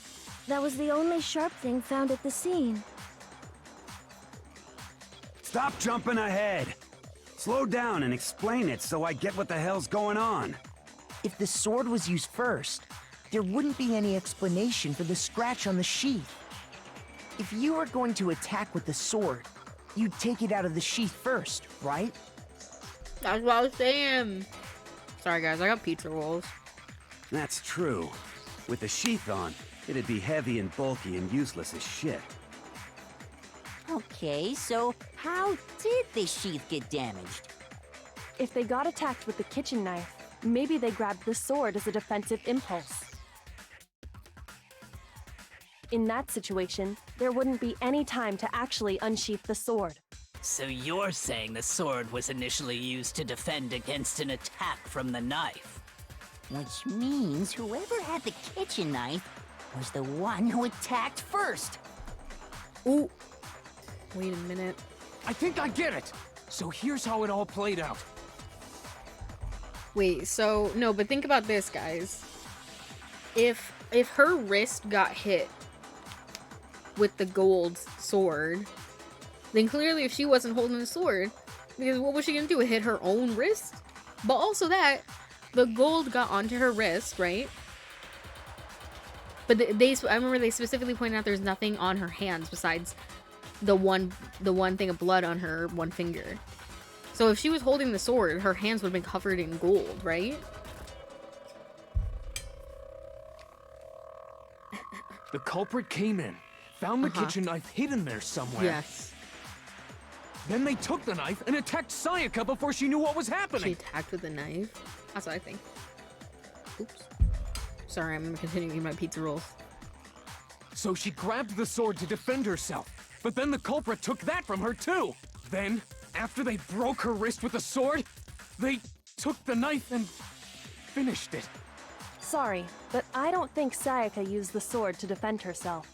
That was the only sharp thing found at the scene. Stop jumping ahead. Slow down and explain it so I get what the hell's going on. If the sword was used first, there wouldn't be any explanation for the scratch on the sheath. If you were going to attack with the sword, you'd take it out of the sheath first, right? That's what I was saying. Sorry guys, I got pizza rolls. That's true. With the sheath on, it'd be heavy and bulky and useless as shit. Okay, so how did the sheath get damaged? If they got attacked with the kitchen knife, maybe they grabbed the sword as a defensive impulse. In that situation, there wouldn't be any time to actually unsheath the sword. So you're saying the sword was initially used to defend against an attack from the knife? Which means whoever had the kitchen knife was the one who attacked first. Ooh. Wait a minute. I think I get it. So here's how it all played out. Wait, so no, but think about this, guys. If her wrist got hit with the gold sword, then clearly if she wasn't holding the sword, because what was she gonna do? Hit her own wrist? But also that the gold got onto her wrist, right? But I remember they specifically pointed out there's nothing on her hands besides the one thing of blood on her one finger. So if she was holding the sword, her hands would have been covered in gold, right? The culprit came in, found the kitchen knife hidden there somewhere. Yes. Then they took the knife and attacked Sayaka before she knew what was happening. She attacked with a knife? That's what I think. Oops. Sorry, I'm continuing my pizza rolls. So she grabbed the sword to defend herself, but then the culprit took that from her too. Then, after they broke her wrist with the sword, they took the knife and finished it. Sorry, but I don't think Sayaka used the sword to defend herself.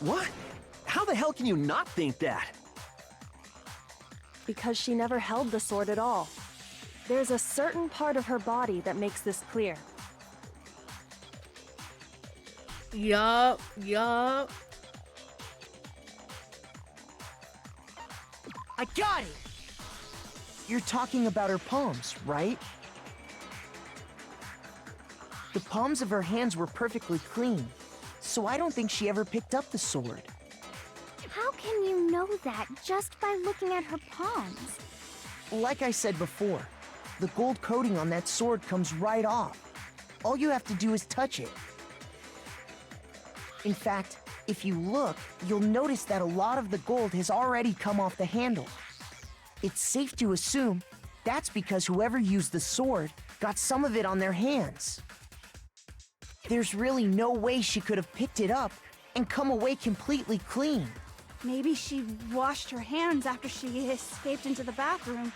What? How the hell can you not think that? Because she never held the sword at all. There's a certain part of her body that makes this clear. Yup. I got it! You're talking about her palms, right? The palms of her hands were perfectly clean, so I don't think she ever picked up the sword. How can you know that just by looking at her palms? Like I said before, the gold coating on that sword comes right off. All you have to do is touch it. In fact, if you look, you'll notice that a lot of the gold has already come off the handle. It's safe to assume that's because whoever used the sword got some of it on their hands. There's really no way she could have picked it up and come away completely clean. Maybe she washed her hands after she escaped into the bathroom.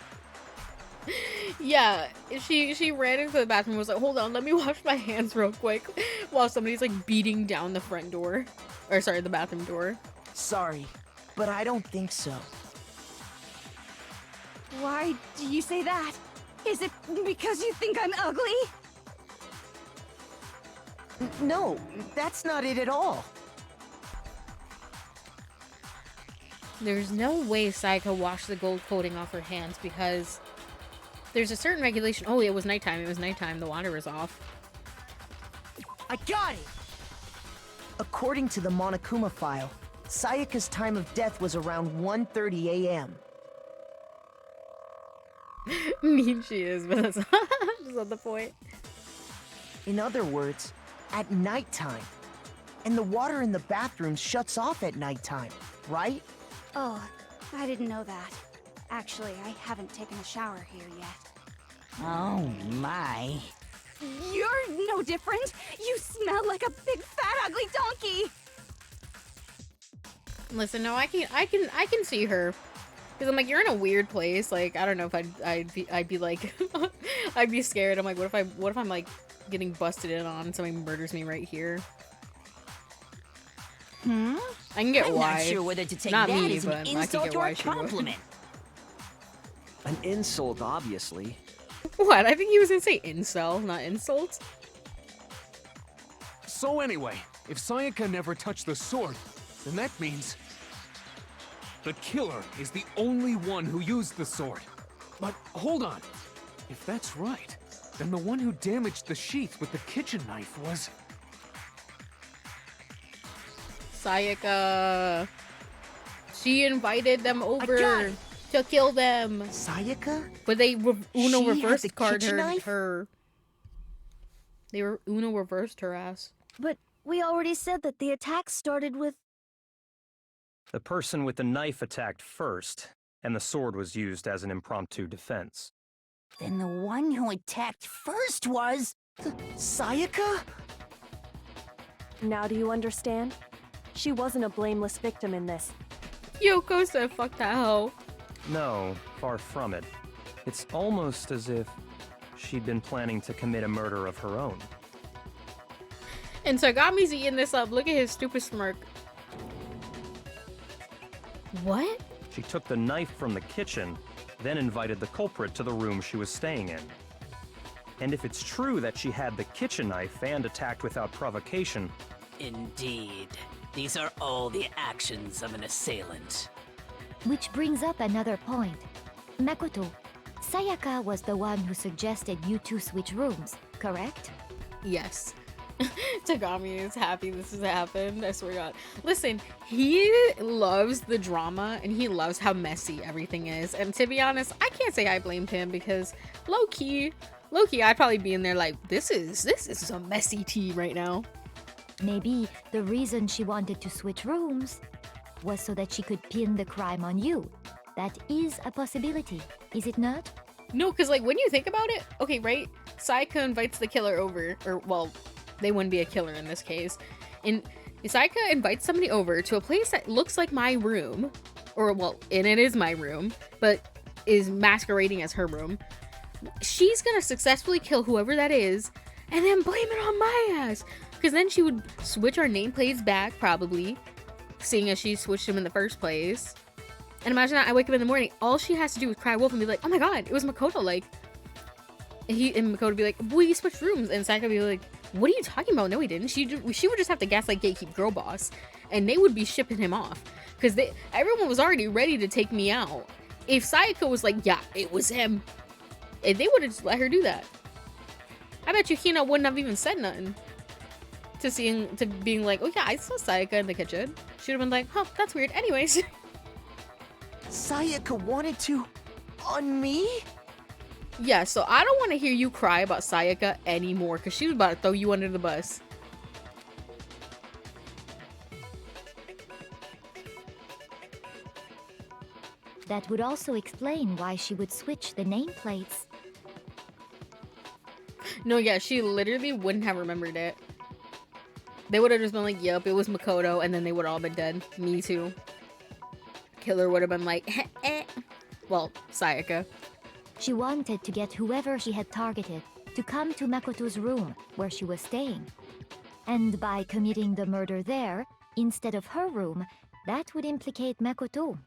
Yeah, she ran into the bathroom and was like, hold on, let me wash my hands real quick, while somebody's like beating down the front door. Or sorry, the bathroom door. Sorry, but I don't think so. Why do you say that? Is it because you think I'm ugly? No, that's not it at all. There's no way Sayaka washed the gold coating off her hands because there's a certain regulation. Oh, it was nighttime. It was nighttime. The water was off. I got it! According to the Monokuma file, Sayaka's time of death was around 1:30 a.m. Mean she is, but that's not the point. In other words, at nighttime. And the water in the bathroom shuts off at nighttime, right? Oh, I didn't know that. Actually, I haven't taken a shower here yet. Oh my. You're no different! You smell like a big fat ugly donkey! Listen, no, I can see her. Because I'm like, you're in a weird place. Like, I don't know if I'd be like, I'd be scared. I'm like, what if I'm like getting busted in on and somebody murders me right here? Hmm? I can get I'm why. not sure whether to take Not that me, as but an I can insult get or why a she would. compliment. An insult, obviously. What? I think he was gonna say incel, not insult. So anyway, if Sayaka never touched the sword, then that means the killer is the only one who used the sword. But hold on. If that's right, then the one who damaged the sheath with the kitchen knife was... Sayaka. She invited them over to kill them. Sayaka? But they Uno She had reversed the card kitchen knife? her. They were Uno reversed her ass. But we already said that the attack started with... The person with the knife attacked first, and the sword was used as an impromptu defense. Then the one who attacked first was... Sayaka? Now do you understand? She wasn't a blameless victim in this. Yoko said, fuck that hoe. No, far from it. It's almost as if she'd been planning to commit a murder of her own. And Tagami's eating this up. Look at his stupid smirk. What? She took the knife from the kitchen, then invited the culprit to the room she was staying in. And if it's true that she had the kitchen knife and attacked without provocation... Indeed. These are all the actions of an assailant. Which brings up another point. Makoto, Sayaka was the one who suggested you two switch rooms, correct? Yes. Tagami is happy this has happened, I swear to God. Listen, he loves the drama and he loves how messy everything is. And to be honest, I can't say I blamed him because low-key, I'd probably be in there like, this is a messy tea right now. Maybe the reason she wanted to switch rooms was so that she could pin the crime on you. That is a possibility, is it not? No, because like when you think about it, okay, right? Sayaka invites the killer over, or well, they wouldn't be a killer in this case. And Sayaka invites somebody over to a place that looks like my room, or well, and it is my room, but is masquerading as her room. She's gonna successfully kill whoever that is, and then blame it on my ass. Because then she would switch our nameplates back, probably, seeing as she switched them in the first place. And imagine that I wake up in the morning, all she has to do is cry wolf and be like, oh my god, it was Makoto, like. And Makoto would be like, we switched rooms. And Sayaka would be like, what are you talking about? No, we didn't. She would just have to gaslight gatekeep girl boss. And they would be shipping him off. Because everyone was already ready to take me out. If Sayaka was like, yeah, it was him. And they would have just let her do that. I bet you Hina wouldn't have even said nothing. To being like, oh yeah, I saw Sayaka in the kitchen. She'd have been like, huh, that's weird. Anyways. Sayaka wanted to... on me? Yeah, so I don't want to hear you cry about Sayaka anymore, because she was about to throw you under the bus. That would also explain why she would switch the nameplates. No, yeah, she literally wouldn't have remembered it. They would have just been like, yep, it was Makoto, and then they would all been dead. Me too. Killer would have been like, eh. Well, Sayaka. She wanted to get whoever she had targeted to come to Makoto's room where she was staying. And by committing the murder there, instead of her room, that would implicate Makoto.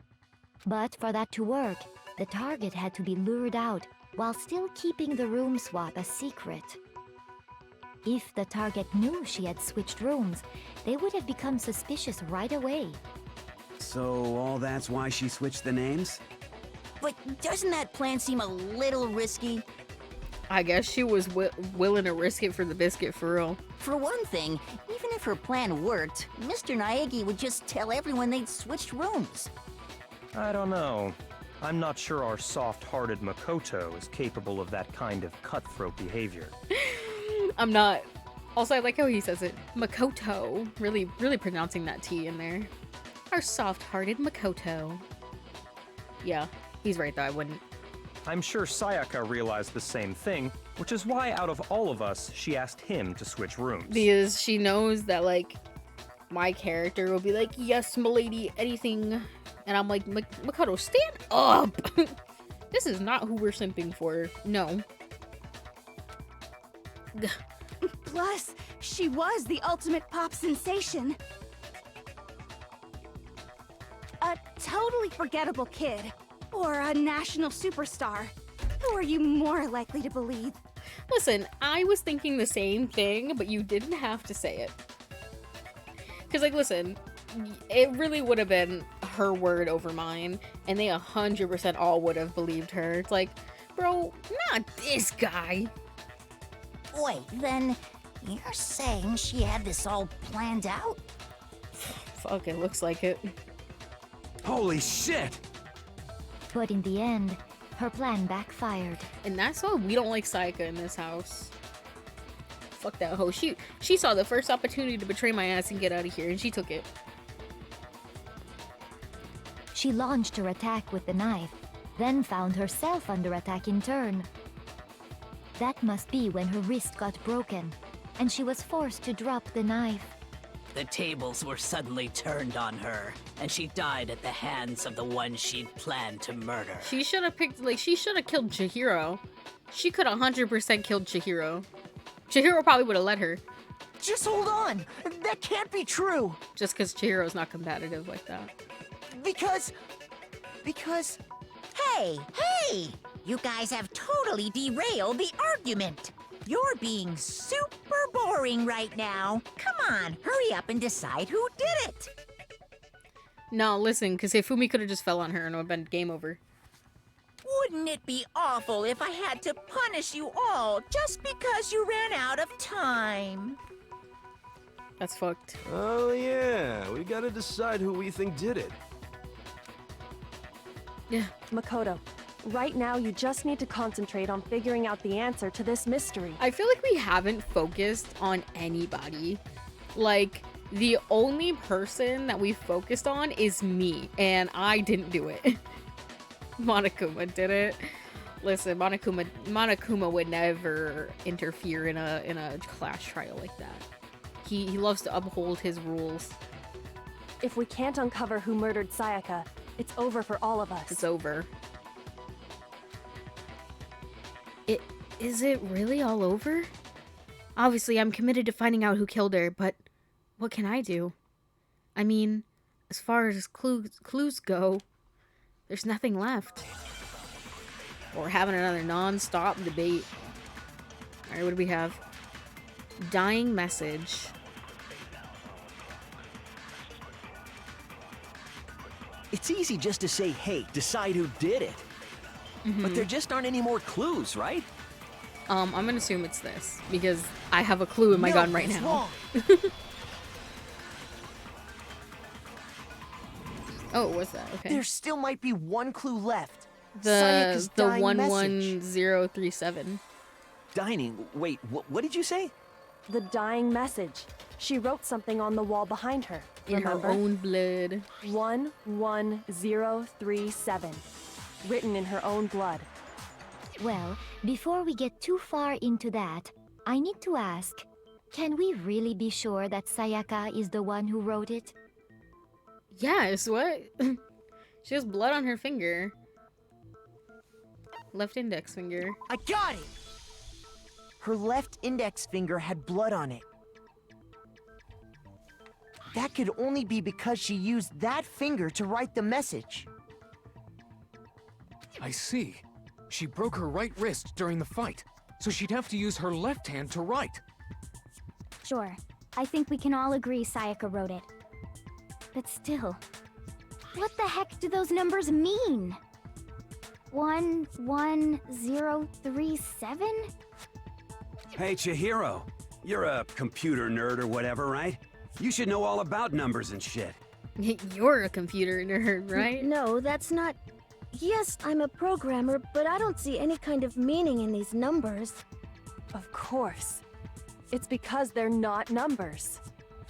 But for that to work, the target had to be lured out while still keeping the room swap a secret. If the target knew she had switched rooms, they would have become suspicious right away. So all that's why she switched the names? But doesn't that plan seem a little risky? I guess she was willing to risk it for the biscuit, for real. For one thing, even if her plan worked, Mr. Naegi would just tell everyone they'd switched rooms. I don't know. I'm not sure our soft-hearted Makoto is capable of that kind of cutthroat behavior. I'm not. Also, I like how he says it. Makoto. Really pronouncing that T in there. Our soft-hearted Makoto. Yeah, he's right though, I wouldn't. I'm sure Sayaka realized the same thing, which is why out of all of us, she asked him to switch rooms. Because she knows that, like, my character will be like, yes, m'lady, anything. And I'm like, Makoto, stand up! This is not who we're simping for. No. Plus, she was the ultimate pop sensation. A totally forgettable kid. Or a national superstar. Who are you more likely to believe? Listen, I was thinking the same thing, but you didn't have to say it. Because, like, listen, it really would have been her word over mine, and they 100% all would have believed her. It's like, bro, not this guy. Wait, then you're saying she had this all planned out? Fuck, it looks like it. Holy shit! But in the end, her plan backfired. And that's why we don't like Sayaka in this house. Fuck that hoe. She saw the first opportunity to betray my ass and get out of here, and she took it. She launched her attack with the knife, then found herself under attack in turn. That must be when her wrist got broken, and she was forced to drop the knife. The tables were suddenly turned on her, and she died at the hands of the one she'd planned to murder. She should have picked, like, she should have killed Chihiro. She could 100% killed Chihiro. Chihiro probably would have let her. Just hold on! That can't be true! Just because Chihiro's not competitive like that. Because... Hey! You guys have totally derailed the argument. You're being super boring right now. Come on, hurry up and decide who did it. No, listen, because Hifumi could have just fell on her and it would have been game over. Wouldn't it be awful if I had to punish you all just because you ran out of time? That's fucked. Oh yeah, we gotta decide who we think did it. Yeah. Makoto, right now you just need to concentrate on figuring out the answer to this mystery. I feel like we haven't focused on anybody. Like, the only person that we focused on is me, and I didn't do it. Monokuma did it. Listen, Monokuma would never interfere in a class trial like that. He loves to uphold his rules. If we can't uncover who murdered Sayaka, it's over for all of us. It's over. Is it really all over? Obviously, I'm committed to finding out who killed her, but what can I do? I mean, as far as clues go, there's nothing left. We're having another non-stop debate. Alright, what do we have? Dying message. It's easy just to say, hey, decide who did it. But there just aren't any more clues, right? I'm gonna assume it's this, because I have a clue in my gun right now. Oh, what's that? Okay. There still might be one clue left. The dying message. 11037. Dining? Wait, what did you say? The dying message. She wrote something on the wall behind her. In remember? her own blood. 11037. Written in her own blood. Well, before we get too far into that, I need to ask, can we really be sure that Sayaka is the one who wrote it? Yes, what? She has blood on her finger. Left index finger. I got it! Her left index finger had blood on it. That could only be because she used that finger to write the message. I see. She broke her right wrist during the fight, so she'd have to use her left hand to write. Sure, I think we can all agree Sayaka wrote it. But still, what the heck do those numbers mean? 11037? Hey, Chihiro. You're a computer nerd or whatever, right? You should know all about numbers and shit. You're a computer nerd, right? No, that's not... Yes, I'm a programmer, but I don't see any kind of meaning in these numbers. Of course. It's because they're not numbers.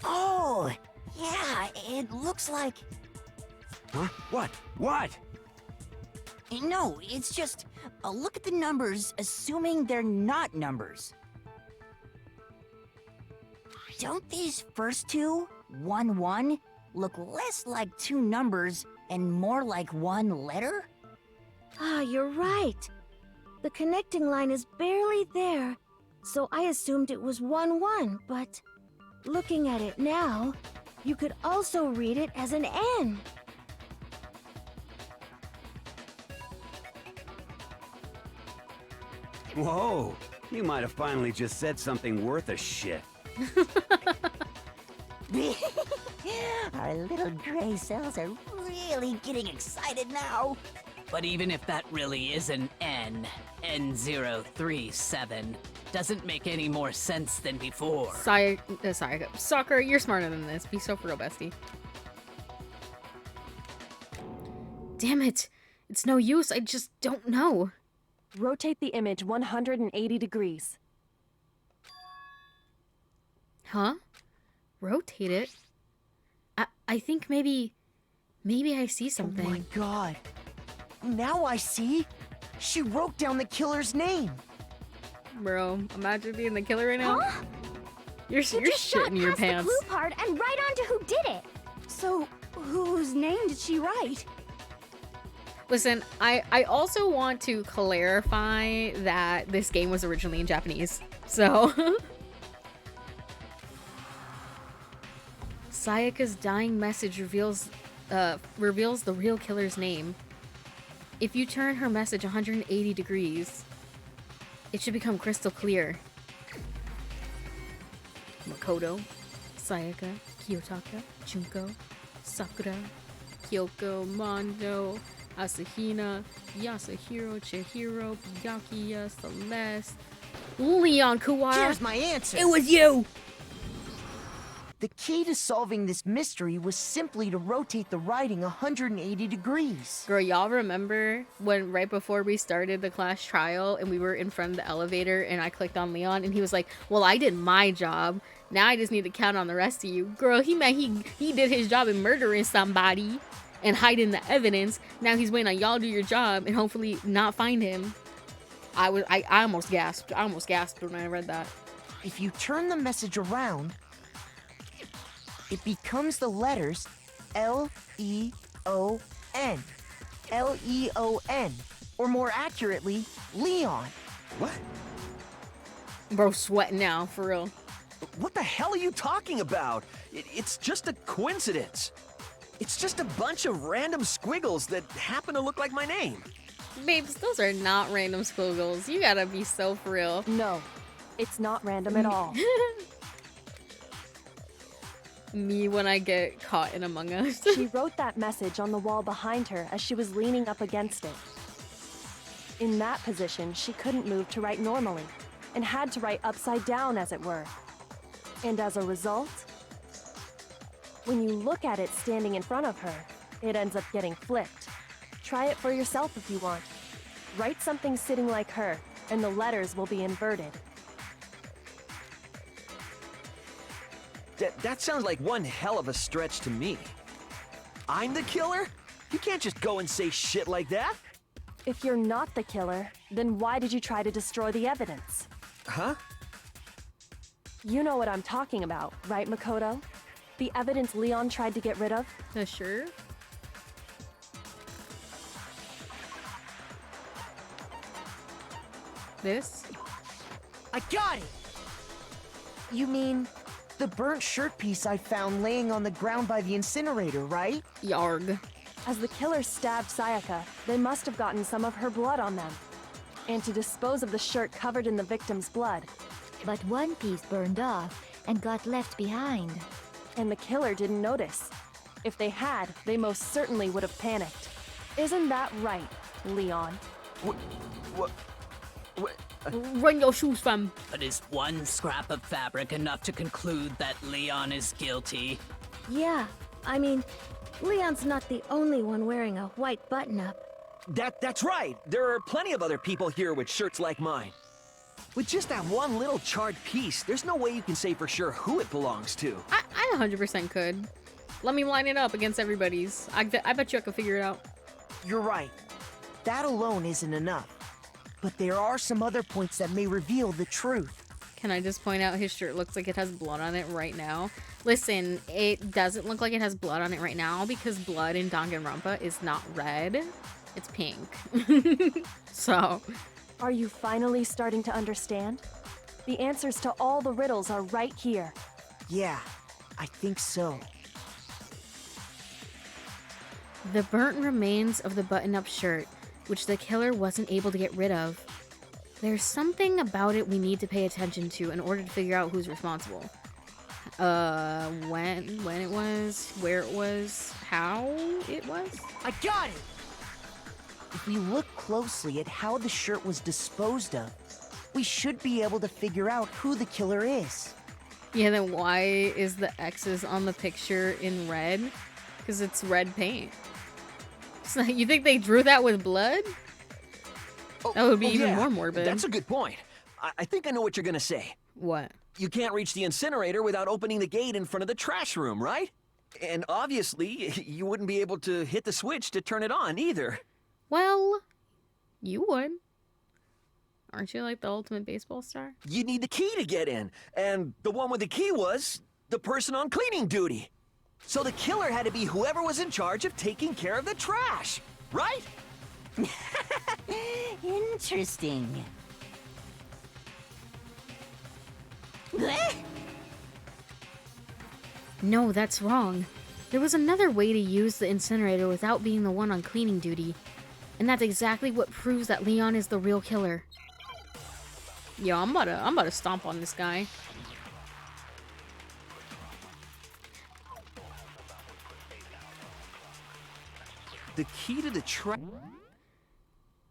Oh, yeah, it looks like... Huh? What? What? No, it's just... look at the numbers, assuming they're not numbers. Don't these first two, 1-1, look less like two numbers and more like one letter? Ah, you're right. The connecting line is barely there, so I assumed it was 1-1, but looking at it now, you could also read it as an N. Whoa, you might have finally just said something worth a shit. Our little gray cells are really getting excited now. But even if that really is an N037, doesn't make any more sense than before. Sorry, Soccer, you're smarter than this. Be so for real, bestie. Damn it. It's no use. I just don't know. Rotate the image 180 degrees. Huh? Rotate it? I think maybe I see something. Oh my god. Now I see. She wrote down the killer's name. Bro, imagine being the killer right now. Huh? You're You just shitting your got past pants. the clue part and right on to who did it. So, whose name did she write? Listen, I also want to clarify that this game was originally in Japanese. So Sayaka's dying message reveals the real killer's name. If you turn her message 180 degrees, it should become crystal clear. Makoto, Sayaka, Kiyotaka, Junko, Sakura, Kyoko, Mondo, Asahina, Yasuhiro, Chihiro, Byakuya, Celeste, Leon Kuwara. Here's my answer. It was you! The key to solving this mystery was simply to rotate the writing 180 degrees. Girl, y'all remember when right before we started the class trial and we were in front of the elevator and I clicked on Leon and he was like, well, I did my job. Now I just need to count on the rest of you. Girl, he did his job in murdering somebody and hiding the evidence. Now he's waiting on y'all to do your job and hopefully not find him. I almost gasped. I almost gasped when I read that. If you turn the message around, it becomes the letters L-E-O-N. L-E-O-N. Or more accurately, Leon. What? Bro, sweating now, for real. What the hell are you talking about? It's just a coincidence. It's just a bunch of random squiggles that happen to look like my name. Babes, those are not random squiggles. You gotta be so for real. No, it's not random at all. Me when I get caught in Among Us. She wrote that message on the wall behind her as she was leaning up against it. In that position, she couldn't move to write normally, and had to write upside down, as it were. And as a result, when you look at it standing in front of her, it ends up getting flipped. Try it for yourself if you want. Write something sitting like her, and the letters will be inverted. That sounds like one hell of a stretch to me. I'm the killer? You can't just go and say shit like that. If you're not the killer, then why did you try to destroy the evidence? Huh? You know what I'm talking about, right, Makoto? The evidence Leon tried to get rid of? Sure. This? I got it! You mean the burnt shirt piece I found laying on the ground by the incinerator, right? Yarg. As the killer stabbed Sayaka, they must have gotten some of her blood on them. And to dispose of the shirt covered in the victim's blood. But one piece burned off and got left behind. And the killer didn't notice. If they had, they most certainly would have panicked. Isn't that right, Leon? What? Run your shoes, fam. But is one scrap of fabric enough to conclude that Leon is guilty? Yeah, I mean, Leon's not the only one wearing a white button-up. That's right. There are plenty of other people here with shirts like mine. With just that one little charred piece, there's no way you can say for sure who it belongs to. I 100% could. Let me line it up against everybody's. I bet you I could figure it out. You're right. That alone isn't enough. But there are some other points that may reveal the truth. Can I just point out his shirt looks like it has blood on it right now? Listen, it doesn't look like it has blood on it right now because blood in Danganronpa is not red. It's pink. So... Are you finally starting to understand? The answers to all the riddles are right here. Yeah, I think so. The burnt remains of the button-up shirt, which the killer wasn't able to get rid of. There's something about it we need to pay attention to in order to figure out who's responsible. When it was, where it was, how it was? I got it! If we look closely at how the shirt was disposed of, we should be able to figure out who the killer is. Yeah, then why is the X's on the picture in red? Because it's red paint. So you think they drew that with blood? That would be even more morbid. That's a good point. I think I know what you're gonna say. What? You can't reach the incinerator without opening the gate in front of the trash room, right? And obviously, you wouldn't be able to hit the switch to turn it on either. Well, you would. Aren't you like the ultimate baseball star? You need the key to get in, and the one with the key was the person on cleaning duty. So the killer had to be whoever was in charge of taking care of the trash, right? Interesting. No, that's wrong. There was another way to use the incinerator without being the one on cleaning duty. And that's exactly what proves that Leon is the real killer. Yo, I'm about to stomp on this guy. The key to the trap.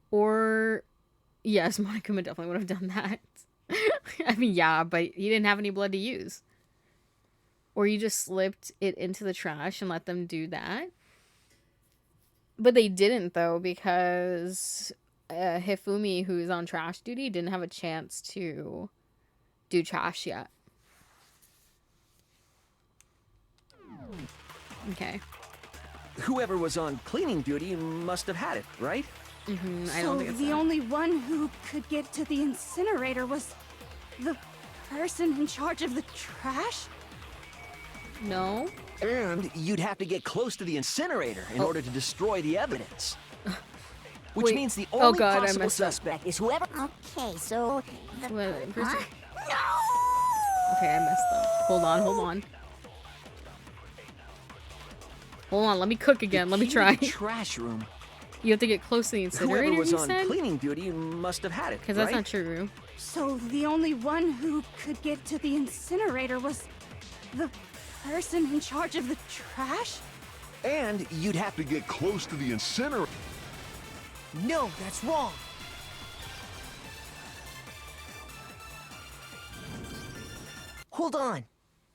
Or yes, Monokuma definitely would have done that. I mean, yeah, but he didn't have any blood to use. Or you just slipped it into the trash and let them do that. But they didn't, though, because Hifumi, who's on trash duty, didn't have a chance to do trash yet. Okay. Whoever was on cleaning duty must have had it, right? Mm-hmm. I So don't think it's the that. only one who could get to the incinerator was the person in charge of the trash? No. And you'd have to get close to the incinerator in order to destroy the evidence. Which Wait. means the Oh only God, I possible messed up. suspect Is whoever. Okay, so. Wait, Huh? Okay, I messed up. Hold on, hold on. Hold on, let me cook again. Let me key to try. the trash room. You have to get close to the incinerator, Whoever was you on said? cleaning duty must have had it, Because right? that's not true. So the only one who could get to the incinerator was the person in charge of the trash? And you'd have to get close to the incinerator. No, that's wrong. Hold on.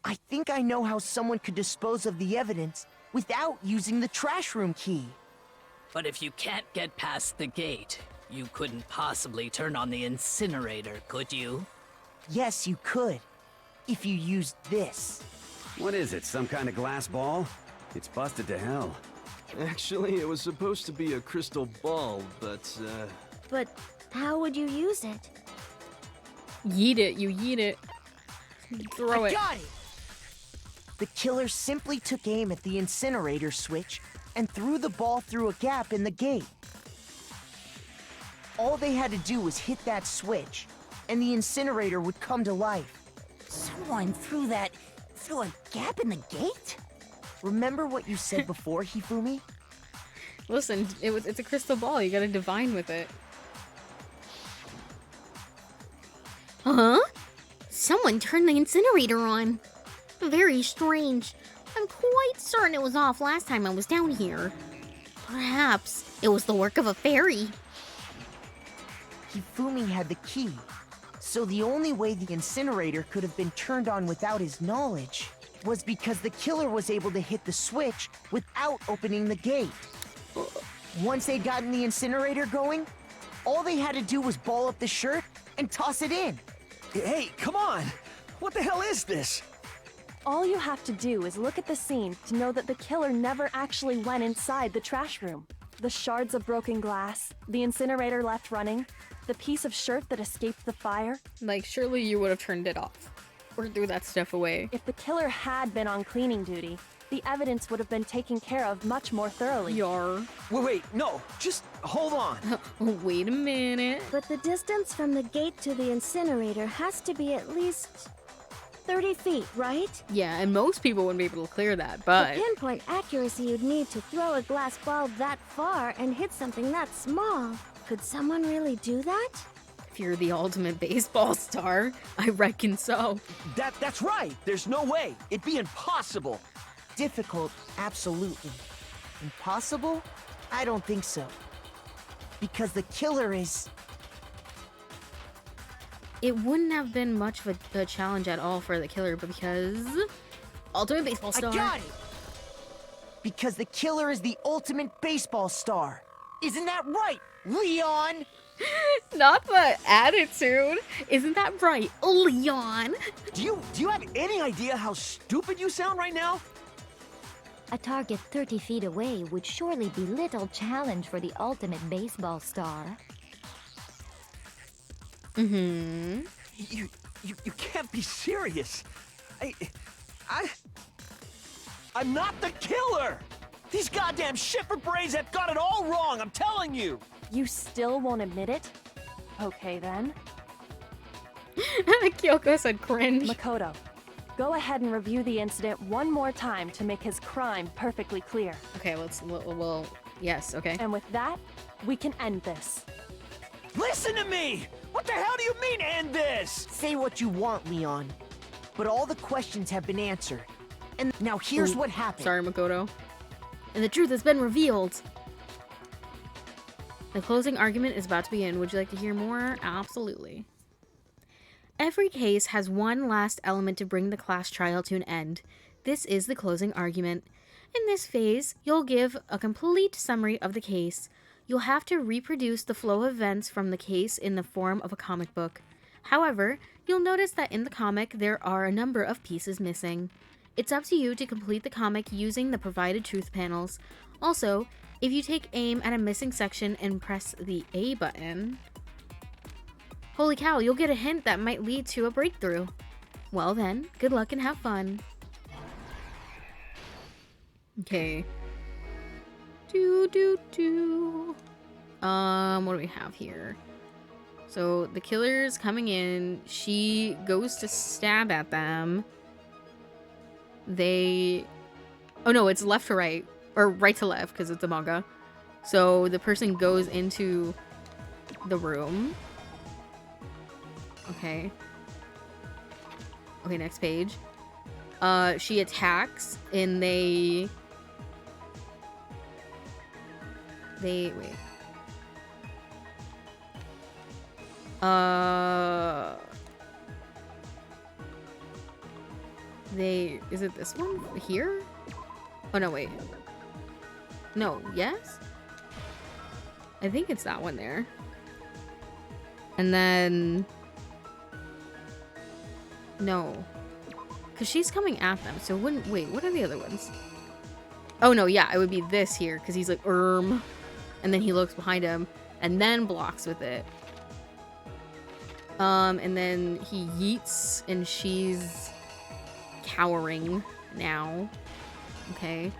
I think I know how someone could dispose of the evidence without using the trash room key. But if you can't get past the gate, you couldn't possibly turn on the incinerator, could you? Yes, you could. If you used this. What is it, some kind of glass ball? It's busted to hell. Actually, it was supposed to be a crystal ball, but, But how would you use it? Yeet it, you yeet it. Throw it. Got it! The killer simply took aim at the incinerator switch and threw the ball through a gap in the gate. All they had to do was hit that switch, and the incinerator would come to life. Someone threw a gap in the gate? Remember what you said before, Hifumi? Listen, it's a crystal ball. You gotta divine with it. Huh? Someone turned the incinerator on. Very strange. I'm quite certain it was off last time I was down here. Perhaps it was the work of a fairy. Hifumi had the key, so the only way the incinerator could have been turned on without his knowledge was because the killer was able to hit the switch without opening the gate. Once they'd gotten the incinerator going, all they had to do was ball up the shirt and toss it in. Hey, come on! What the hell is this? All you have to do is look at the scene to know that the killer never actually went inside the trash room. The shards of broken glass, the incinerator left running, the piece of shirt that escaped the fire. Like, surely you would have turned it off. Or threw that stuff away. If the killer had been on cleaning duty, the evidence would have been taken care of much more thoroughly. Yar. Wait, no, just hold on. Wait a minute. But the distance from the gate to the incinerator has to be at least 30 feet, right? Yeah, and most people wouldn't be able to clear that, The but... pinpoint accuracy you'd need to throw a glass ball that far and hit something that small. Could someone really do that? If you're the ultimate baseball star, I reckon so. That's right! There's no way! It'd be impossible! Difficult, absolutely. Impossible? I don't think so. Because the killer is... It wouldn't have been much of a challenge at all for the killer, but because... Ultimate baseball star. I got it! Because the killer is the ultimate baseball star. Isn't that right, Leon? Not the attitude. Isn't that right, Leon? Do you have any idea how stupid you sound right now? A target 30 feet away would surely be little challenge for the ultimate baseball star. Mm-hmm. You can't be serious. I'm not the killer! These goddamn shifter brains have got it all wrong, I'm telling you! You still won't admit it? Okay then. Kyoko said cringe. Makoto, go ahead and review the incident one more time to make his crime perfectly clear. Okay, well, yes, okay. And with that, we can end this. Listen to me! What the hell do you mean, end this? Say what you want, Leon. But all the questions have been answered. And now here's what happened. Sorry, Makoto. And the truth has been revealed. The closing argument is about to begin. Would you like to hear more? Absolutely. Every case has one last element to bring the class trial to an end. This is the closing argument. In this phase, you'll give a complete summary of the case. You'll have to reproduce the flow of events from the case in the form of a comic book. However, you'll notice that in the comic there are a number of pieces missing. It's up to you to complete the comic using the provided truth panels. Also, if you take aim at a missing section and press the A button, holy cow, you'll get a hint that might lead to a breakthrough. Well then, good luck and have fun. Okay. What do we have here? So the killer's coming in. She goes to stab at them. Oh no, it's left to right. Or right to left, because it's a manga. So the person goes into the room. Okay. Okay, next page. She attacks, and they wait. Is it this one here? Oh no, wait. No, yes? I think it's that one there. And then no. Cause she's coming at them, so wouldn't wait, what are the other ones? Oh no, yeah, it would be this here, because he's like, and then he looks behind him and then blocks with it. And then he yeets and she's cowering now. Okay.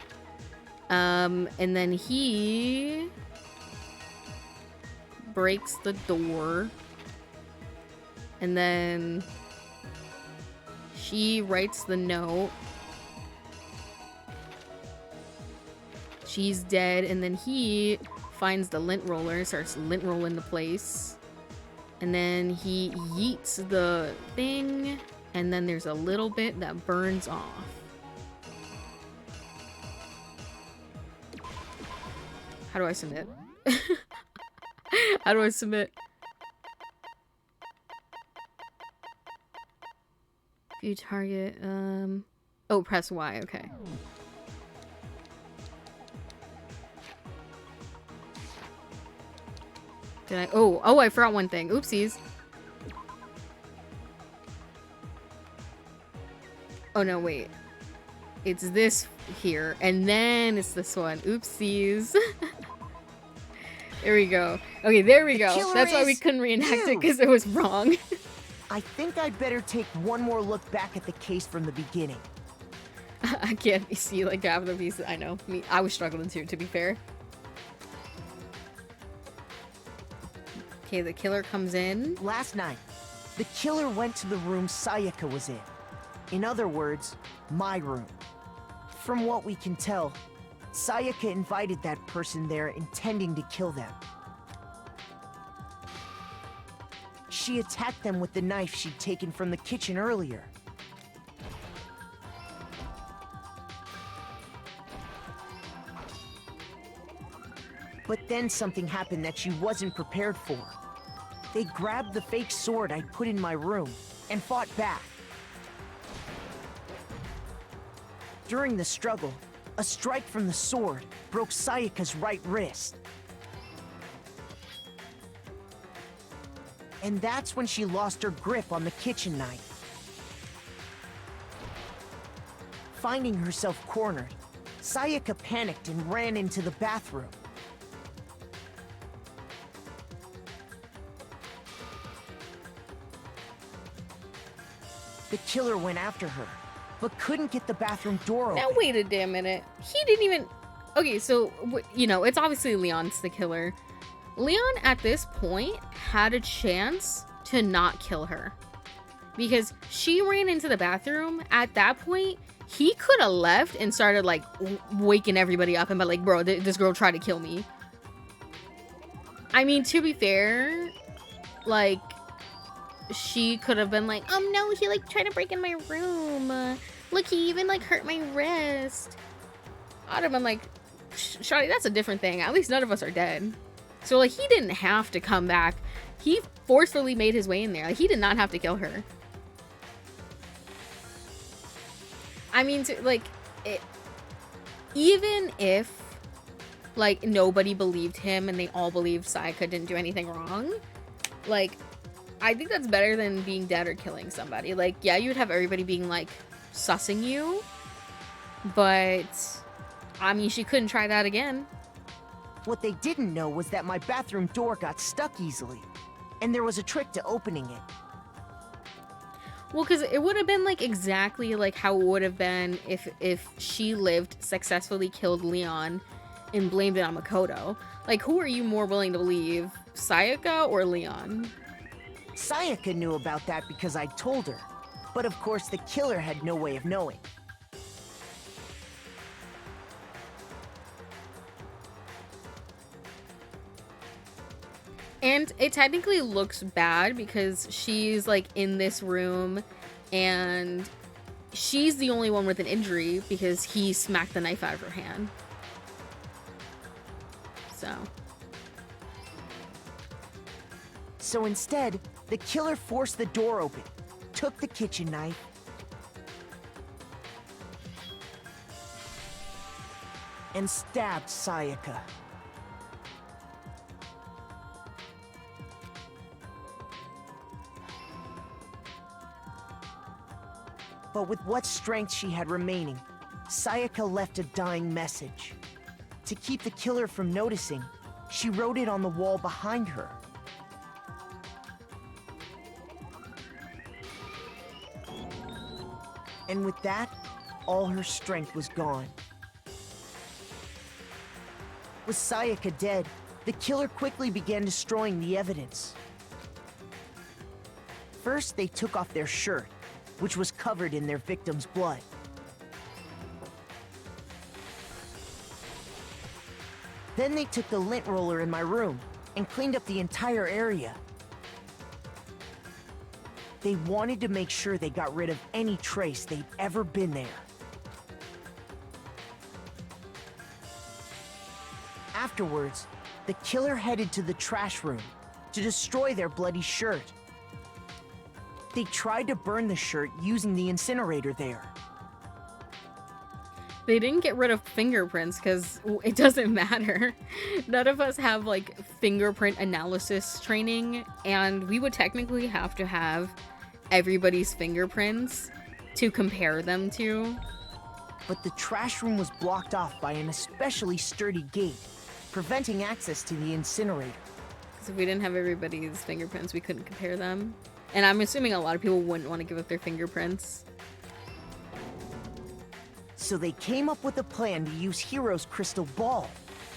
And then he breaks the door. And then she writes the note. She's dead, and then he finds the lint roller, starts lint rolling the place. And then he yeets the thing, and then there's a little bit that burns off. How do I submit? How do I submit? View target, oh, press Y, okay. Did I? Oh, I forgot one thing. Oopsies. Oh no, wait. It's this here, and then it's this one. Oopsies. There we go. Okay, there we go. That's why we couldn't reenact it, because it was wrong. I think I'd better take one more look back at the case from the beginning. I can't see like half the pieces. I know. I was struggling too, to be fair. Okay, the killer comes in. Last night, the killer went to the room Sayaka was in. In other words, my room. From what we can tell, Sayaka invited that person there intending to kill them. She attacked them with the knife she'd taken from the kitchen earlier. But then something happened that she wasn't prepared for. They grabbed the fake sword I'd put in my room and fought back. During the struggle, a strike from the sword broke Sayaka's right wrist. And that's when she lost her grip on the kitchen knife. Finding herself cornered, Sayaka panicked and ran into the bathroom. The killer went after her, but couldn't get the bathroom door open. Now wait a damn minute. He didn't even... Okay, so, you know, it's obviously Leon's the killer. Leon at this point had a chance to not kill her. Because she ran into the bathroom. At that point, he could have left and started like waking everybody up and be like, bro, this girl tried to kill me. I mean, to be fair, like, she could have been like, no, he like tried to break in my room. Look, he even like hurt my wrist. I'd have been like, Shawty, that's a different thing. At least none of us are dead. So like, he didn't have to come back. He forcefully made his way in there. Like, he did not have to kill her. I mean, even if like nobody believed him and they all believed Sayaka didn't do anything wrong, like, I think that's better than being dead or killing somebody. Like, yeah, you'd have everybody being like sussing you, but I mean, she couldn't try that again. What they didn't know was that my bathroom door got stuck easily, and there was a trick to opening it. Well, because it would have been like exactly like how it would have been if she lived, successfully killed Leon, and blamed it on Makoto. Like, who are you more willing to believe, Sayaka or Leon? Sayaka knew about that because I told her, but of course the killer had no way of knowing. And it technically looks bad because she's like in this room and she's the only one with an injury because he smacked the knife out of her hand. So instead, the killer forced the door open, took the kitchen knife, and stabbed Sayaka. But with what strength she had remaining, Sayaka left a dying message. To keep the killer from noticing, she wrote it on the wall behind her. And with that, all her strength was gone. With Sayaka dead, the killer quickly began destroying the evidence. First, they took off their shirt, which was covered in their victim's blood. Then they took the lint roller in my room and cleaned up the entire area. They wanted to make sure they got rid of any trace they'd ever been there. Afterwards, the killer headed to the trash room to destroy their bloody shirt. They tried to burn the shirt using the incinerator there. They didn't get rid of fingerprints because it doesn't matter. None of us have like fingerprint analysis training, and we would technically have to have everybody's fingerprints to compare them to. But the trash room was blocked off by an especially sturdy gate, preventing access to the incinerator. So if we didn't have everybody's fingerprints, we couldn't compare them. And I'm assuming a lot of people wouldn't want to give up their fingerprints. So they came up with a plan to use Hiro's crystal ball,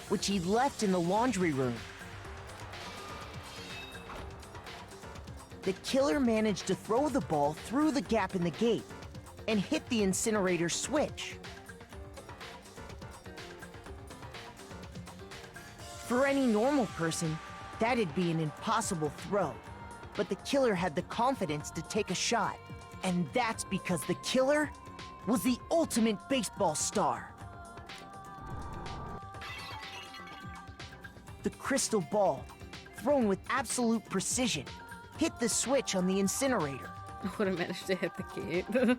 which he'd left in the laundry room. The killer managed to throw the ball through the gap in the gate and hit the incinerator switch. For any normal person, that'd be an impossible throw. But the killer had the confidence to take a shot. And that's because the killer was the ultimate baseball star. The crystal ball, thrown with absolute precision, hit the switch on the incinerator. I would have managed to hit the gate.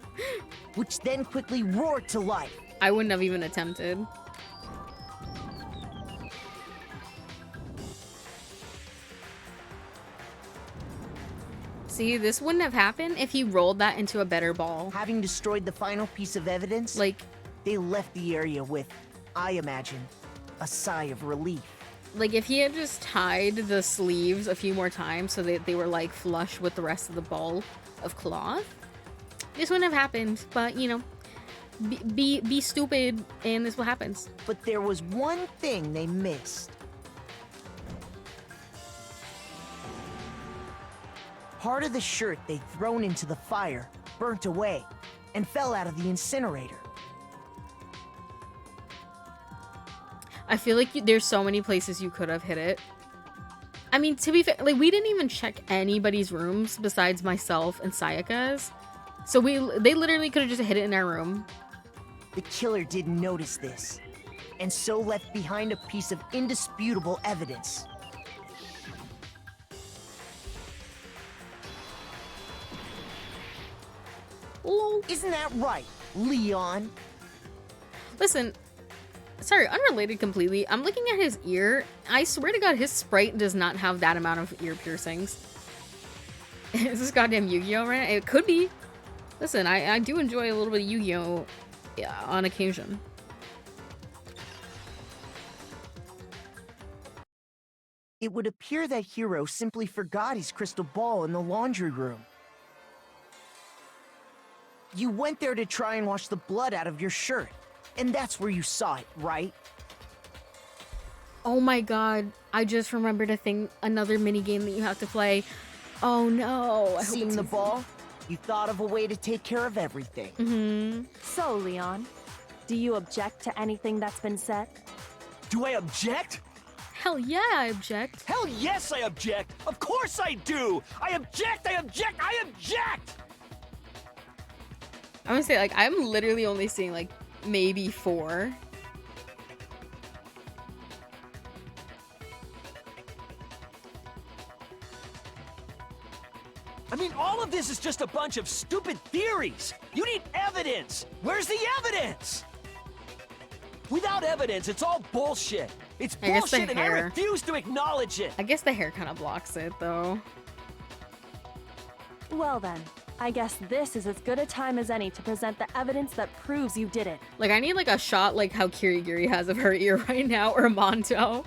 Which then quickly roared to life. I wouldn't have even attempted. See, this wouldn't have happened if he rolled that into a better ball. Having destroyed the final piece of evidence, like, they left the area with, I imagine, a sigh of relief. Like, if he had just tied the sleeves a few more times so that they were, like, flush with the rest of the ball of cloth, this wouldn't have happened. But, you know, be stupid and this is what happens. But there was one thing they missed. Part of the shirt they'd thrown into the fire burnt away and fell out of the incinerator. I feel like there's so many places you could have hid it. I mean, to be fair, like, we didn't even check anybody's rooms besides myself and Sayaka's. So they literally could have just hid it in our room. The killer didn't notice this, and so left behind a piece of indisputable evidence. Isn't that right, Leon? Listen, sorry, unrelated completely. I'm looking at his ear. I swear to God, his sprite does not have that amount of ear piercings. Is this goddamn Yu-Gi-Oh right now? It could be. Listen, I do enjoy a little bit of Yu-Gi-Oh on occasion. It would appear that Hiro simply forgot his crystal ball in the laundry room. You went there to try and wash the blood out of your shirt, and that's where you saw it, right? Oh my God, I just remembered another mini game that you have to play. Oh no. Seeing the ball, you thought of a way to take care of everything. Mm-hmm. So, Leon, do you object to anything that's been said? Do I object? Hell yeah, I object. Hell yes, I object! Of course I do! I object! I object! I object! I'm gonna say, like, I'm literally only seeing, like, maybe 4. I mean, all of this is just a bunch of stupid theories. You need evidence. Where's the evidence? Without evidence, it's all bullshit. It's bullshit and I refuse to acknowledge it. I guess the hair kind of blocks it, though. Well then, I guess this is as good a time as any to present the evidence that proves you did it. Like, I need, like, a shot like how Kirigiri has of her ear right now, or Monto.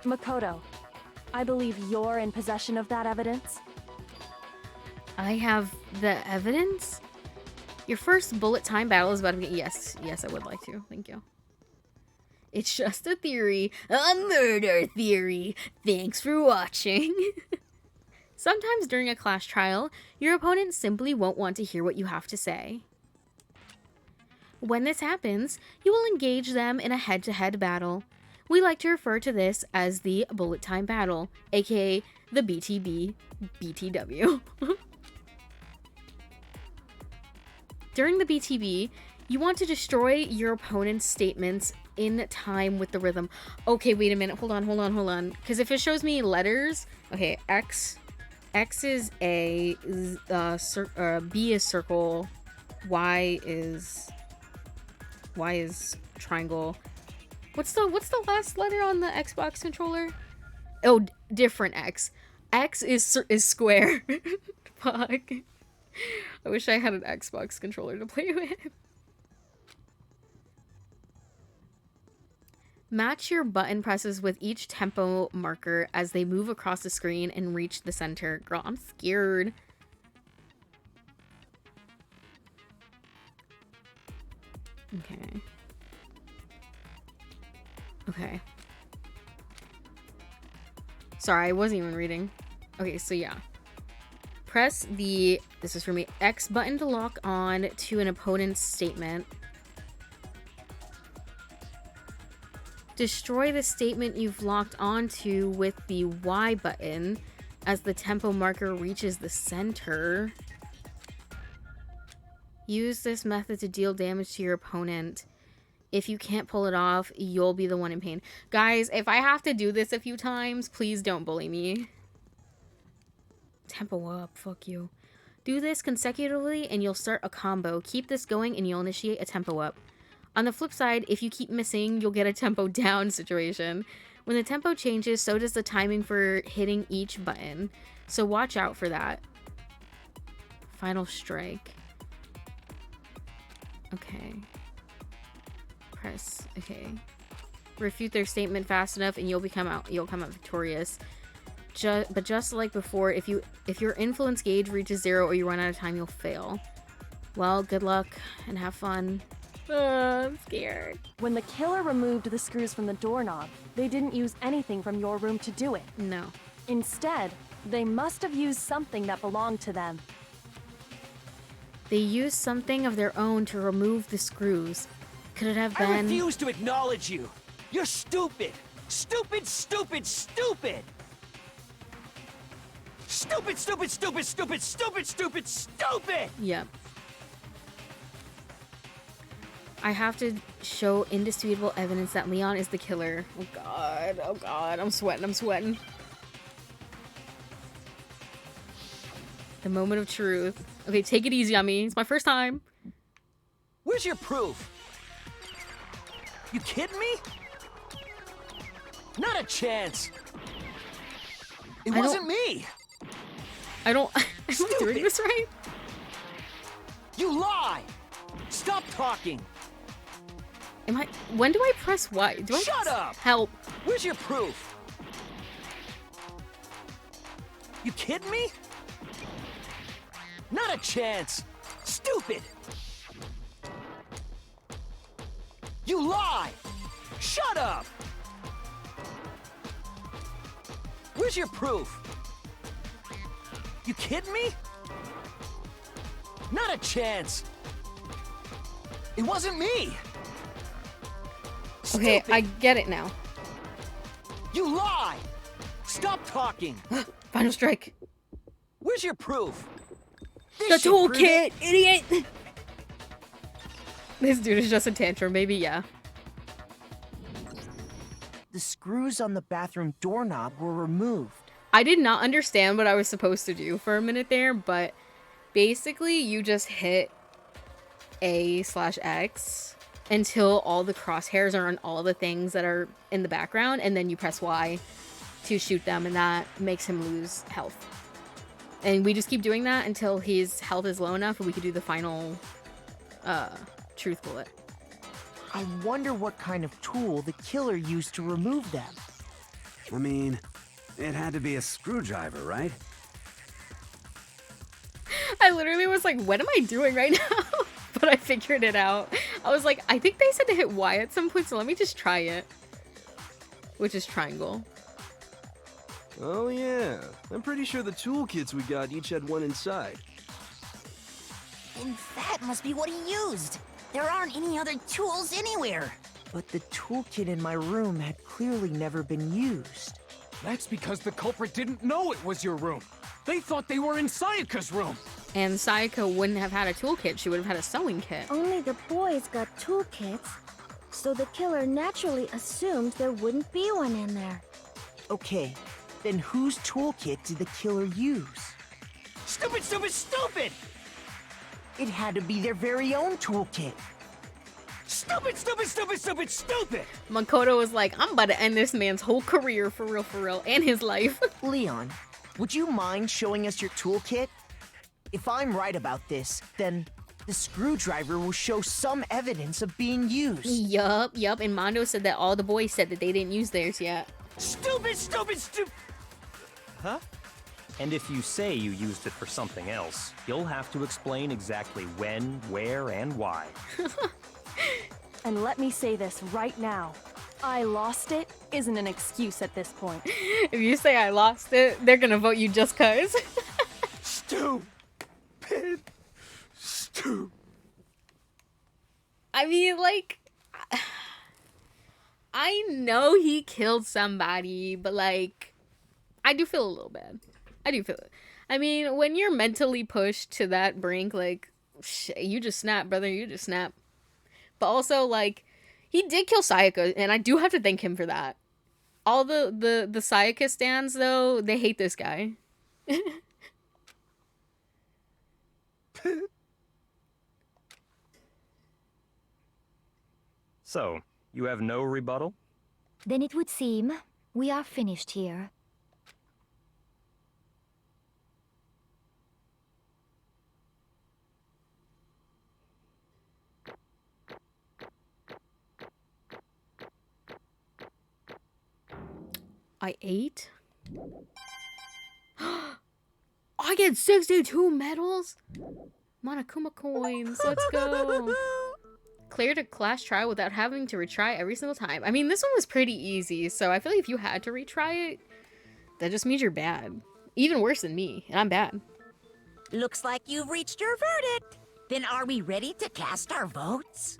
Makoto, I believe you're in possession of that evidence. I have the evidence? Your first bullet time battle is about to be— Yes, I would like to. Thank you. It's just a theory. A murder theory. Thanks for watching. Sometimes during a class trial, your opponent simply won't want to hear what you have to say. When this happens, you will engage them in a head-to-head battle. We like to refer to this as the bullet time battle, aka the BTB BTW. During the BTB, you want to destroy your opponent's statements in time with the rhythm. Okay, wait a minute. Hold on. Because if it shows me letters, okay, X is A, B is circle, Y is triangle. What's the last letter on the Xbox controller? Oh, different X. X is square. Fuck. I wish I had an Xbox controller to play with. Match your button presses with each tempo marker as they move across the screen and reach the center. Girl, I'm scared. Okay. Sorry, I wasn't even reading. Okay, so yeah. Press the, this is for me, X button to lock on to an opponent's statement. Destroy the statement you've locked onto with the Y button as the tempo marker reaches the center. Use this method to deal damage to your opponent. If you can't pull it off, you'll be the one in pain. Guys, if I have to do this a few times, please don't bully me. Tempo up, fuck you. Do this consecutively and you'll start a combo. Keep this going and you'll initiate a tempo up. On the flip side, if you keep missing, you'll get a tempo down situation. When the tempo changes, so does the timing for hitting each button. So watch out for that. Final strike. Okay. Press, okay. Refute their statement fast enough and you'll come out victorious. But just like before, if your influence gauge reaches 0 or you run out of time, you'll fail. Well, good luck and have fun. I'm scared. When the killer removed the screws from the doorknob, they didn't use anything from your room to do it. No. Instead, they must have used something that belonged to them. They used something of their own to remove the screws. Could it have been... I refuse to acknowledge you! You're stupid! Stupid, stupid, stupid! Stupid, stupid, stupid, stupid, stupid, stupid, stupid! Yep. I have to show indisputable evidence that Leon is the killer. Oh god, oh god, I'm sweating, I'm sweating. The moment of truth. Okay, take it easy on me. It's my first time. Where's your proof? You kidding me? Not a chance. It wasn't me. Am I doing this right? You lie. Stop talking. When do I press Y? Do I Shut up! Help. Where's your proof? You kidding me? Not a chance. Stupid. You lie. Shut up. Where's your proof? You kidding me? Not a chance. It wasn't me. Okay, I get it now. You lie! Stop talking! Final strike. Where's your proof? The toolkit, idiot! This dude is just a tantrum, maybe, yeah. The screws on the bathroom doorknob were removed. I did not understand what I was supposed to do for a minute there, but basically you just hit A/X until all the crosshairs are on all the things that are in the background, and then you press Y to shoot them, and that makes him lose health. And we just keep doing that until his health is low enough and we can do the final truth bullet. I wonder what kind of tool the killer used to remove them. I mean, it had to be a screwdriver, right? I literally was like, what am I doing right now? But I figured it out. I was like, I think they said to hit Y at some point, so let me just try it. Which is triangle. Oh yeah, I'm pretty sure the toolkits we got each had one inside. And that must be what he used. There aren't any other tools anywhere. But the toolkit in my room had clearly never been used. That's because the culprit didn't know it was your room. They thought they were in Sayaka's room. And Sayaka wouldn't have had a toolkit. She would have had a sewing kit. Only the boys got toolkits, so the killer naturally assumed there wouldn't be one in there. Okay, then whose toolkit did the killer use? Stupid, stupid, stupid! It had to be their very own toolkit. Stupid, stupid, stupid, stupid, stupid! Makoto was like, I'm about to end this man's whole career for real, and his life. Leon, would you mind showing us your toolkit? If I'm right about this, then the screwdriver will show some evidence of being used. Yup, and Mondo said that all the boys said that they didn't use theirs yet. Stupid, stupid, stupid! Huh? And if you say you used it for something else, you'll have to explain exactly when, where, and why. And let me say this right now. I lost it isn't an excuse at this point. If you say I lost it, they're gonna vote you just cuz. Stupid. I mean, like, I know he killed somebody, but like, I do feel a little bad. I do feel it. I mean, when you're mentally pushed to that brink, like, you just snap, brother, you just snap. But also, like, he did kill Sayaka, and I do have to thank him for that. All the Sayaka stans, though, they hate this guy. So, you have no rebuttal? Then it would seem we are finished here. I ate? I get 62 medals? Monokuma coins, let's go. Cleared a class trial without having to retry every single time. I mean, this one was pretty easy, so I feel like if you had to retry it, That just means you're bad. Even worse than me, and I'm bad. Looks like you've reached your verdict. Then are we ready to cast our votes?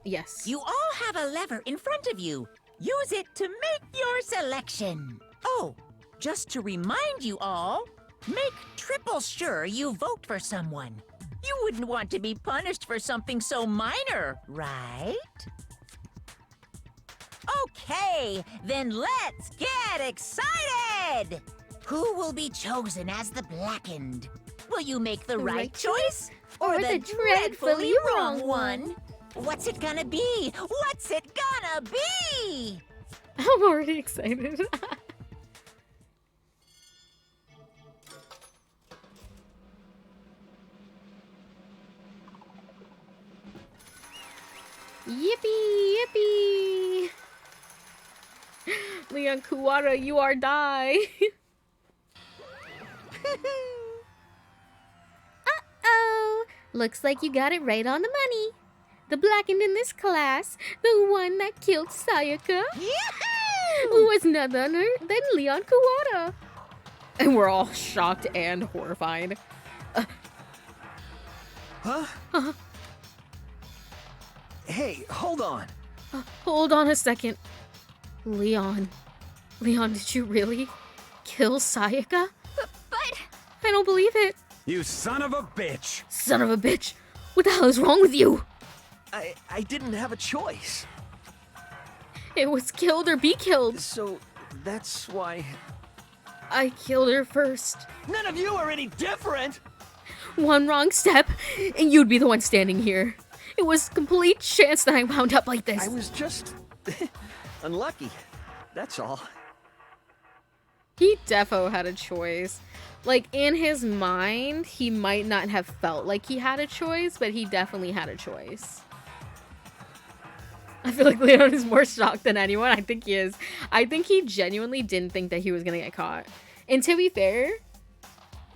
Yes. You all have a lever in front of you. Use it to make your selection. Oh, just to remind you all, make triple sure you vote for someone. You wouldn't want to be punished for something so minor, right? Okay, then let's get excited! Who will be chosen as the Blackened? Will you make the right choice or the dreadfully wrong one? What's it gonna be? What's it gonna be? I'm already excited. Yippee! Yippee! Leon Kuwata, you are die. Uh-oh! Looks like you got it right on the money. The Blackened in this class, the one that killed Sayaka, was none other than Leon Kuwata. And we're all shocked and horrified. Huh? Hey, hold on. Hold on a second. Leon, did you really kill Sayaka? But I don't believe it. You son of a bitch! Son of a bitch! What the hell is wrong with you? I didn't have a choice. It was killed or be killed. So that's why... I killed her first. None of you are any different! One wrong step, and you'd be the one standing here. It was complete chance that I wound up like this. I was just... unlucky. That's all. He defo had a choice. Like, in his mind, he might not have felt like he had a choice, but he definitely had a choice. I feel like Leon is more shocked than anyone. I think he is. I think he genuinely didn't think that he was gonna get caught. And to be fair,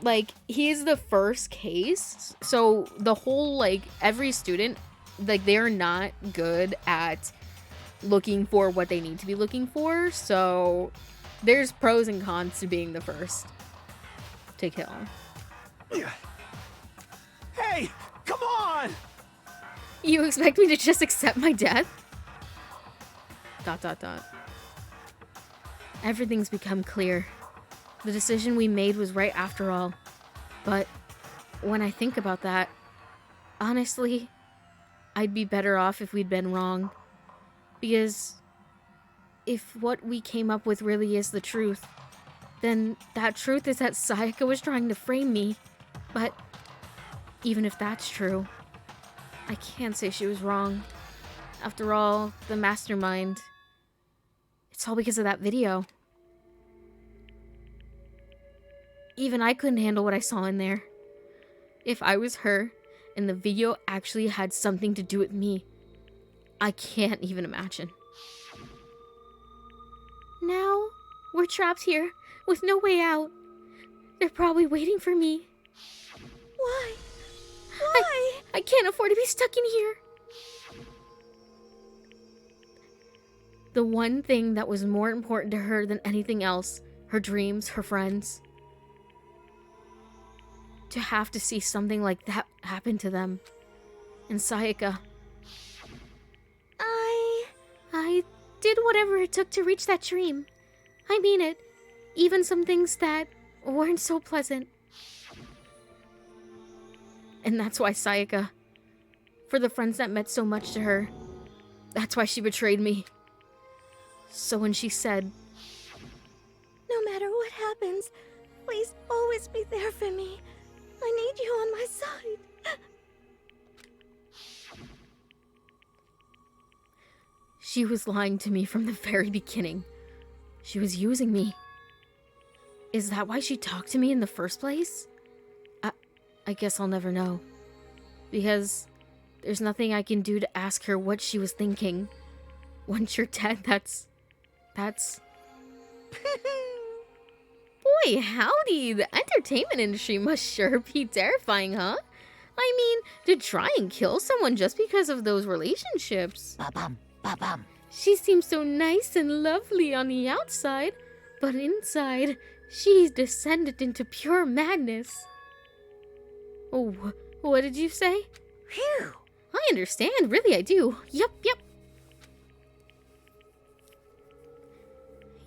like, he's the first case. So the whole, like, every student, like, they're not good at looking for what they need to be looking for. So there's pros and cons to being the first to kill. Hey, come on! You expect me to just accept my death? ... Everything's become clear. The decision we made was right after all. But when I think about that, honestly, I'd be better off if we'd been wrong. Because if what we came up with really is the truth, then that truth is that Sayaka was trying to frame me. But even if that's true, I can't say she was wrong. After all, the mastermind... It's all because of that video. Even I couldn't handle what I saw in there. If I was her, and the video actually had something to do with me, I can't even imagine. Now, we're trapped here, with no way out. They're probably waiting for me. Why? I can't afford to be stuck in here. The one thing that was more important to her than anything else, her dreams, her friends. To have to see something like that happen to them. And Sayaka. I did whatever it took to reach that dream. I mean it. Even some things that weren't so pleasant. And that's why Sayaka, for the friends that meant so much to her, that's why she betrayed me. So when she said, No matter what happens, please always be there for me. I need you on my side. she was lying to me from the very beginning. She was using me. Is that why she talked to me in the first place? I guess I'll never know. Because there's nothing I can do to ask her what she was thinking. Once you're dead, that's... Boy, howdy! The entertainment industry must sure be terrifying, huh? I mean, to try and kill someone just because of those relationships. Ba-bum, ba-bum. She seems so nice and lovely on the outside, But inside, she's descended into pure madness. Oh, what did you say? Phew. I understand, really I do. Yep.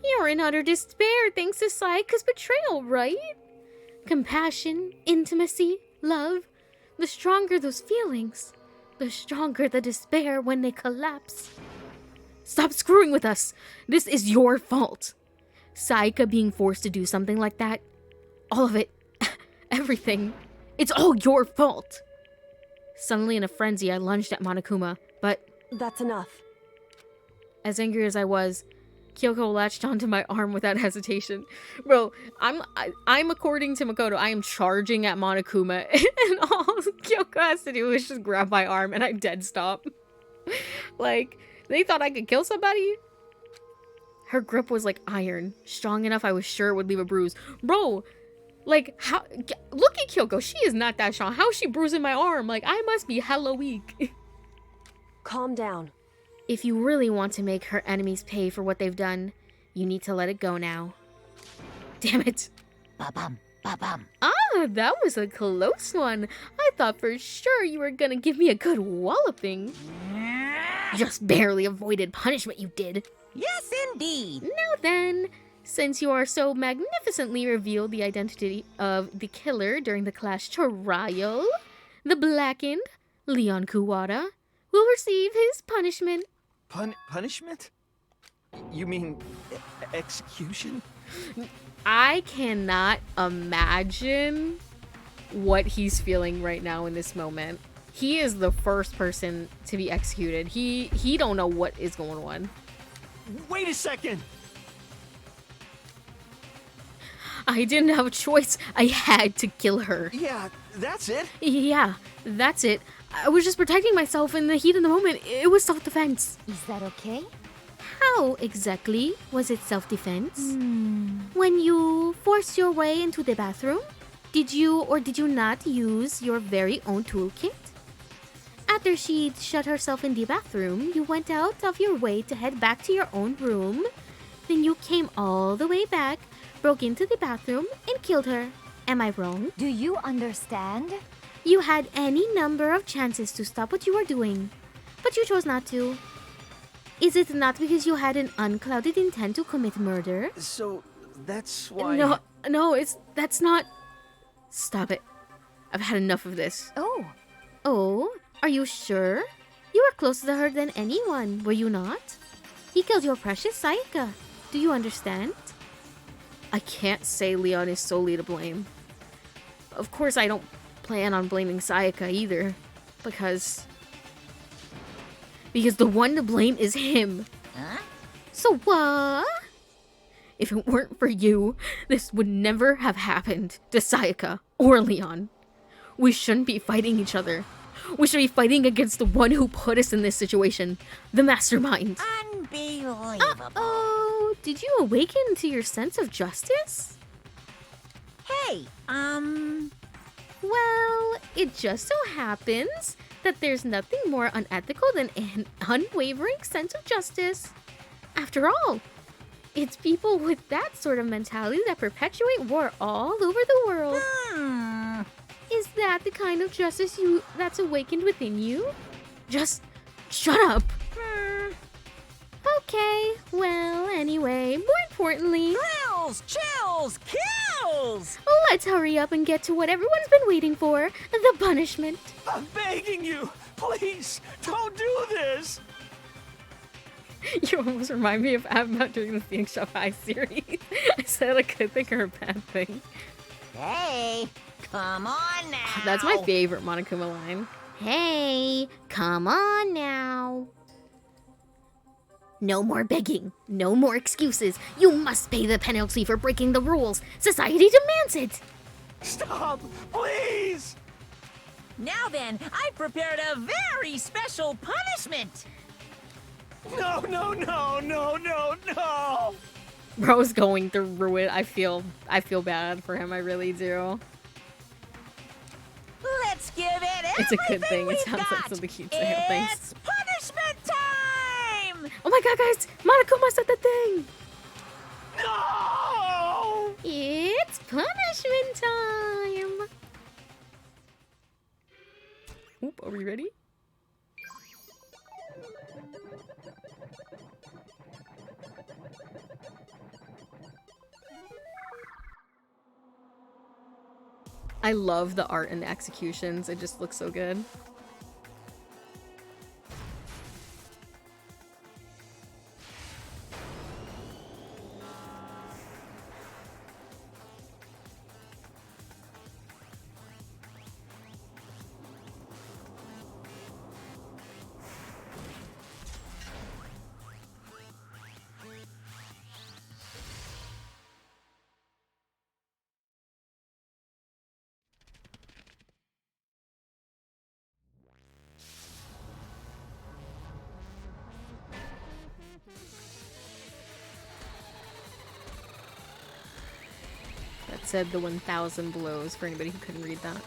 You're in utter despair thanks to Sayaka's betrayal, right? Compassion, intimacy, love. The stronger those feelings, the stronger the despair when they collapse. Stop screwing with us! This is your fault! Sayaka being forced to do something like that. All of it. Everything. It's all your fault! Suddenly in a frenzy, I lunged at Monokuma, but... That's enough. As angry as I was, Kyoko latched onto my arm without hesitation. Bro, I'm according to Makoto, I am charging at Monokuma, and all Kyoko has to do is just grab my arm, and I dead stop. Like, they thought I could kill somebody? Her grip was like iron, strong enough I was sure it would leave a bruise. Bro, like, how? Look at Kyoko, she is not that strong. How is she bruising my arm? Like, I must be hella weak. Calm down. If you really want to make her enemies pay for what they've done, you need to let it go now. Damn it. Ba-bum, ba-bum. Ah, that was a close one. I thought for sure you were gonna give me a good walloping. Just barely avoided punishment, you did. Yes, indeed. Now then, since you are so magnificently revealed the identity of the killer during the class trial, the blackened Leon Kuwata will receive his punishment. Punishment? You mean execution? I cannot imagine what he's feeling right now in this moment. He is the first person to be executed. He don't know what is going on. Wait a second! I didn't have a choice. I had to kill her. Yeah, that's it? Yeah, that's it. I was just protecting myself in the heat of the moment. It was self-defense. Is that okay? How exactly was it self-defense? When you forced your way into the bathroom, did you or did you not use your very own toolkit? After she'd shut herself in the bathroom, you went out of your way to head back to your own room. Then you came all the way back, broke into the bathroom, and killed her. Am I wrong? Do you understand? You had any number of chances to stop what you were doing, but you chose not to. Is it not because you had an unclouded intent to commit murder? So, that's why... No, that's not... Stop it. I've had enough of this. Oh, are you sure? You were closer to her than anyone, were you not? He killed your precious Sayaka. Do you understand? I can't say Leon is solely to blame. Of course, I don't plan on blaming Sayaka either, because the one to blame is him. Huh? So what? If it weren't for you, this would never have happened to Sayaka or Leon. We shouldn't be fighting each other. We should be fighting against the one who put us in this situation, the mastermind. Unbelievable. Uh-oh, did you awaken to your sense of justice? Hey, Well, it just so happens that there's nothing more unethical than an unwavering sense of justice. After all, it's people with that sort of mentality that perpetuate war all over the world. Is that the kind of justice that's awakened within you? Just shut up. Okay, well, anyway, more importantly... Thrills, chills, kills! Let's hurry up and get to what everyone's been waiting for, the punishment. I'm begging you, please, don't do this! You almost remind me of Abba during the Phoenix Shop High series. I said a good thing or a bad thing. Hey, come on now. That's my favorite Monokuma line. Hey, come on now. No more begging. No more excuses. You must pay the penalty for breaking the rules. Society demands it. Stop, please! Now then, I prepared a very special punishment. No! Bro's going through it. I feel bad for him. I really do. Let's give it It's a good thing. It we've sounds like got. something cute to him. Thanks. It's punishment time! Oh my god, guys! Monokuma said the thing! No! Punishment time! Oop, are we ready? I love the art and the executions. It just looks so good. Said the 1,000 blows for anybody who couldn't read that.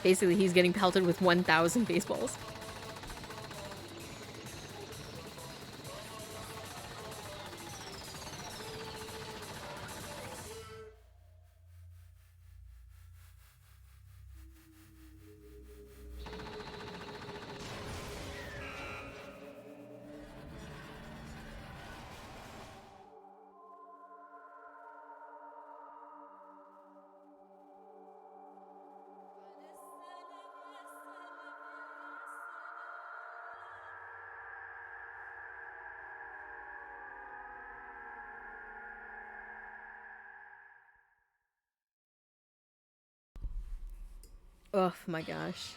Basically, he's getting pelted with 1,000 baseballs. Oh my gosh.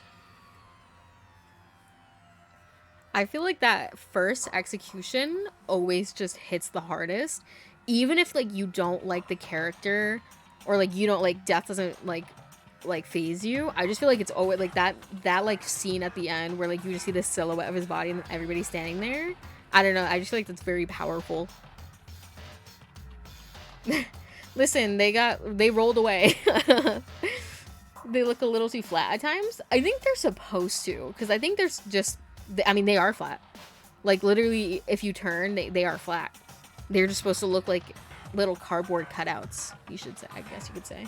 I feel like that first execution always just hits the hardest. Even if like you don't like the character or like you don't like death doesn't like phase you. I just feel like it's always like that like scene at the end where like you just see the silhouette of his body and everybody standing there. I don't know. I just feel like that's very powerful. Listen, they rolled away. They look a little too flat at times. I think they're supposed to, because I think there's just, I mean, they are flat. Like, literally, if you turn, they are flat. They're just supposed to look like little cardboard cutouts, you should say, I guess you could say.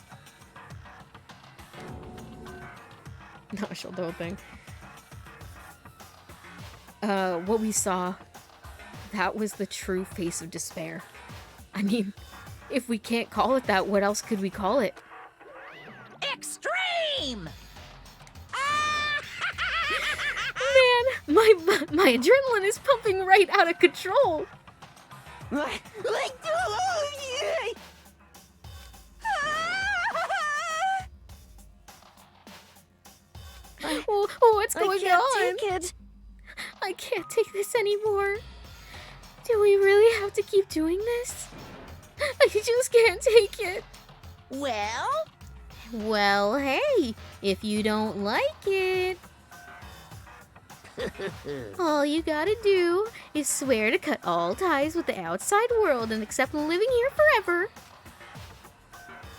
No, she'll do the whole thing. What we saw, that was the true face of despair. I mean, if we can't call it that, what else could we call it? Extreme! Man, my adrenaline is pumping right out of control. What's going on? I can't take it. I can't take this anymore. Do we really have to keep doing this? I just can't take it. Well, hey, if you don't like it, all you gotta do is swear to cut all ties with the outside world and accept living here forever.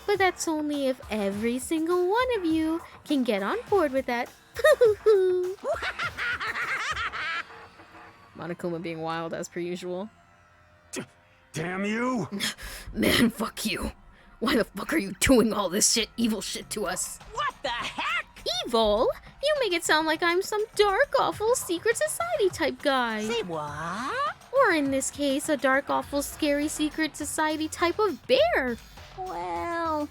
But that's only if every single one of you can get on board with that. Monokuma being wild as per usual. Damn you! Man, fuck you. Why the fuck are you doing all this shit, evil shit to us? What the heck? Evil? You make it sound like I'm some dark, awful, secret society type guy. Say what? Or in this case, a dark, awful, scary, secret society type of bear. Well,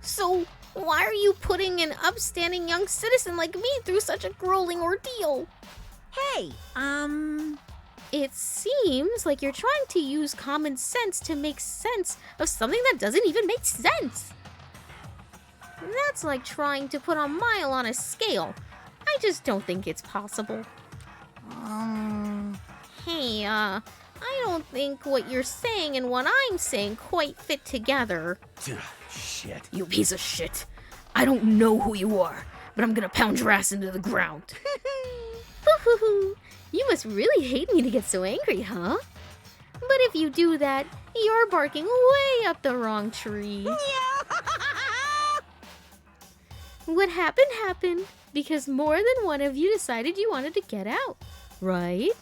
so why are you putting an upstanding young citizen like me through such a grueling ordeal? Hey, It seems like you're trying to use common sense to make sense of something that doesn't even make sense. That's like trying to put a mile on a scale. I just don't think it's possible. Hey, I don't think what you're saying and what I'm saying quite fit together. Shit. You piece of shit. I don't know who you are, but I'm gonna pound your ass into the ground. You must really hate me to get so angry, huh? But if you do that, you're barking way up the wrong tree. What happened because more than one of you decided you wanted to get out, right?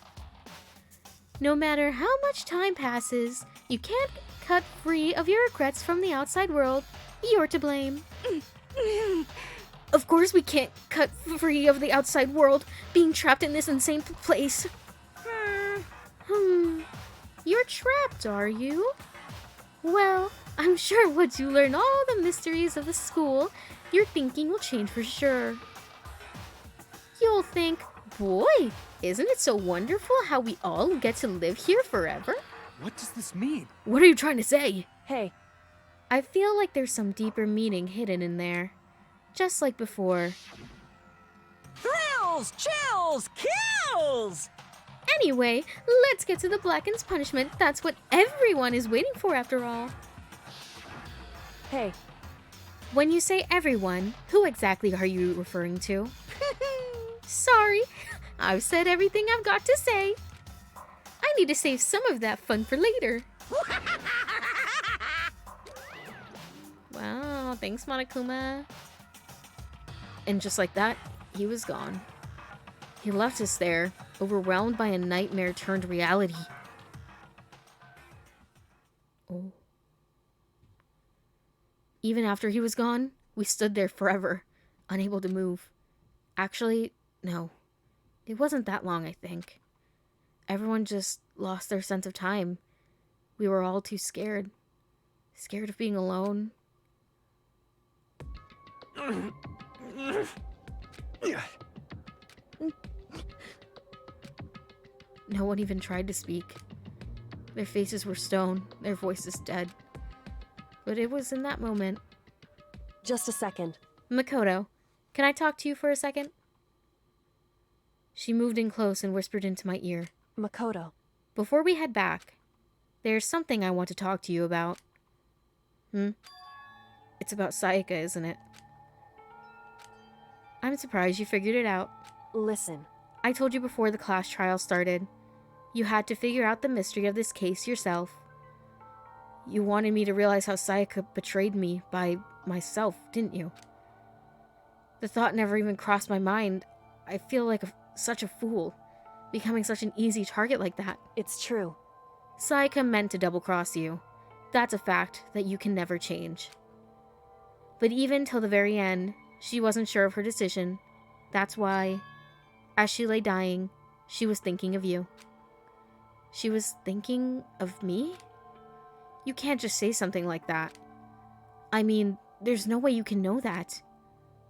No matter how much time passes, you can't cut free of your regrets from the outside world, you're to blame. Of course we can't cut free of the outside world, being trapped in this insane place. You're trapped, are you? Well, I'm sure once you learn all the mysteries of the school, your thinking will change for sure. You'll think, boy, isn't it so wonderful how we all get to live here forever? What does this mean? What are you trying to say? Hey. I feel like there's some deeper meaning hidden in there. Just like before. Thrills, chills, kills! Anyway, let's get to the Blackened's punishment. That's what everyone is waiting for after all. Hey. When you say everyone, who exactly are you referring to? Sorry, I've said everything I've got to say. I need to save some of that fun for later. Wow, thanks Monokuma. And just like that, he was gone. He left us there, overwhelmed by a nightmare turned reality. Oh. Even after he was gone, we stood there forever, unable to move. Actually, no. It wasn't that long, I think. Everyone just lost their sense of time. We were all too scared. Scared of being alone. No one even tried to speak. Their faces were stone, their voices dead. But it was in that moment. Just a second. Makoto, can I talk to you for a second? She moved in close and whispered into my ear. Makoto. Before we head back, there's something I want to talk to you about. It's about Sayaka, isn't it? I'm surprised you figured it out. Listen. I told you before the class trial started. You had to figure out the mystery of this case yourself. You wanted me to realize how Sayaka betrayed me by myself, didn't you? The thought never even crossed my mind. I feel like such a fool, becoming such an easy target like that. It's true. Sayaka meant to double-cross you. That's a fact that you can never change. But even till the very end, she wasn't sure of her decision. That's why, as she lay dying, she was thinking of you. She was thinking of me? You can't just say something like that. I mean, there's no way you can know that.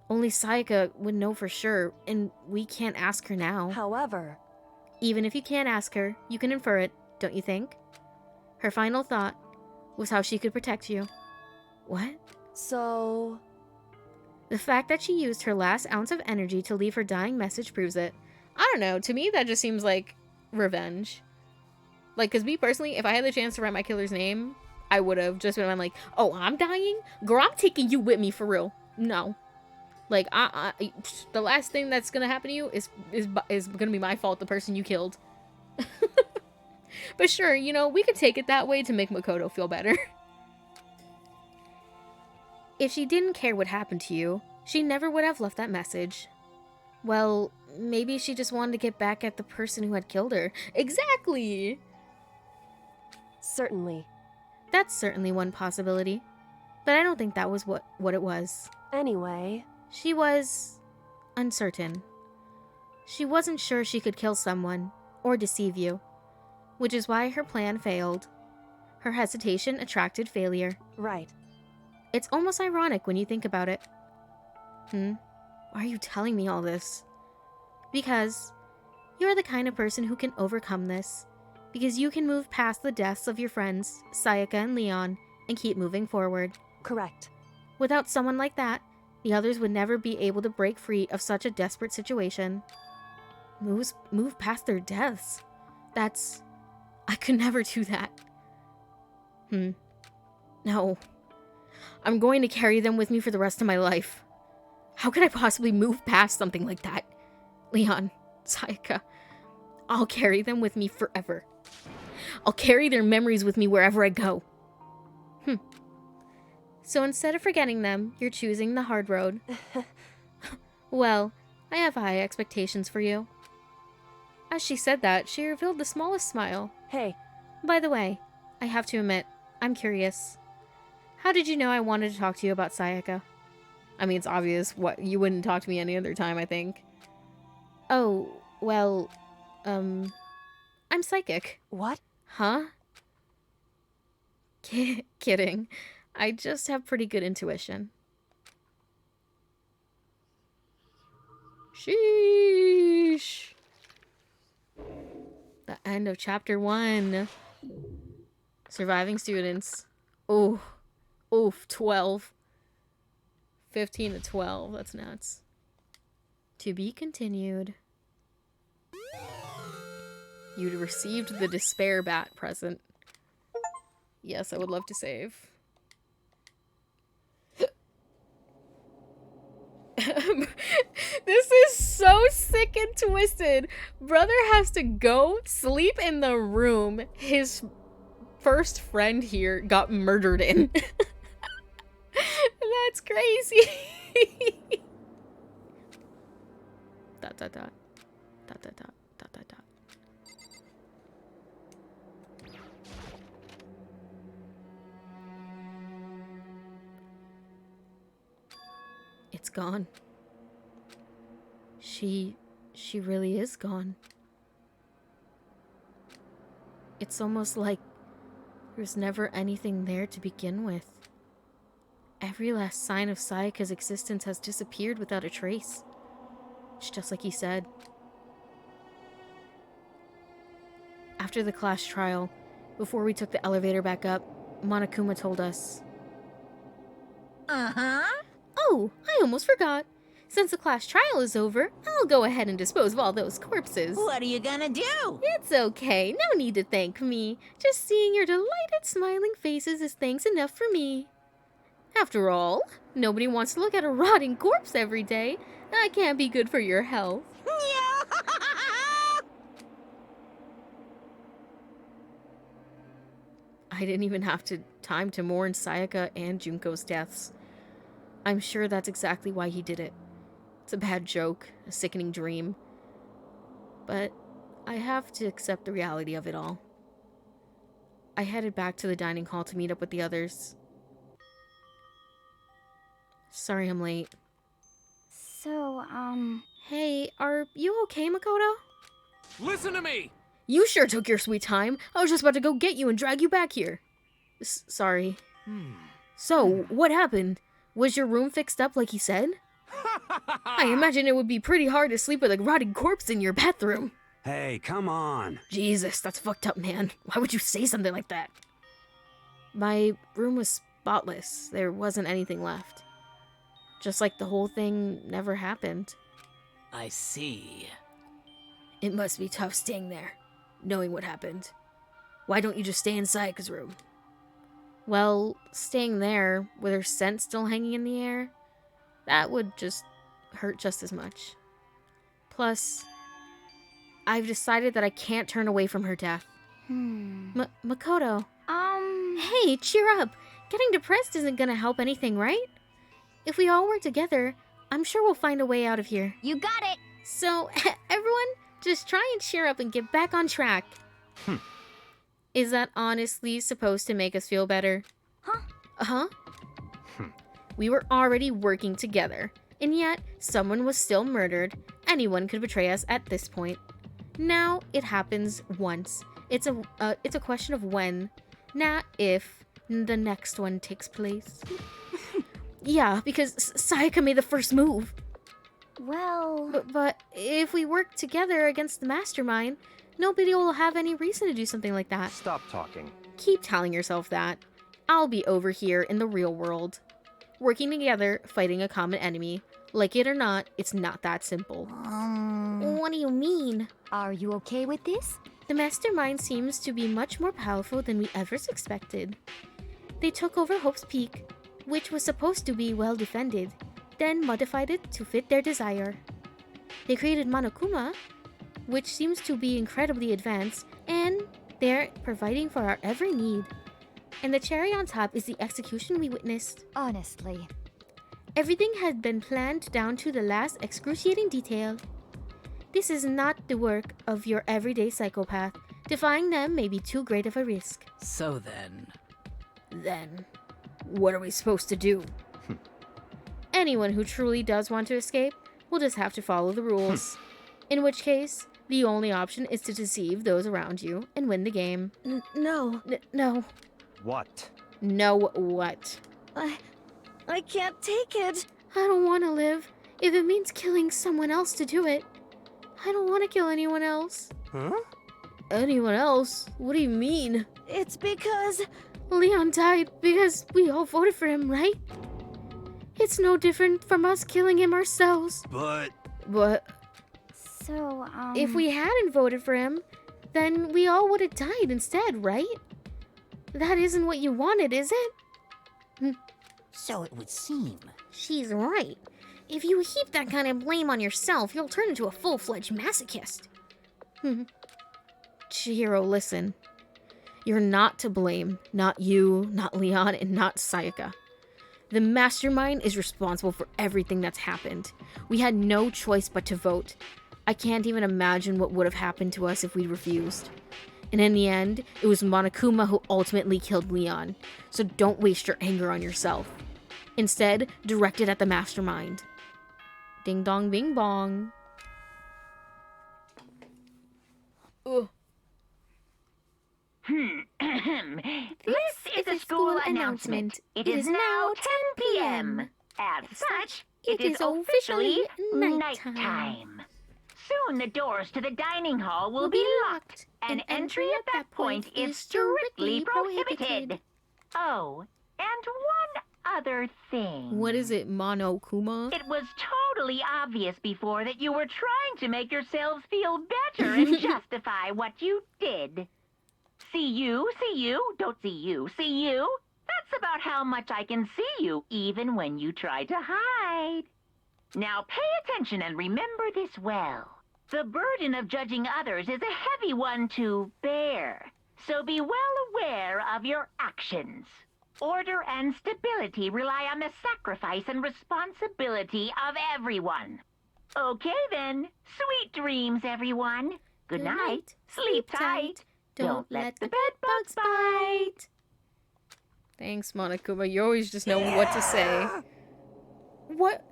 Only Sayaka would know for sure, and we can't ask her now. However... Even if you can't ask her, you can infer it, don't you think? Her final thought was how she could protect you. What? So... The fact that she used her last ounce of energy to leave her dying message proves it. I don't know, to me that just seems like revenge. Like, because me personally, if I had the chance to write my killer's name, I would have just been like, oh, I'm dying? Girl, I'm taking you with me for real. No. Like, the last thing that's gonna happen to you is gonna be my fault, the person you killed. But sure, you know, we could take it that way to make Makoto feel better. If she didn't care what happened to you, she never would have left that message. Well, maybe she just wanted to get back at the person who had killed her. Exactly! Certainly. That's certainly one possibility. But I don't think that was what it was. Anyway... She was... uncertain. She wasn't sure she could kill someone, or deceive you. Which is why her plan failed. Her hesitation attracted failure. Right. It's almost ironic when you think about it. Why are you telling me all this? Because you're the kind of person who can overcome this. Because you can move past the deaths of your friends, Sayaka and Leon, and keep moving forward. Correct. Without someone like that, the others would never be able to break free of such a desperate situation. Move past their deaths. I could never do that. No. I'm going to carry them with me for the rest of my life. How could I possibly move past something like that? Leon, Sayaka, I'll carry them with me forever. I'll carry their memories with me wherever I go. So instead of forgetting them, you're choosing the hard road. Well, I have high expectations for you. As she said that, she revealed the smallest smile. Hey. By the way, I have to admit, I'm curious. How did you know I wanted to talk to you about Sayaka? I mean, it's obvious what you wouldn't talk to me any other time, I think. Oh, well, I'm psychic. What? Huh? Kidding. I just have pretty good intuition. Sheesh. The end of chapter 1. Surviving students. Oh. Oof, 12. 15 to 12. That's nuts. To be continued. You received the despair bat present. Yes, I would love to save. This is so sick and twisted. Brother has to go sleep in the room his first friend here got murdered in. That's crazy. Dot dot dot. Dot dot dot. Dot dot dot. It's gone. She really is gone. It's almost like there's never anything there to begin with. Every last sign of Sayaka's existence has disappeared without a trace. It's just like he said. After the class trial, before we took the elevator back up, Monokuma told us. Uh-huh. Oh, I almost forgot. Since the class trial is over, I'll go ahead and dispose of all those corpses. What are you gonna do? It's okay. No need to thank me. Just seeing your delighted smiling faces is thanks enough for me. After all, nobody wants to look at a rotting corpse every day. That can't be good for your health. I didn't even have time to mourn Sayaka and Junko's deaths. I'm sure that's exactly why he did it. It's a bad joke, a sickening dream. But I have to accept the reality of it all. I headed back to the dining hall to meet up with the others. Sorry I'm late. So, Hey, are you okay, Makoto? Listen to me! You sure took your sweet time. I was just about to go get you and drag you back here. Sorry. So, what happened? Was your room fixed up like he said? I imagine it would be pretty hard to sleep with a rotting corpse in your bathroom. Hey, come on. Jesus, that's fucked up, man. Why would you say something like that? My room was spotless. There wasn't anything left. Just like the whole thing never happened. I see. It must be tough staying there, knowing what happened. Why don't you just stay in Sayaka's room? Well, staying there, with her scent still hanging in the air, that would just hurt just as much. Plus, I've decided that I can't turn away from her death. Makoto. Hey, cheer up. Getting depressed isn't gonna help anything, right? If we all work together, I'm sure we'll find a way out of here. You got it! So, everyone, just try and cheer up and get back on track. Is that honestly supposed to make us feel better? Huh? We were already working together, and yet someone was still murdered. Anyone could betray us at this point. Now it happens once. It's a question of when, not if, the next one takes place. Yeah, because Sayaka made the first move. Well... But if we work together against the mastermind, nobody will have any reason to do something like that. Stop talking. Keep telling yourself that. I'll be over here in the real world. Working together, fighting a common enemy. Like it or not, it's not that simple. What do you mean? Are you okay with this? The mastermind seems to be much more powerful than we ever suspected. They took over Hope's Peak, which was supposed to be well defended, then modified it to fit their desire. They created Monokuma, which seems to be incredibly advanced, and they're providing for our every need. And the cherry on top is the execution we witnessed. Honestly. Everything had been planned down to the last excruciating detail. This is not the work of your everyday psychopath. Defying them may be too great of a risk. So then, Then, what are we supposed to do? Anyone who truly does want to escape will just have to follow the rules. In which case, the only option is to deceive those around you and win the game. No. No. What? No what? I can't take it. I don't want to live if it means killing someone else to do it. I don't want to kill anyone else. Huh? Anyone else? What do you mean? It's because... Leon died because we all voted for him, right? It's no different from us killing him ourselves. But... So, If we hadn't voted for him, then we all would have died instead, right? That isn't what you wanted, is it? So it would seem. She's right. If you heap that kind of blame on yourself, you'll turn into a full-fledged masochist. Chihiro, listen. You're not to blame. Not you, not Leon, and not Sayaka. The mastermind is responsible for everything that's happened. We had no choice but to vote. I can't even imagine what would have happened to us if we refused. And in the end, it was Monokuma who ultimately killed Leon. So don't waste your anger on yourself. Instead, direct it at the mastermind. Ding dong bing bong. Ugh. This is a school announcement. It is now 10 p.m. As such, it is officially nighttime. Soon the doors to the dining hall will be locked, and entry at that point is strictly prohibited. Oh, and one other thing. What is it, Monokuma? It was totally obvious before that you were trying to make yourselves feel better and justify what you did. See you, don't see you, see you. That's about how much I can see you, even when you try to hide. Now pay attention and remember this well. The burden of judging others is a heavy one to bear, so be well aware of your actions. Order and stability rely on the sacrifice and responsibility of everyone. Okay then, sweet dreams, everyone. Good night, sleep tight. Don't let the bedbugs bite. Thanks, Monokuma. You always just know what to say. What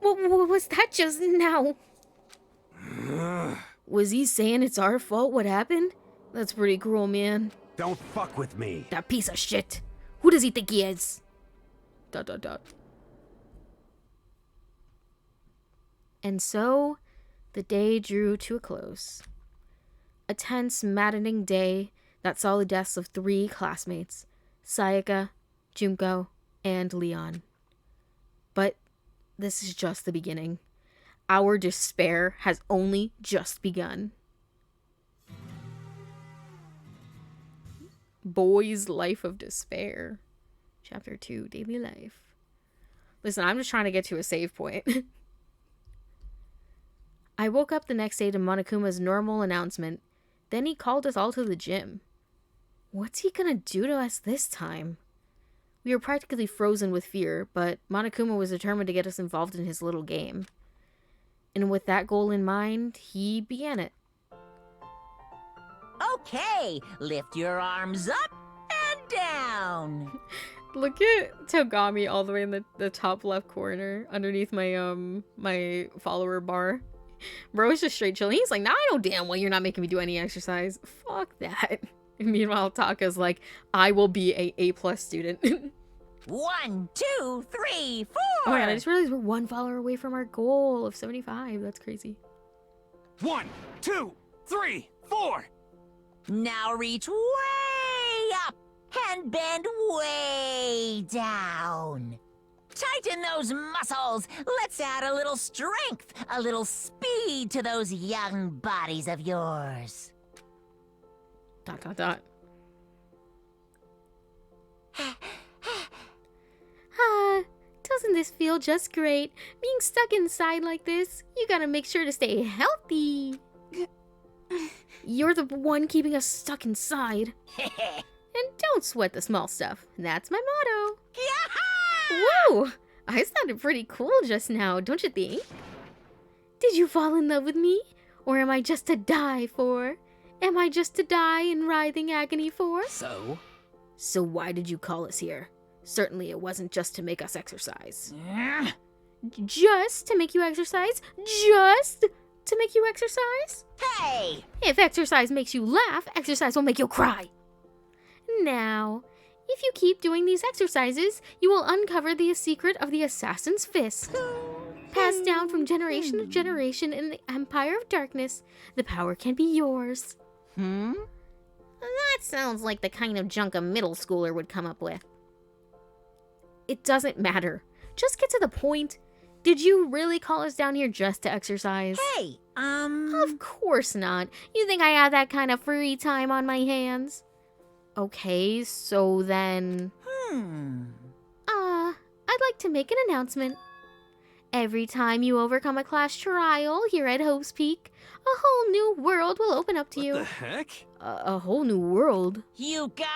was that just now? Was he saying it's our fault what happened? That's pretty cruel, man. Don't fuck with me. That piece of shit. Who does he think he is? ... And so, the day drew to a close. A tense, maddening day that saw the deaths of 3 classmates, Sayaka, Junko, and Leon. But this is just the beginning. Our despair has only just begun. Boy's Life of Despair. Chapter 2, Daily Life. Listen, I'm just trying to get to a save point. I woke up the next day to Monokuma's normal announcement. Then he called us all to the gym. What's he gonna do to us this time? We were practically frozen with fear, but Monokuma was determined to get us involved in his little game. And with that goal in mind, he began it. Okay, lift your arms up and down. Look at Togami all the way in the top left corner, underneath my my follower bar. Bro is just straight chilling. He's like, nah, I know damn well you're not making me do any exercise. Fuck that. And meanwhile, Taka's like, I will be a A+ student. 1, 2, 3, 4. Oh my god, I just realized we're 1 follower away from our goal of 75. That's crazy. 1, 2, 3, 4. Now reach way up and bend way down. Tighten those muscles. Let's add a little strength, a little speed to those young bodies of yours. ... Doesn't this feel just great? Being stuck inside like this, you gotta make sure to stay healthy. You're the one keeping us stuck inside. And don't sweat the small stuff. That's my motto. Whoa! I sounded pretty cool just now, don't you think? Did you fall in love with me? Or am I just to die for? Am I just to die in writhing agony for? So? So why did you call us here? Certainly it wasn't just to make us exercise. Just to make you exercise? Just to make you exercise? Hey! If exercise makes you laugh, exercise will make you cry. Now, if you keep doing these exercises, you will uncover the secret of the assassin's fist. Passed down from generation to generation in the Empire of Darkness, the power can be yours. That sounds like the kind of junk a middle schooler would come up with. It doesn't matter. Just get to the point. Did you really call us down here just to exercise? Hey, Of course not. You think I have that kind of free time on my hands? Okay, so then... I'd like to make an announcement. Every time you overcome a class trial here at Hope's Peak, a whole new world will open up to you. What the heck? A whole new world? You guys?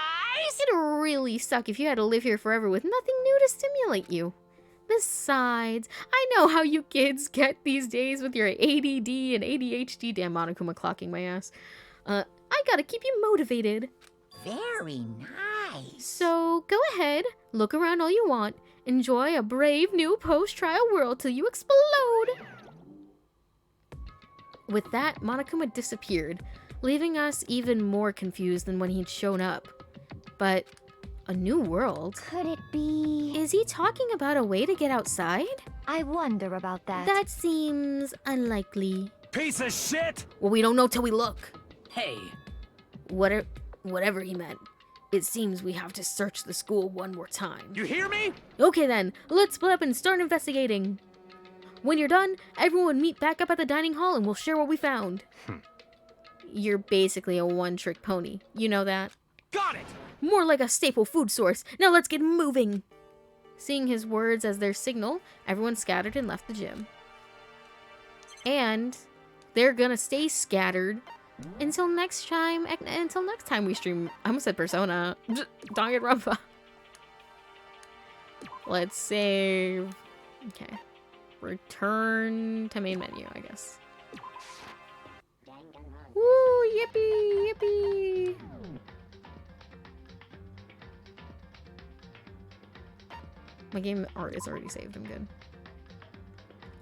It'd really suck if you had to live here forever with nothing new to stimulate you. Besides, I know how you kids get these days with your ADD and ADHD. Damn, Monokuma clocking my ass. I gotta keep you motivated. Very nice. So go ahead, look around all you want. Enjoy a brave new post-trial world till you explode. With that, Monokuma disappeared, leaving us even more confused than when he'd shown up. But a new world? Could it be... Is he talking about a way to get outside? I wonder about that. That seems unlikely. Piece of shit! Well, we don't know till we look. Hey. Whatever he meant. It seems we have to search the school one more time. You hear me? Okay then, let's split up and start investigating. When you're done, everyone meet back up at the dining hall and we'll share what we found. You're basically a one-trick pony. You know that? Got it! More like a staple food source. Now let's get moving. Seeing his words as their signal, everyone scattered and left the gym. And they're gonna stay scattered until next time we stream. I almost said Persona. Danganronpa. Let's save. Okay. Return to main menu, I guess. Woo! Yippee! Yippee! My game art is already saved. I'm good.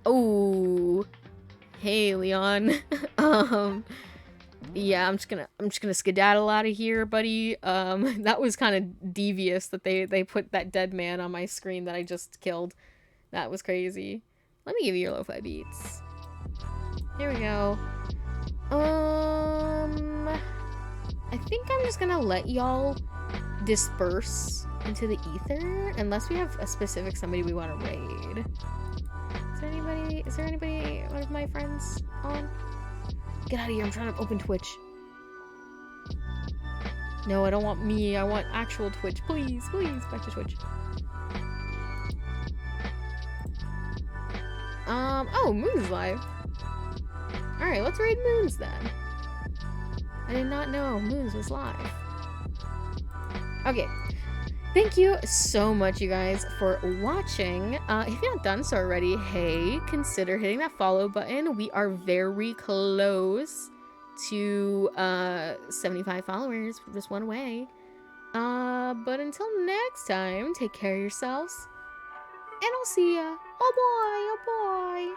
Oh, hey Leon. Yeah, I'm just gonna skedaddle out of here, buddy. That was kind of devious that they put that dead man on my screen that I just killed. That was crazy. Let me give you your lo-fi beats. Here we go. I think I'm just gonna let y'all disperse into the ether unless we have a specific somebody we want to raid. Is there anybody, one of my friends on? Get out of here, I'm trying to open Twitch. No, I don't want me, I want actual Twitch. Please, back to Twitch. Oh, Moon's live. Alright, let's raid Moon's then. I did not know Moon's was live. Okay. Thank you so much, you guys, for watching. If you're not done so already, hey, consider hitting that follow button. We are very close to 75 followers, just one away. But until next time, take care of yourselves, and I'll see ya. Oh boy, oh boy.